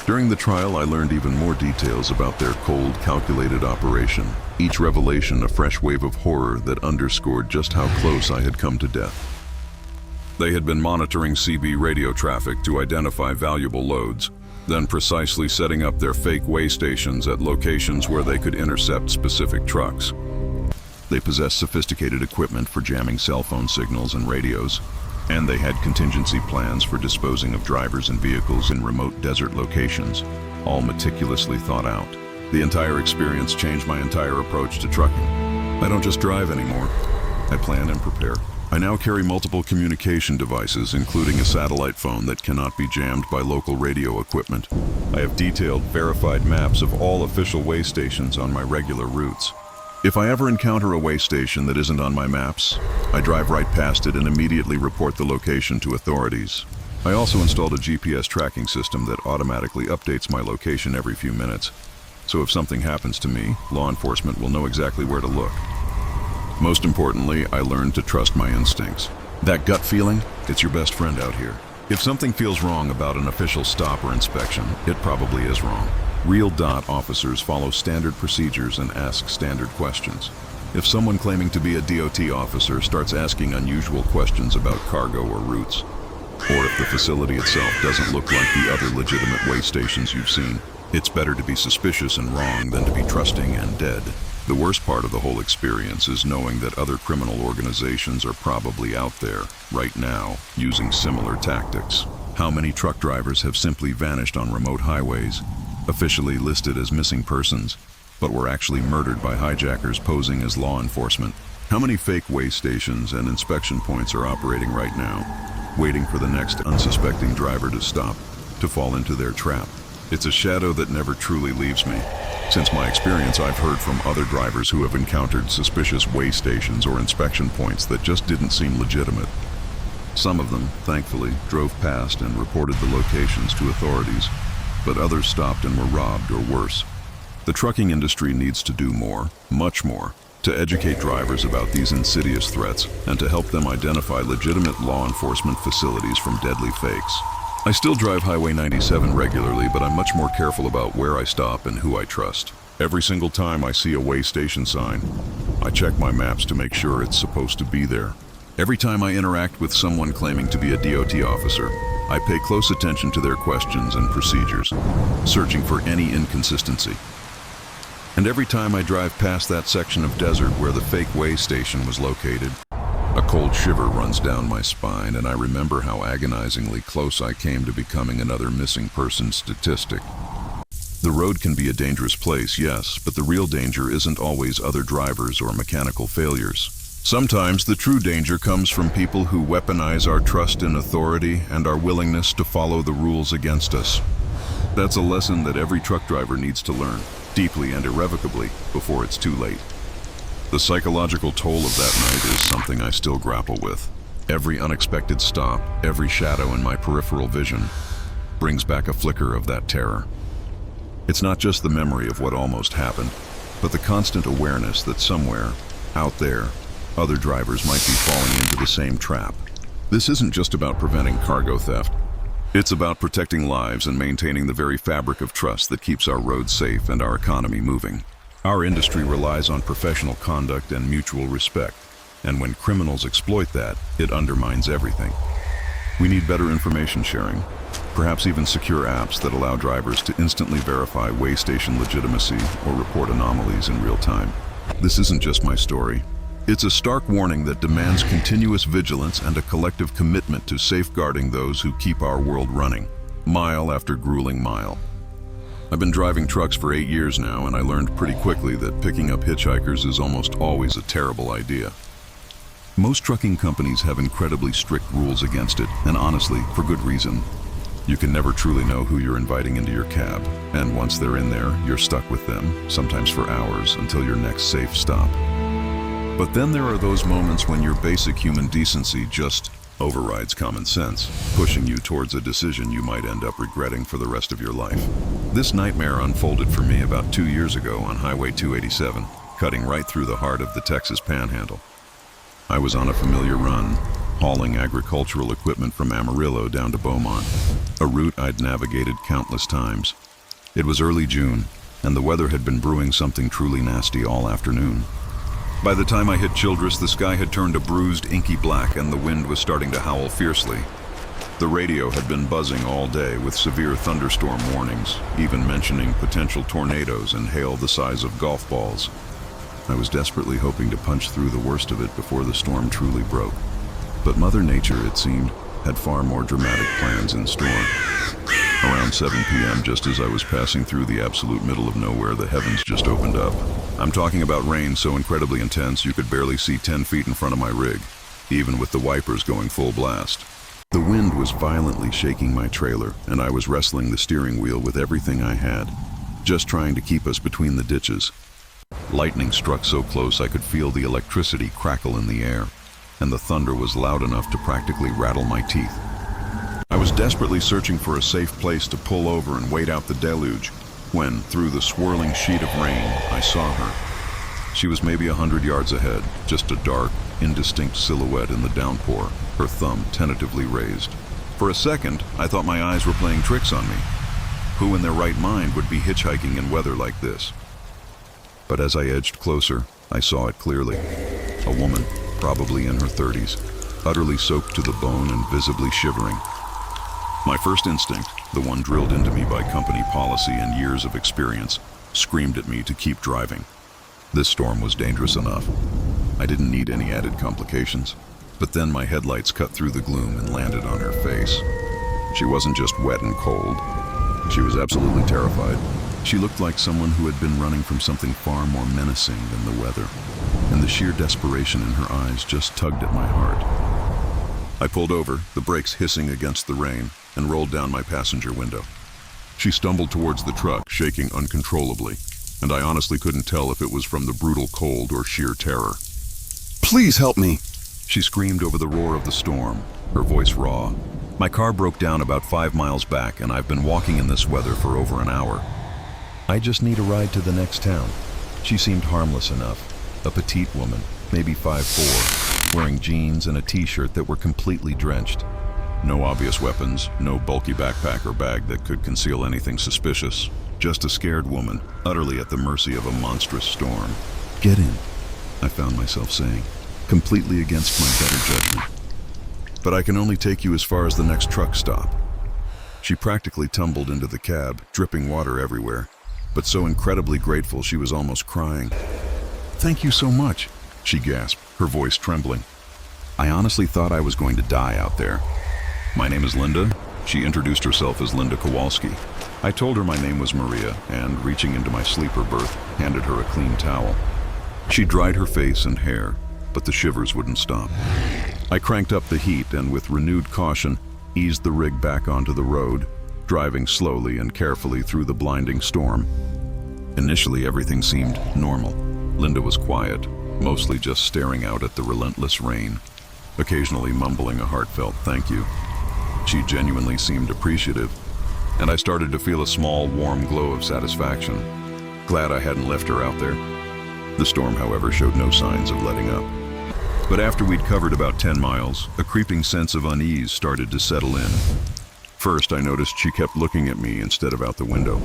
During the trial, I learned even more details about their cold, calculated operation, each revelation a fresh wave of horror that underscored just how close I had come to death. They had been monitoring CB radio traffic to identify valuable loads, then precisely setting up their fake weigh stations at locations where they could intercept specific trucks. They possessed sophisticated equipment for jamming cell phone signals and radios, and they had contingency plans for disposing of drivers and vehicles in remote desert locations, all meticulously thought out. The entire experience changed my entire approach to trucking. I don't just drive anymore. I plan and prepare. I now carry multiple communication devices, including a satellite phone that cannot be jammed by local radio equipment. I have detailed, verified maps of all official weigh stations on my regular routes. If I ever encounter a weigh station that isn't on my maps, I drive right past it and immediately report the location to authorities. I also installed a GPS tracking system that automatically updates my location every few minutes. So if something happens to me, law enforcement will know exactly where to look. Most importantly, I learned to trust my instincts. That gut feeling, it's your best friend out here. If something feels wrong about an official stop or inspection, it probably is wrong. Real DOT officers follow standard procedures and ask standard questions. If someone claiming to be a DOT officer starts asking unusual questions about cargo or routes, or if the facility itself doesn't look like the other legitimate weigh stations you've seen, it's better to be suspicious and wrong than to be trusting and dead. The worst part of the whole experience is knowing that other criminal organizations are probably out there, right now, using similar tactics. How many truck drivers have simply vanished on remote highways, officially listed as missing persons, but were actually murdered by hijackers posing as law enforcement? How many fake weigh stations and inspection points are operating right now, waiting for the next unsuspecting driver to stop, to fall into their trap? It's a shadow that never truly leaves me. Since my experience, I've heard from other drivers who have encountered suspicious weigh stations or inspection points that just didn't seem legitimate. Some of them, thankfully, drove past and reported the locations to authorities, but others stopped and were robbed or worse. The trucking industry needs to do more, much more, to educate drivers about these insidious threats and to help them identify legitimate law enforcement facilities from deadly fakes. I still drive Highway 97 regularly, but I'm much more careful about where I stop and who I trust. Every single time I see a weigh station sign, I check my maps to make sure it's supposed to be there. Every time I interact with someone claiming to be a DOT officer, I pay close attention to their questions and procedures, searching for any inconsistency. And every time I drive past that section of desert where the fake weigh station was located, a cold shiver runs down my spine, and I remember how agonizingly close I came to becoming another missing person statistic. The road can be a dangerous place, yes, but the real danger isn't always other drivers or mechanical failures. Sometimes the true danger comes from people who weaponize our trust in authority and our willingness to follow the rules against us. That's a lesson that every truck driver needs to learn, deeply and irrevocably, before it's too late. The psychological toll of that night is something I still grapple with. Every unexpected stop, every shadow in my peripheral vision, brings back a flicker of that terror. It's not just the memory of what almost happened, but the constant awareness that somewhere, out there, other drivers might be falling into the same trap. This isn't just about preventing cargo theft. It's about protecting lives and maintaining the very fabric of trust that keeps our roads safe and our economy moving. Our industry relies on professional conduct and mutual respect, and when criminals exploit that, it undermines everything. We need better information sharing, perhaps even secure apps that allow drivers to instantly verify weigh station legitimacy or report anomalies in real time. This isn't just my story. It's a stark warning that demands continuous vigilance and a collective commitment to safeguarding those who keep our world running, mile after grueling mile. I've been driving trucks for 8 years now, and I learned pretty quickly that picking up hitchhikers is almost always a terrible idea. Most trucking companies have incredibly strict rules against it, and honestly, for good reason. You can never truly know who you're inviting into your cab, and once they're in there, you're stuck with them, sometimes for hours, until your next safe stop. But then there are those moments when your basic human decency just overrides common sense, pushing you towards a decision you might end up regretting for the rest of your life. This nightmare unfolded for me about 2 years ago on Highway 287. cutting right through the heart of the Texas Panhandle. I was on a familiar run, hauling agricultural equipment from Amarillo down to Beaumont, a route I'd navigated countless times. It was early June, and the weather had been brewing something truly nasty all afternoon. By the time I hit Childress, the sky had turned a bruised, inky black, and the wind was starting to howl fiercely. The radio had been buzzing all day with severe thunderstorm warnings, even mentioning potential tornadoes and hail the size of golf balls. I was desperately hoping to punch through the worst of it before the storm truly broke. But Mother Nature, it seemed, had far more dramatic plans in store. Around 7 p.m., just as I was passing through the absolute middle of nowhere, the heavens just opened up. I'm talking about rain so incredibly intense you could barely see 10 feet in front of my rig, even with the wipers going full blast. The wind was violently shaking my trailer, and I was wrestling the steering wheel with everything I had, just trying to keep us between the ditches. Lightning struck so close I could feel the electricity crackle in the air, and the thunder was loud enough to practically rattle my teeth. I was desperately searching for a safe place to pull over and wait out the deluge, when, through the swirling sheet of rain, I saw her. She was maybe 100 yards ahead, just a dark, indistinct silhouette in the downpour, her thumb tentatively raised. For a second, I thought my eyes were playing tricks on me. Who in their right mind would be hitchhiking in weather like this? But as I edged closer, I saw it clearly. A woman, probably in her 30s, utterly soaked to the bone and visibly shivering. My first instinct, the one drilled into me by company policy and years of experience, screamed at me to keep driving. This storm was dangerous enough. I didn't need any added complications. But then my headlights cut through the gloom and landed on her face. She wasn't just wet and cold. She was absolutely terrified. She looked like someone who had been running from something far more menacing than the weather, and the sheer desperation in her eyes just tugged at my heart. I pulled over, the brakes hissing against the rain, and rolled down my passenger window. She stumbled towards the truck, shaking uncontrollably, and I honestly couldn't tell if it was from the brutal cold or sheer terror. "Please help me!" She screamed over the roar of the storm, her voice raw. My car broke down about 5 miles back, and I've been walking in this weather for over an hour. "I just need a ride to the next town." She seemed harmless enough, a petite woman, maybe 5'4", wearing jeans and a t-shirt that were completely drenched. No obvious weapons, no bulky backpack or bag that could conceal anything suspicious. Just a scared woman, utterly at the mercy of a monstrous storm. "Get in," I found myself saying, completely against my better judgment. "But I can only take you as far as the next truck stop." She practically tumbled into the cab, dripping water everywhere, but so incredibly grateful she was almost crying. "Thank you so much," she gasped, her voice trembling. I honestly thought I was going to die out there. "My name is Linda." She introduced herself as Linda Kowalski. I told her my name was Maria, and reaching into my sleeper berth, handed her a clean towel. She dried her face and hair, but the shivers wouldn't stop. I cranked up the heat and with renewed caution, eased the rig back onto the road, driving slowly and carefully through the blinding storm. Initially, everything seemed normal. Linda was quiet, mostly just staring out at the relentless rain, occasionally mumbling a heartfelt thank you. She genuinely seemed appreciative, and I started to feel a small, warm glow of satisfaction. Glad I hadn't left her out there. The storm, however, showed no signs of letting up. But after we'd covered about 10 miles, a creeping sense of unease started to settle in. First, I noticed she kept looking at me instead of out the window.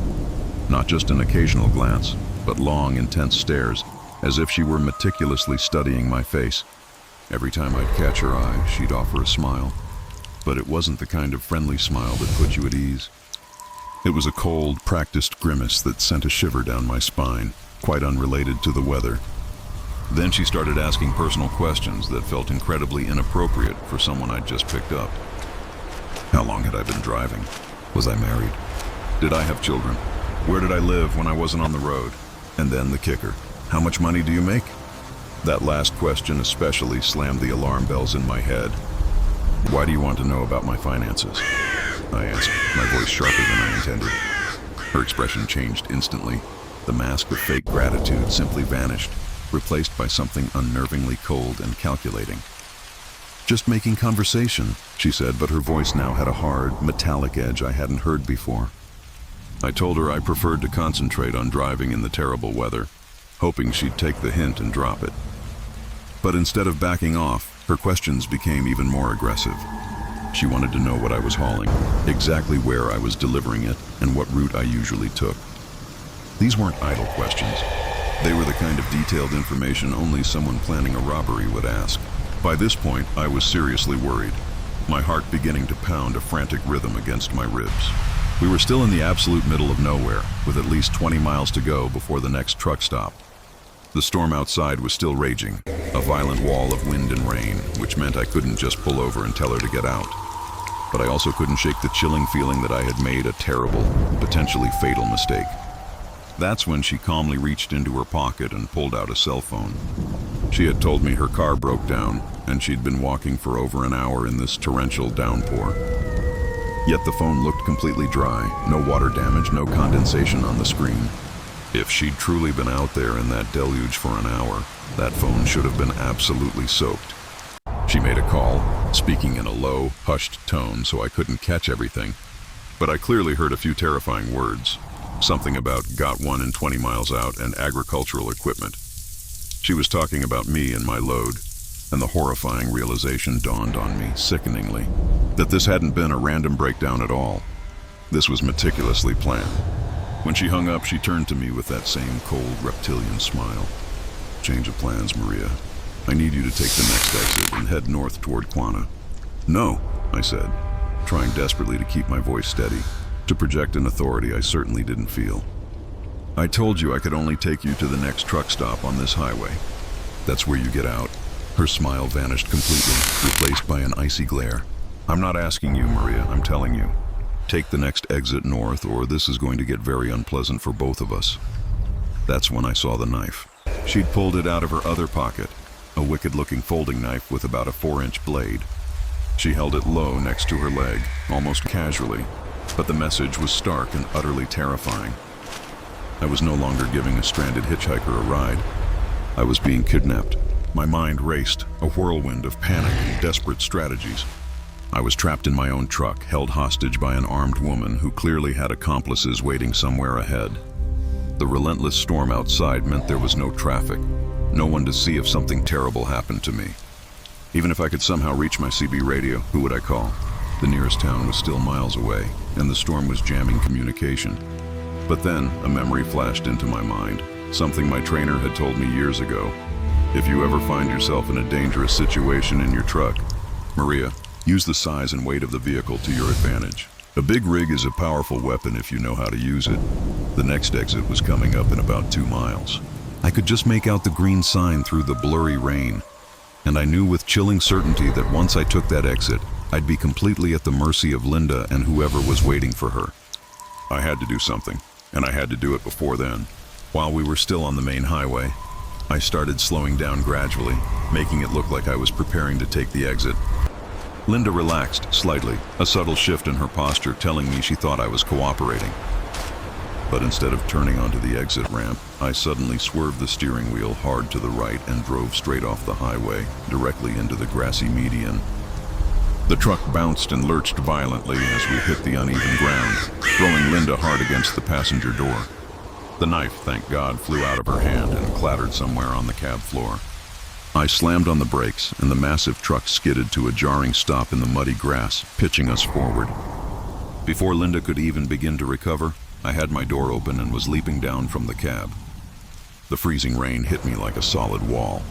Not just an occasional glance, but long, intense stares, as if she were meticulously studying my face. Every time I'd catch her eye, she'd offer a smile. But it wasn't the kind of friendly smile that put you at ease. It was a cold, practiced grimace that sent a shiver down my spine, quite unrelated to the weather. Then she started asking personal questions that felt incredibly inappropriate for someone I'd just picked up. How long had I been driving? Was I married? Did I have children? Where did I live when I wasn't on the road? And then the kicker, how much money do you make? That last question especially slammed the alarm bells in my head. "Why do you want to know about my finances?" I asked, my voice sharper than I intended. Her expression changed instantly. The mask of fake gratitude simply vanished, replaced by something unnervingly cold and calculating. "Just making conversation," she said, but her voice now had a hard, metallic edge I hadn't heard before. I told her I preferred to concentrate on driving in the terrible weather. hoping she'd take the hint and drop it. But instead of backing off, her questions became even more aggressive. She wanted to know what I was hauling, exactly where I was delivering it, and what route I usually took. These weren't idle questions. They were the kind of detailed information only someone planning a robbery would ask. By this point, I was seriously worried, my heart beginning to pound a frantic rhythm against my ribs. We were still in the absolute middle of nowhere, with at least 20 miles to go before the next truck stop. The storm outside was still raging, a violent wall of wind and rain, which meant I couldn't just pull over and tell her to get out. But I also couldn't shake the chilling feeling that I had made a terrible, potentially fatal mistake. That's when she calmly reached into her pocket and pulled out a cell phone. She had told me her car broke down, and she'd been walking for over an hour in this torrential downpour. Yet the phone looked completely dry, no water damage, no condensation on the screen. If she'd truly been out there in that deluge for an hour, that phone should have been absolutely soaked. She made a call, speaking in a low, hushed tone so I couldn't catch everything, but I clearly heard a few terrifying words. Something about got one in 20 miles out and agricultural equipment. She was talking about me and my load, and the horrifying realization dawned on me, sickeningly, that this hadn't been a random breakdown at all. This was meticulously planned. When she hung up, she turned to me with that same cold, reptilian smile. Change of plans, Maria. I need you to take the next exit and head north toward Quanah. No, I said, trying desperately to keep my voice steady, to project an authority I certainly didn't feel. I told you I could only take you to the next truck stop on this highway. That's where you get out. Her smile vanished completely, replaced by an icy glare. I'm not asking you, Maria, I'm telling you. Take the next exit north, or this is going to get very unpleasant for both of us. That's when I saw the knife. She'd pulled it out of her other pocket, a wicked-looking folding knife with about a 4-inch blade. She held it low next to her leg, almost casually, but the message was stark and utterly terrifying. I was no longer giving a stranded hitchhiker a ride. I was being kidnapped. My mind raced, a whirlwind of panic and desperate strategies. I was trapped in my own truck, held hostage by an armed woman who clearly had accomplices waiting somewhere ahead. The relentless storm outside meant there was no traffic, no one to see if something terrible happened to me. Even if I could somehow reach my CB radio, who would I call? The nearest town was still miles away, and the storm was jamming communication. But then, a memory flashed into my mind, something my trainer had told me years ago. If you ever find yourself in a dangerous situation in your truck, Maria, use the size and weight of the vehicle to your advantage. A big rig is a powerful weapon if you know how to use it. The next exit was coming up in about 2 miles. I could just make out the green sign through the blurry rain, and I knew with chilling certainty that once I took that exit, I'd be completely at the mercy of Linda and whoever was waiting for her. I had to do something, and I had to do it before then. While we were still on the main highway, I started slowing down gradually, making it look like I was preparing to take the exit. Linda relaxed slightly, a subtle shift in her posture telling me she thought I was cooperating. But instead of turning onto the exit ramp, I suddenly swerved the steering wheel hard to the right and drove straight off the highway, directly into the grassy median. The truck bounced and lurched violently as we hit the uneven ground, throwing Linda hard against the passenger door. The knife, thank God, flew out of her hand and clattered somewhere on the cab floor. I slammed on the brakes, and the massive truck skidded to a jarring stop in the muddy grass, pitching us forward. Before Linda could even begin to recover, I had my door open and was leaping down from the cab. The freezing rain hit me like a solid wall,